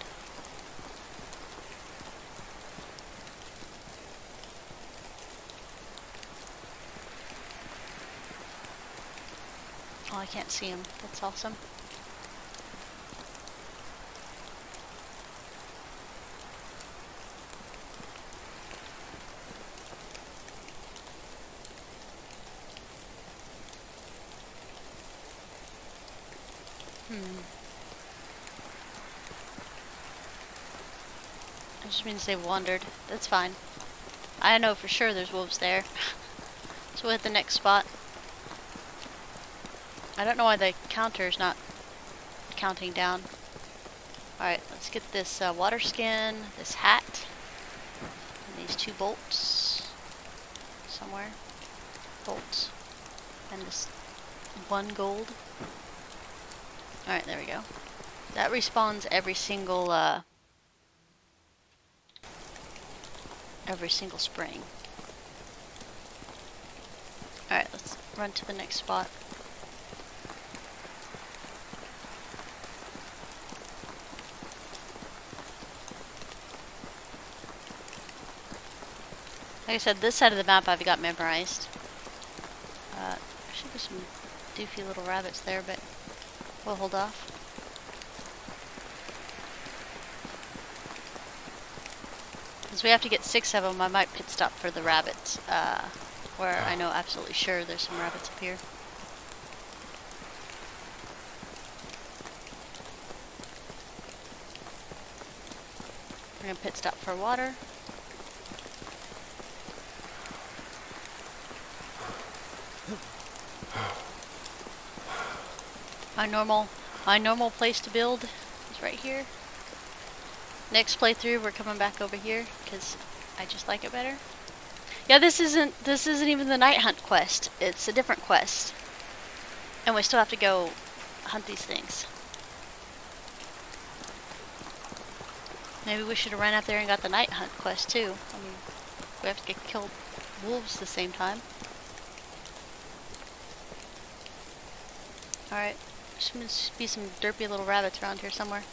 Oh, I can't see him. That's awesome. That just means they've wandered. That's fine. I know for sure there's wolves there. So we'll hit the next spot. I don't know why the counter is not counting down. Alright, let's get this water skin, this hat, and these 2 bolts somewhere. Bolts. And this 1 gold. Alright, there we go. That respawns every single spring. Alright, let's run to the next spot. Like I said, this side of the map I've got memorized. There should be some doofy little rabbits there, but we'll hold off. Since we have to get 6 of them, I might pit stop for the rabbits, where I know absolutely sure there's some rabbits up here. We're gonna pit stop for water. My normal place to build is right here. Next playthrough, we're coming back over here because I just like it better. Yeah, this isn't even the night hunt quest. It's a different quest, and we still have to go hunt these things. Maybe we should have ran up there and got the night hunt quest too. I mean, we have to get killed wolves at the same time. Alright, there's must be some derpy little rabbits around here somewhere.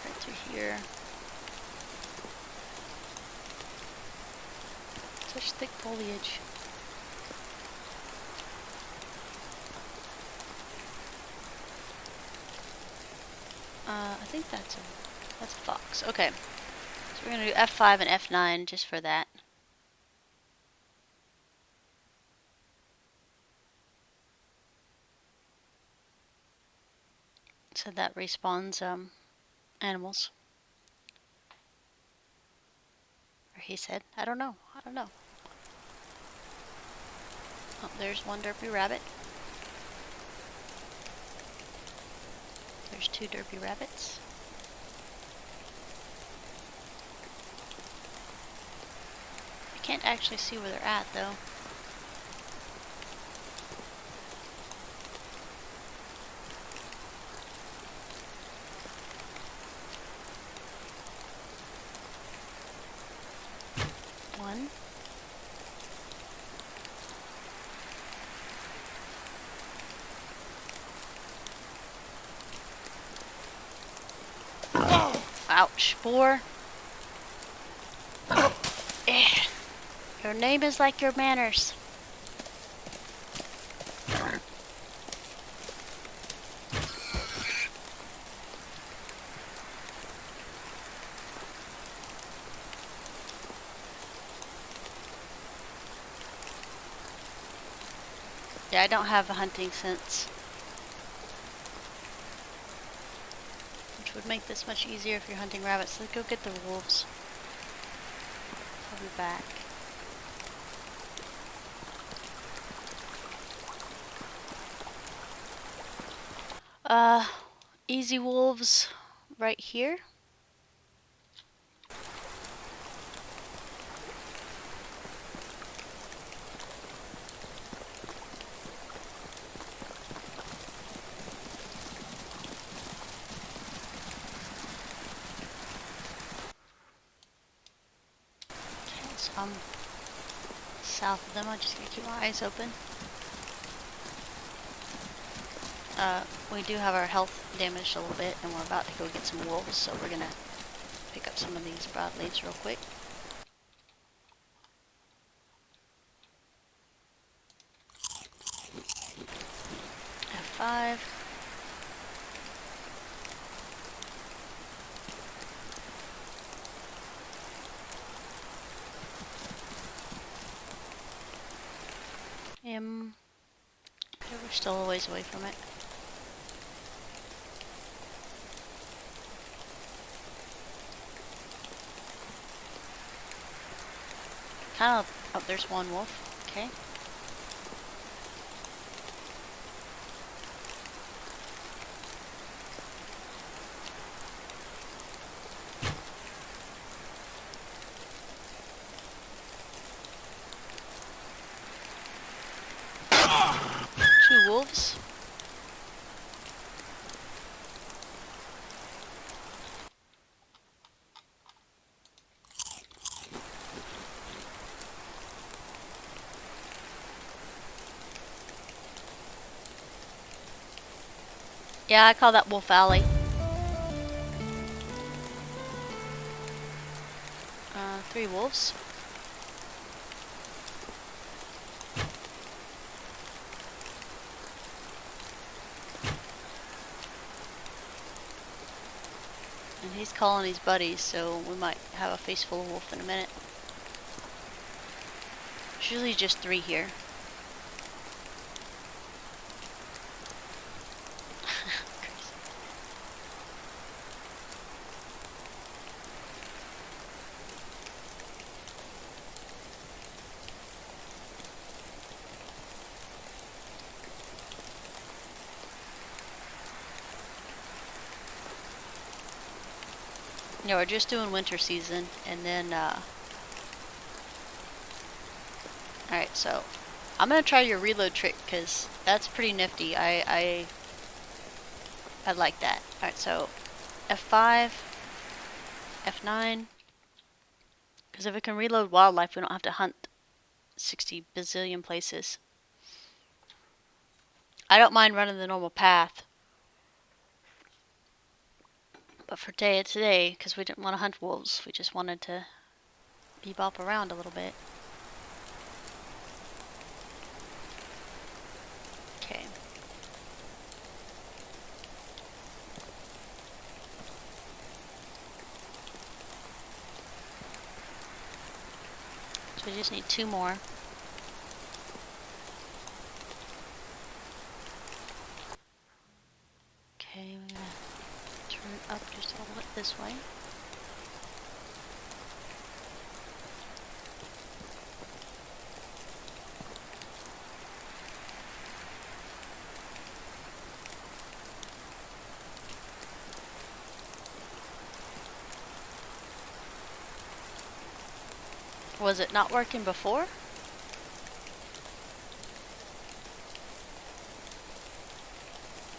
Right through here. Such thick foliage. I think that's a fox. Okay. So we're gonna do F5 and F9 just for that. So that respawns animals. Or he said. I don't know. Oh, there's one derpy rabbit. There's two derpy rabbits. I can't actually see where they're at though. One. Ouch, boar. Your name is like your manners. Yeah, I don't have a hunting sense. Which would make this much easier if you're hunting rabbits. Let's go get the wolves. I'll be back. Easy wolves right here. Okay, so I'm south of them. I'm just gonna keep my eyes open. We do have our health damaged a little bit, and we're about to go get some wolves, so we're gonna pick up some of these broadleaves real quick. F5. Okay, we're still a ways away from it. Kind of, oh, there's one wolf. Okay. Two wolves. Yeah, I call that Wolf Alley. Three wolves. And he's calling his buddies, so we might have a face full of wolf in a minute. There's usually just three here. Yeah, we're just doing winter season, and then, alright, so I'm gonna try your reload trick, because that's pretty nifty. I like that. Alright, so F5, F9, because if we can reload wildlife, we don't have to hunt 60 bazillion places. I don't mind running the normal path, but for today, because we didn't want to hunt wolves, we just wanted to bebop around a little bit. Okay. So we just need 2 more. Okay, we're gonna turn up just a little bit this way. Was it not working before?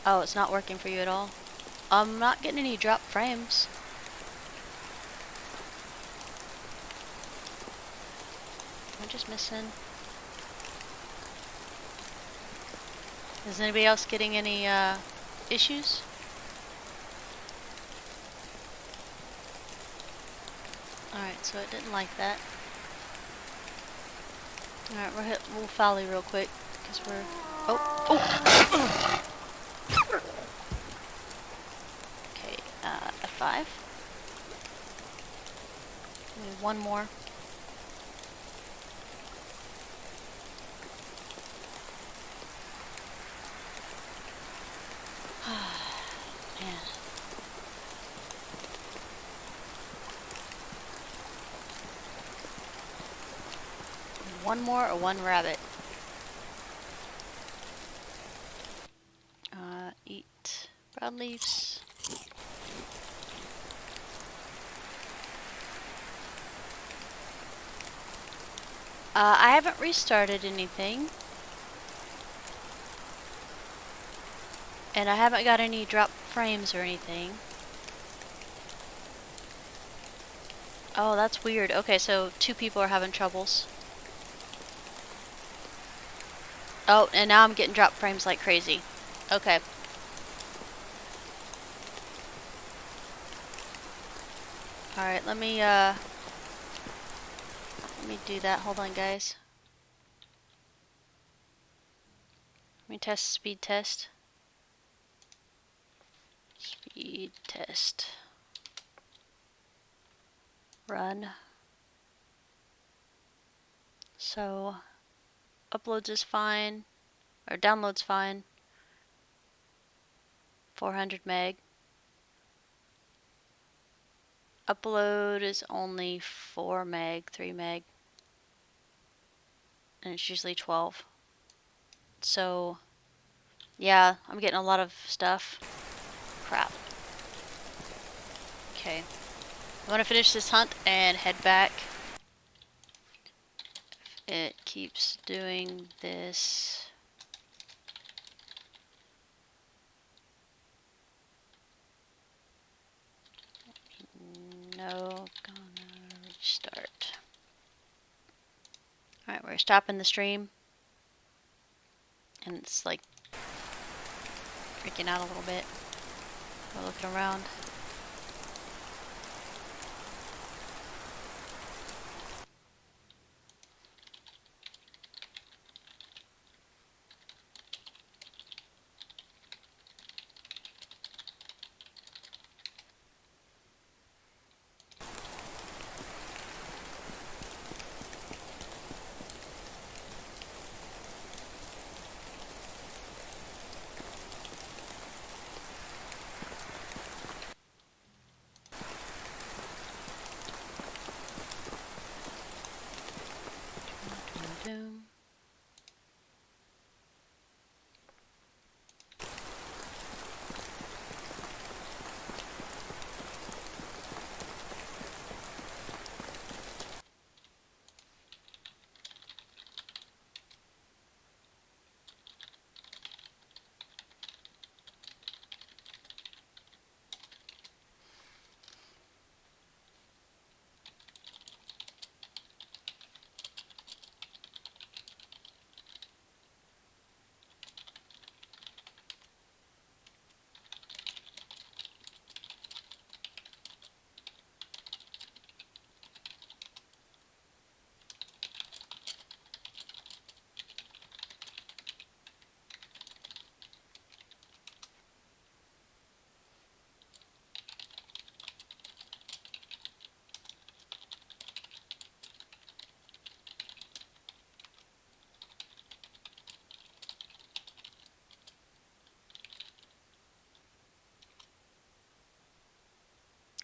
Oh, it's not working for you at all? I'm not getting any drop frames. Am I just missing? Is anybody else getting any issues? Alright, so it didn't like that. Alright, we'll hit Wolf Valley real quick, because we're... Oh! Okay, F5. We need 1 more. Man. 1 more or 1 rabbit? Eat broadleaves. I haven't restarted anything. And I haven't got any drop frames or anything. Oh, that's weird. Okay, so 2 people are having troubles. Oh, and now I'm getting drop frames like crazy. Okay. Alright, let me do that. Hold on, guys. Let me test speed test. Speed test. Run. So, uploads is fine, or downloads fine. 400 meg. Upload is only 4 meg, 3 meg. And it's usually 12. So, yeah, I'm getting a lot of stuff. Crap. Okay. I want to finish this hunt and head back. It keeps doing this. No, gonna restart. Alright, we're stopping the stream. And it's like freaking out a little bit. We're looking around.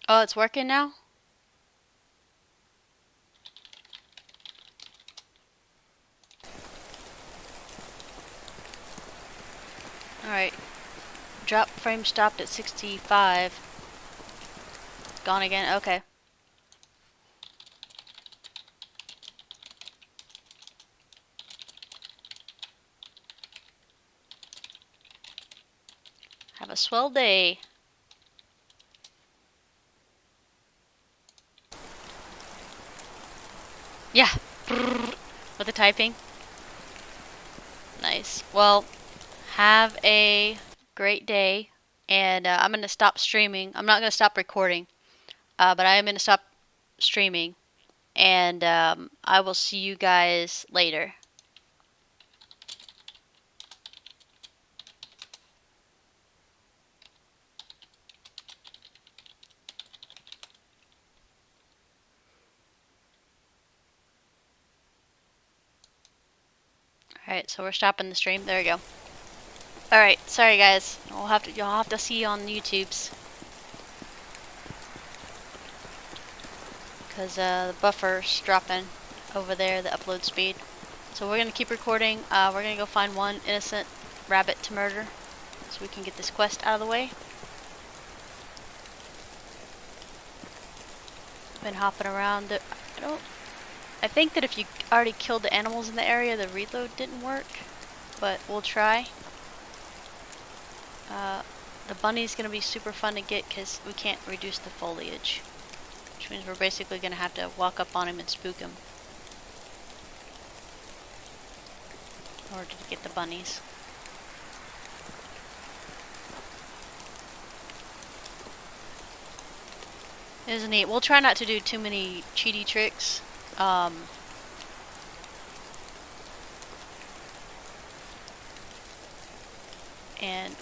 Oh, it's working now? Alright. Drop frame stopped at 65. Gone again? Okay. Have a swell day. Yeah. With the typing. Nice. Well, have a great day. And I'm going to stop streaming. I'm not going to stop recording. But I am going to stop streaming. And I will see you guys later. Alright, so we're stopping the stream. There we go. Alright, sorry guys. You'll have to see on YouTube's. Because the buffer's dropping over there, the upload speed. So we're going to keep recording. We're going to go find one innocent rabbit to murder. So we can get this quest out of the way. Been hopping around. I think that if you already killed the animals in the area, the reload didn't work. But we'll try. The bunny's going to be super fun to get because we can't reduce the foliage. Which means we're basically going to have to walk up on him and spook him. In order to get the bunnies. It is neat. We'll try not to do too many cheaty tricks.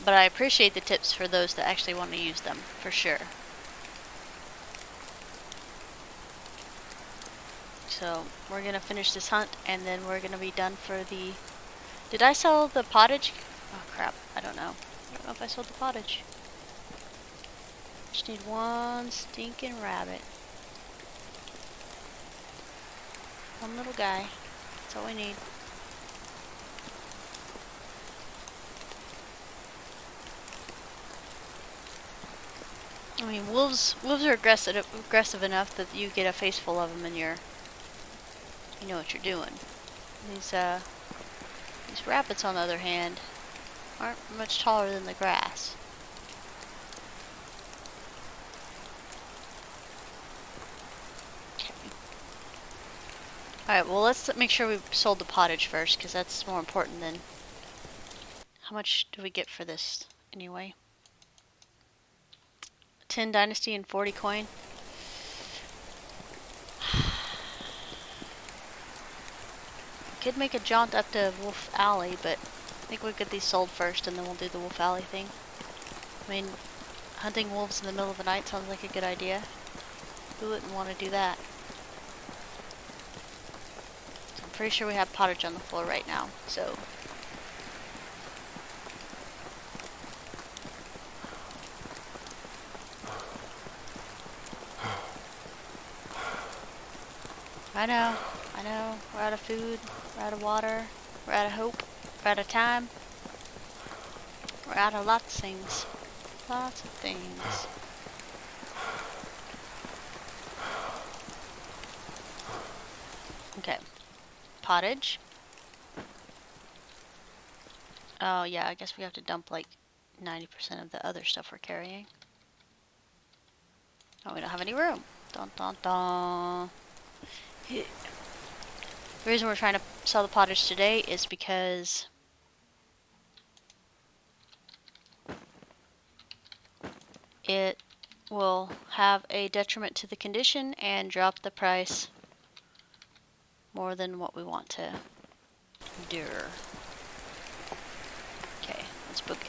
But I appreciate the tips for those that actually want to use them, for sure. So we're gonna finish this hunt, and then we're gonna be done for the... Did I sell the pottage? Oh crap, I don't know. I don't know if I sold the pottage. Just need one stinking rabbit. One little guy. That's all we need. I mean, wolves are aggressive enough that you get a face full of them and you know what you're doing. These rabbits, on the other hand, aren't much taller than the grass. Okay. Alright, well let's make sure we sold the pottage first, because that's more important than... How much do we get for this, anyway? 10 Dynasty and 40 coin. Could make a jaunt up to Wolf Alley, but I think we'll get these sold first and then we'll do the Wolf Alley thing. I mean, hunting wolves in the middle of the night sounds like a good idea. Who wouldn't want to do that? So I'm pretty sure we have pottage on the floor right now, so... I know, we're out of food, we're out of water, we're out of hope, we're out of time, we're out of lots of things. Lots of things. Okay, pottage. Oh yeah, I guess we have to dump like 90% of the other stuff we're carrying. Oh, we don't have any room. Dun dun dun. The reason we're trying to sell the pottage today is because it will have a detriment to the condition and drop the price more than what we want to do. Okay, let's book it.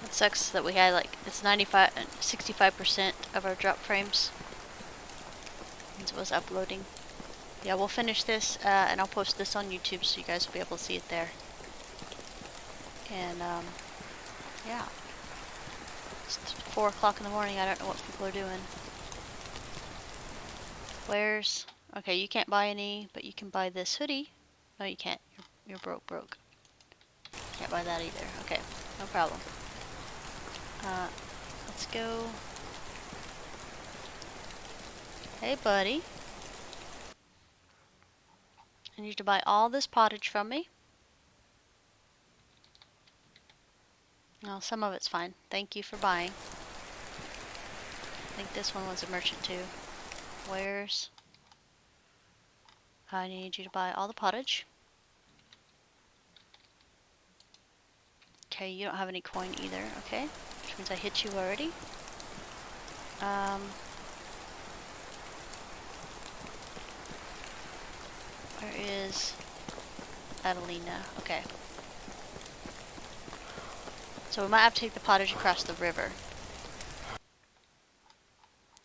It sucks that we had like, it's 65% of our drop frames. It was uploading. Yeah, we'll finish this and I'll post this on YouTube so you guys will be able to see it there. And Yeah. It's 4 o'clock in the morning. I don't know what people are doing. Where's... Okay, you can't buy any, but you can buy this hoodie. No, you can't. You're broke. Can't buy that either. Okay, no problem. Let's go. Hey, buddy. I need to buy all this pottage from me. No, some of it's fine. Thank you for buying. I think this one was a merchant too. Where's... I need you to buy all the pottage. Okay, you don't have any coin either, okay? Which means I hit you already. Where is Adelina? Okay. So we might have to take the pottage across the river.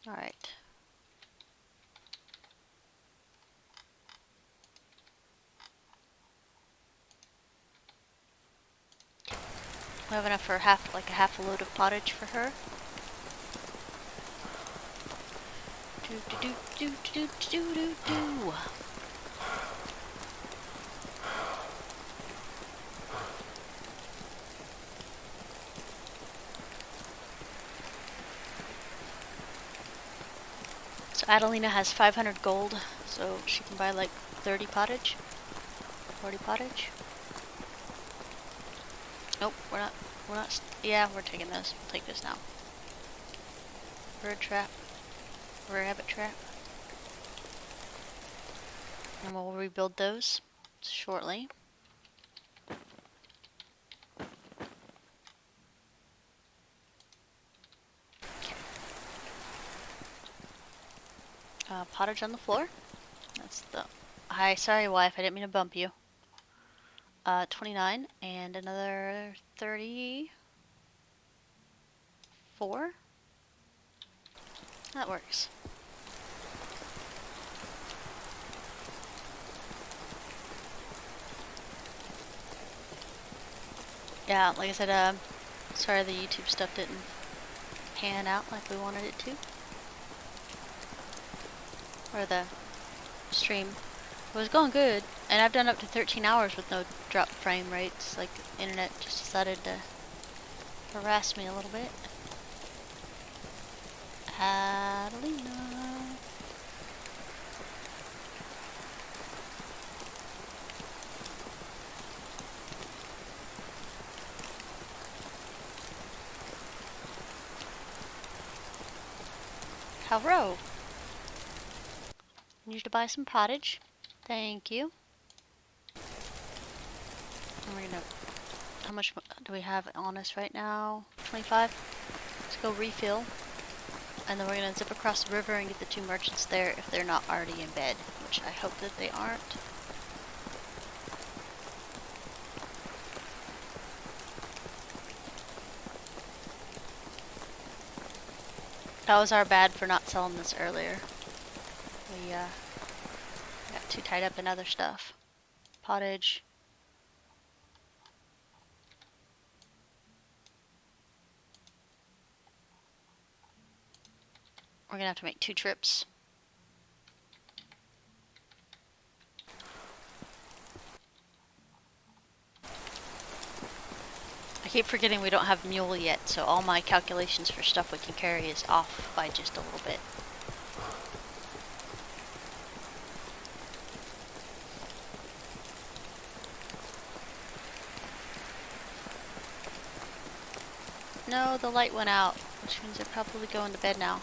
Alright. We have enough for half a load of pottage for her. Do. So Adelina has 500 gold, so she can buy like 30 pottage, 40 pottage. Nope, we're not, yeah, we're taking those. We'll take this now. Bird trap, rabbit trap. And we'll rebuild those shortly. Pottage on the floor. That's the... Hi, sorry wife, I didn't mean to bump you. 29 and another 34. That works. Yeah, like I said, sorry the YouTube stuff didn't pan out like we wanted it to. Or the stream. It was going good, and I've done up to 13 hours with no drop frame rates. Like, the internet just decided to harass me a little bit. Adelina. Hello. Need to buy some pottage. Thank you. And we're gonna... How much do we have on us right now? 25? Let's go refill. And then we're gonna zip across the river and get the 2 merchants there if they're not already in bed, which I hope that they aren't. That was our bad for not selling this earlier. We got too tied up in other stuff. Pottage. We're gonna have to make 2 trips. I keep forgetting we don't have mule yet, so all my calculations for stuff we can carry is off by just a little bit. No, the light went out, which means they're probably going to bed now.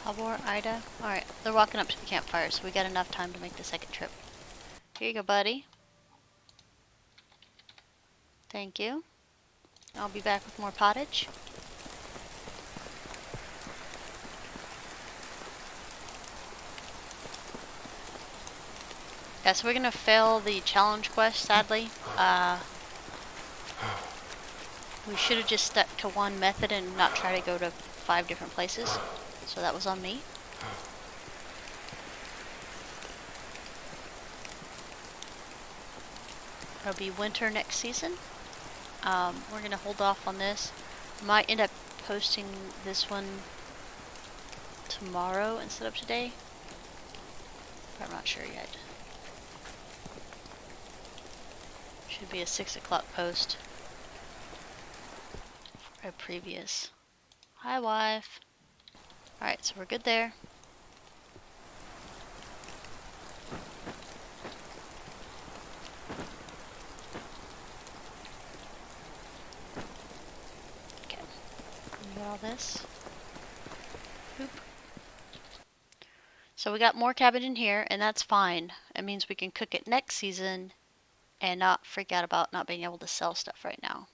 Halvor, Ida. Alright, they're walking up to the campfire, so we got enough time to make the second trip. Here you go, buddy. Thank you. I'll be back with more pottage. Yeah, so we're gonna fail the challenge quest, sadly. We should have just stuck to one method and not try to go to 5 different places. So that was on me. It'll be winter next season. We're gonna hold off on this. Might end up posting this one tomorrow instead of today. But I'm not sure yet. Should be a 6 o'clock post. For a previous. Hi, wife. Alright, so we're good there. Okay. We got all this. Boop. So we got more cabbage in here, and that's fine. It means we can cook it next season and not freak out about not being able to sell stuff right now.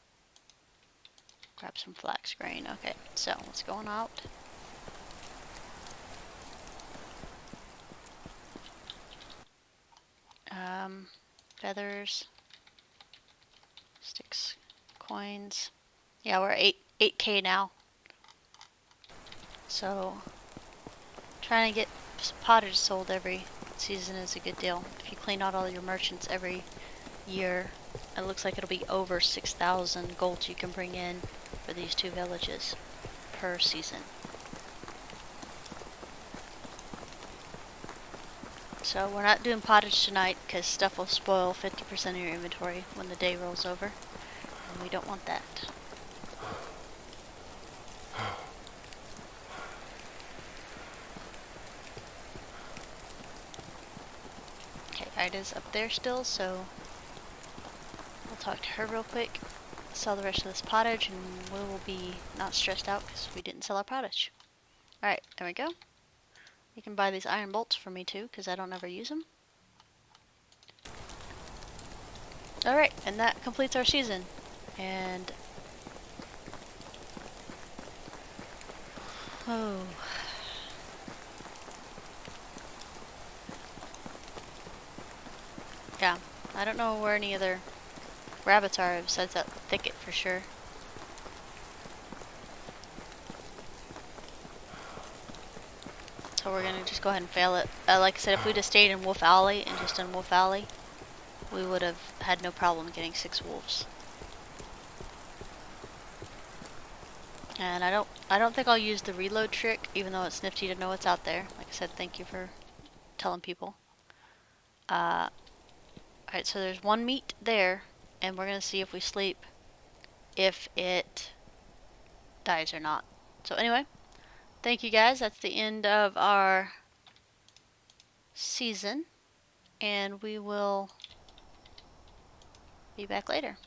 Grab some flax grain. Okay, so what's going out? Feathers, sticks, coins. Yeah, we're 8K now. So trying to get pottage sold every season is a good deal. If you clean out all your merchants every year, it looks like it'll be over 6,000 gold you can bring in for these 2 villages per season. So we're not doing pottage tonight because stuff will spoil 50% of your inventory when the day rolls over, and we don't want that. Okay, Ida's up there still, so we'll talk to her real quick, sell the rest of this pottage, and we will be not stressed out because we didn't sell our pottage. Alright, there we go. You can buy these iron bolts for me too, because I don't ever use them. Alright, and that completes our season. And... oh... yeah, I don't know where any other rabbits are besides that thicket for sure. So we're gonna just go ahead and fail it. Like I said, if we'd have stayed in Wolf Alley and just done Wolf Alley, we would have had no problem getting 6 wolves. And I don't think I'll use the reload trick, even though it's nifty to know what's out there. Like I said, thank you for telling people. Alright, so there's 1 meat there, and we're gonna see if we sleep, if it dies or not. So anyway, thank you guys. That's the end of our season, and we will be back later.